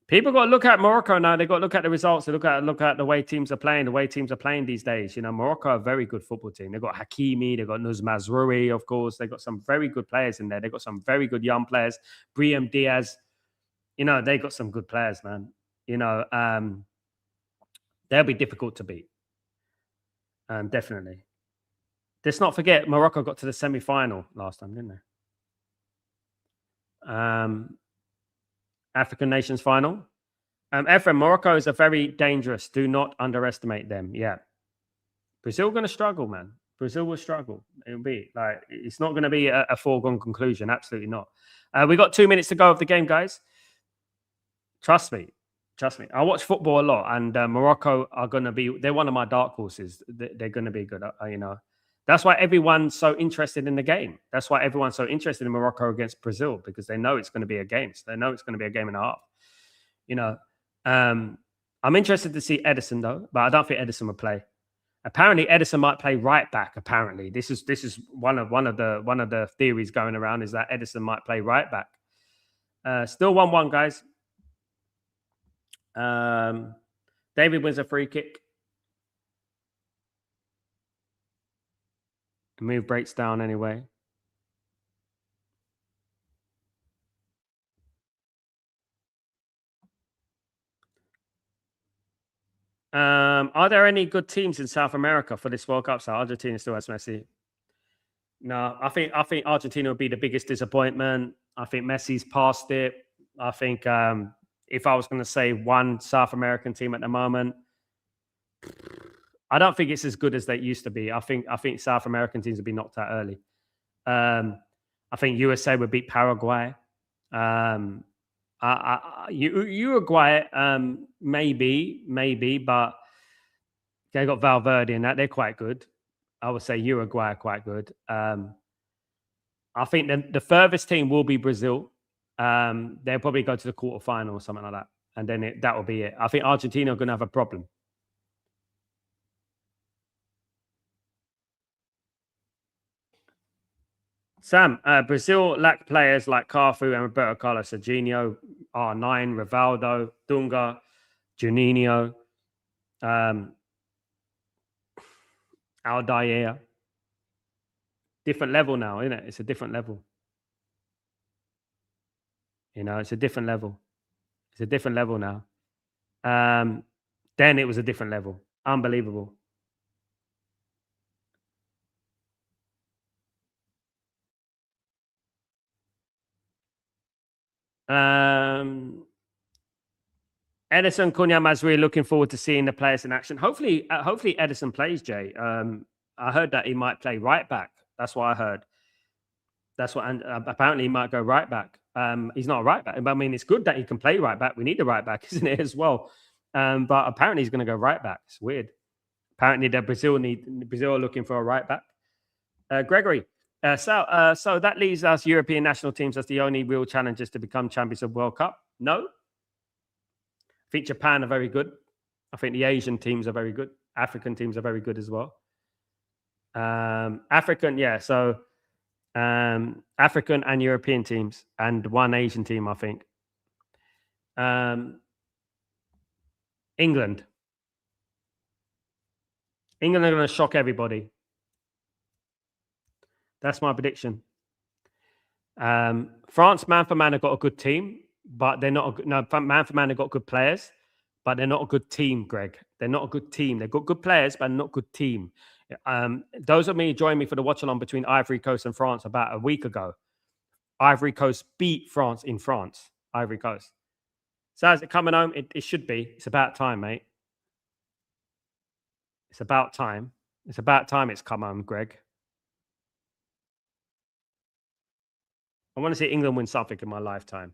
Speaker 1: People got to look at Morocco now. They've got to look at the results. They look at the way teams are playing, these days. You know, Morocco are a very good football team. They've got Hakimi, they've got Nuz Mazroui, of course. They've got some very good players in there. They've got some very good young players. Brahim Diaz. You know, they got some good players, man. You know, they'll be difficult to beat. Definitely. Let's not forget, Morocco got to the semi-final last time, didn't they? African Nations final. Ephraim, Morocco is a very dangerous. Do not underestimate them. Yeah. Brazil going to struggle, man. Brazil will struggle. It'll be like, it's not going to be a foregone conclusion. Absolutely not. We got 2 minutes to go of the game, guys. Trust me. I watch football a lot, and Morocco are going to be, they're one of my dark horses. They're going to be good, you know. That's why everyone's so interested in the game. That's why everyone's so interested in Morocco against Brazil, because they know it's going to be a game. So they know it's going to be a game and a half. You know, I'm interested to see Edison though, but I don't think Edison will play. Apparently, Edison might play right back. Apparently, this is one of the theories going around, is that Edison might play right back. Still 1-1, guys. David wins a free kick. The move breaks down anyway. Are there any good teams in South America for this World Cup? So Argentina still has Messi. No, I think Argentina would be the biggest disappointment. I think Messi's past it. I think if I was going to say one South American team at the moment, I don't think it's as good as they used to be. I think South American teams would be knocked out early. I think USA would beat Paraguay. Uruguay, maybe, but they got Valverde in that. They're quite good. I would say Uruguay are quite good. I think the furthest team will be Brazil. They'll probably go to the quarterfinal or something like that. And then that will be it. I think Argentina are going to have a problem. Sam, Brazil lack players like Cafu and Roberto Carlos, Serginho, R9, Rivaldo, Dunga, Juninho, Aldair. Different level now, isn't it? It's a different level. It's a different level. It's a different level now. Then it was a different level. Unbelievable. Edison Cunha Mazri, looking forward to seeing the players in action. Hopefully Edison plays, Jay. I heard that he might play right back. That's what I heard. That's what, and apparently he might go right back. He's not a right back, but I mean, it's good that he can play right back. We need the right back, isn't it, as well? But apparently he's going to go right back. It's weird. Apparently Brazil are looking for a right back. Gregory, so that leaves us European national teams as the only real challengers to become champions of World Cup. No, I think Japan are very good. I think the Asian teams are very good. African teams are very good as well. African, yeah. So African and European teams, and one Asian team, I think. England. England are going to shock everybody. That's my prediction. France, man for man, have got a good team, but they're not. Man for man, have got good players, but they're not a good team, Greg. They're not a good team. They've got good players, but not a good team. Those of me joined me for the watch-along between Ivory Coast and France about a week ago. Ivory Coast beat France in France. Ivory Coast. So is it coming home? It should be. It's about time, mate. It's about time. It's about time it's come home, Greg. I want to see England win something in my lifetime.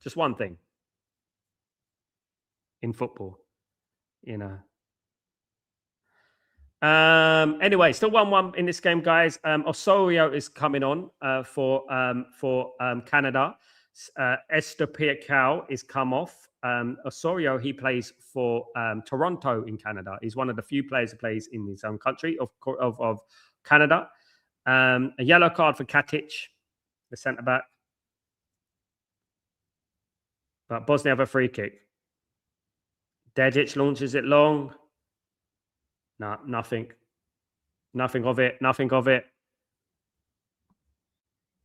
Speaker 1: Just one thing. In football, Anyway, still 1-1 in this game, guys. Osorio is coming on for Canada. Estepao is come off. Osorio, he plays for Toronto in Canada. He's one of the few players who plays in his own country of Canada. A yellow card for Katic, the centre back. But Bosnia have a free kick. Dedic launches it long. No, nothing. Nothing of it. Nothing of it.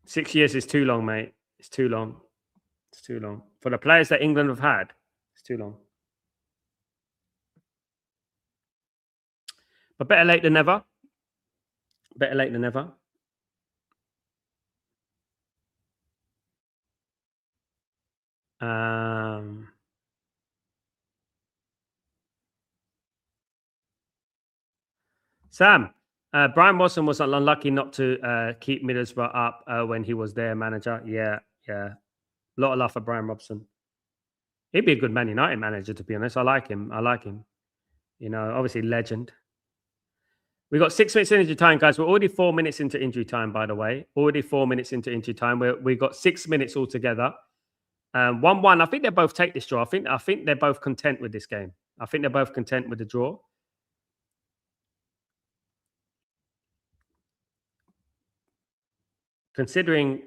Speaker 1: 6 years is too long, mate. It's too long. It's too long. For the players that England have had, it's too long. But better late than never. Better late than never. Sam, Brian Watson was unlucky not to keep Middlesbrough up when he was their manager. Yeah. A lot of love for Brian Robson. He'd be a good Man United manager, to be honest. I like him. Obviously legend. We got 6 minutes injury time, guys. We're already 4 minutes into injury time, by the way. Already 4 minutes into injury time. We got 6 minutes altogether. 1-1. I think they both take this draw. I think they're both content with this game. I think they're both content with the draw. Considering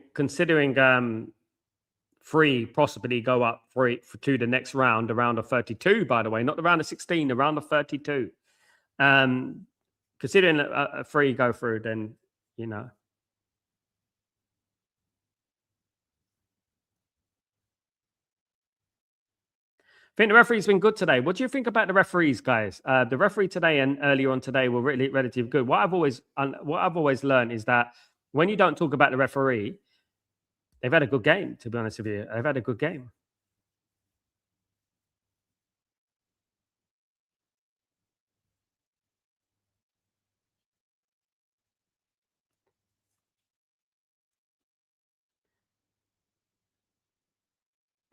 Speaker 1: Free possibly go up to the next round, the round of 32, by the way, not the round of 16, the round of 32. Considering a Free go through, then you know. I think the referee's been good today. What do you think about the referees, guys? The referee today and earlier on today were really relatively good. What I've always learned is that when you don't talk about the referee, they've had a good game. To be honest with you, they've had a good game.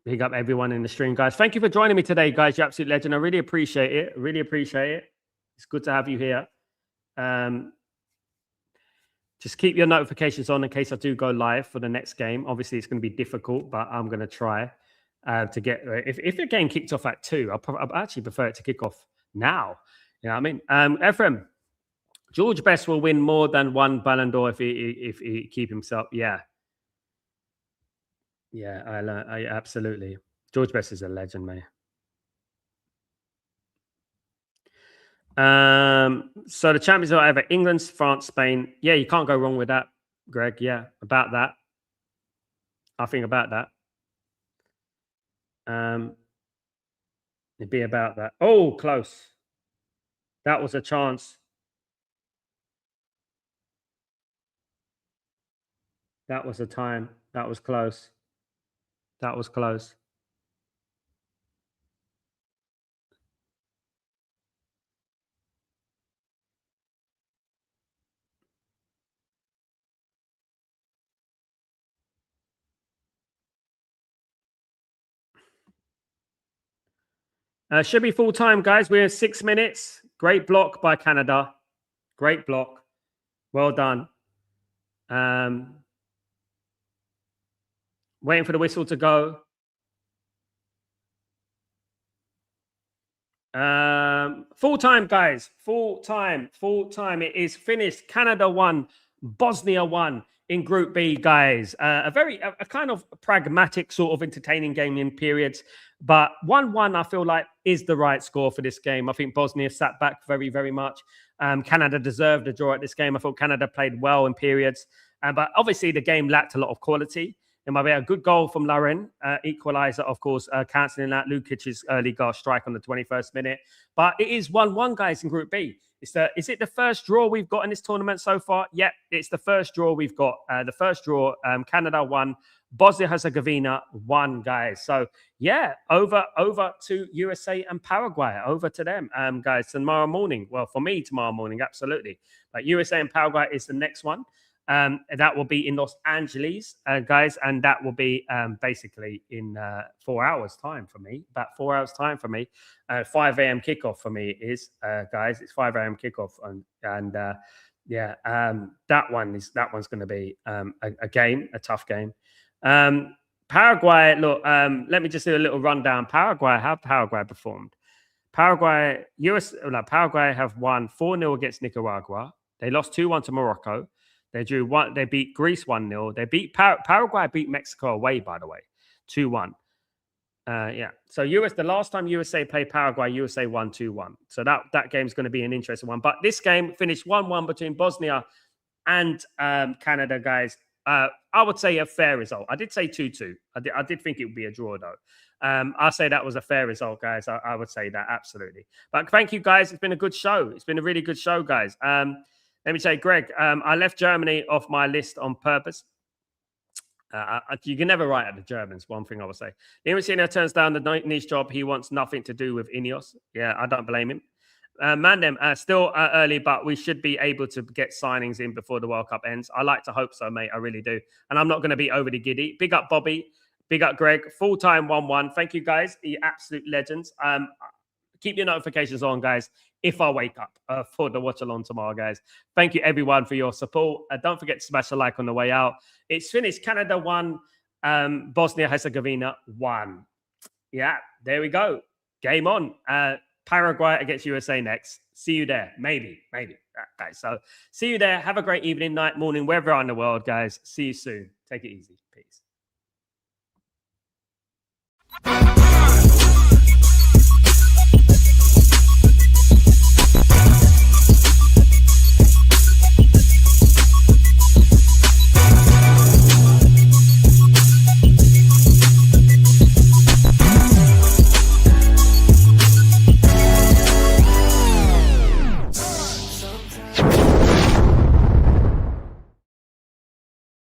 Speaker 1: Big up everyone in the stream, guys. Thank you for joining me today, guys. You're absolute legend. I really appreciate it. Really appreciate it. It's good to have you here. Just keep your notifications on in case I do go live for the next game. Obviously, it's going to be difficult, but I'm going to try to get. If the game kicked off at 2, I actually prefer it to kick off now. You know what I mean? Ephraim, George Best will win more than one Ballon d'Or if he keep himself. Yeah, yeah, I absolutely. George Best is a legend, man. So the champions are either England, France, Spain. Yeah, you can't go wrong with that, Greg. Yeah, about that. I think about that. It'd be about that. Oh, close. That was a chance. That was a time. That was close. That was close. Should be full time, guys. We're 6 minutes. Great block by Canada. Great block. Well done. Waiting for the whistle to go. Full time, guys. Full time. Full time. It is finished. Canada won. Bosnia won in Group B, guys. A kind of pragmatic, sort of entertaining game in periods. But 1-1, I feel like, is the right score for this game. I think Bosnia sat back very, very much. Canada deserved a draw at this game. I thought Canada played well in periods. But obviously, the game lacked a lot of quality. It might be a good goal from Lauren, equaliser, of course, cancelling out Lukic's early goal strike on the 21st minute. But it is 1-1, guys, in Group B. Is it the first draw we've got in this tournament so far? Yep, it's the first draw we've got. The first draw, Canada won, Bosnia-Herzegovina won, guys. So, yeah, over to USA and Paraguay, over to them, guys, tomorrow morning. Well, for me, tomorrow morning, absolutely. But USA and Paraguay is the next one. That will be in Los Angeles, guys, and that will be basically in 4 hours' time for me. About 4 hours' time for me. 5 a.m. kickoff for me is, guys. It's 5 a.m. kickoff, and that one's going to be a game, a tough game. Paraguay. Look, let me just do a little rundown. Paraguay. How Paraguay performed? Paraguay have won 4-0 against Nicaragua. They lost 2-1 to Morocco. They drew one. They beat Greece 1-0. They beat Paraguay beat Mexico away, by the way, 2-1. Yeah. So the last time USA played Paraguay, USA won 2-1. So that game's going to be an interesting one. But this game finished 1-1 between Bosnia and Canada, guys. I would say a fair result. I did say 2-2. I did think it would be a draw, though. I'll say that was a fair result, guys. I would say that, absolutely. But thank you, guys. It's been a good show. It's been a really good show, guys. Let me say, Greg, I left Germany off my list on purpose. You can never write at the Germans, one thing I would say. Inesino turns down the niche job. He wants nothing to do with Ineos. Yeah, I don't blame him. Mandem, still early, but we should be able to get signings in before the World Cup ends. I like to hope so, mate. I really do. And I'm not going to be overly giddy. Big up, Bobby. Big up, Greg. Full-time 1-1. Thank you, guys. You absolute legends. Keep your notifications on, guys, if I wake up for the watch along tomorrow, guys. Thank you, everyone, for your support. Don't forget to smash a like on the way out. It's finished. Canada won. Bosnia-Herzegovina won. Yeah, there we go. Game on. Paraguay against USA next. See you there. Maybe. Guys. So see you there. Have a great evening, night, morning, wherever you are in the world, guys. See you soon. Take it easy. Peace.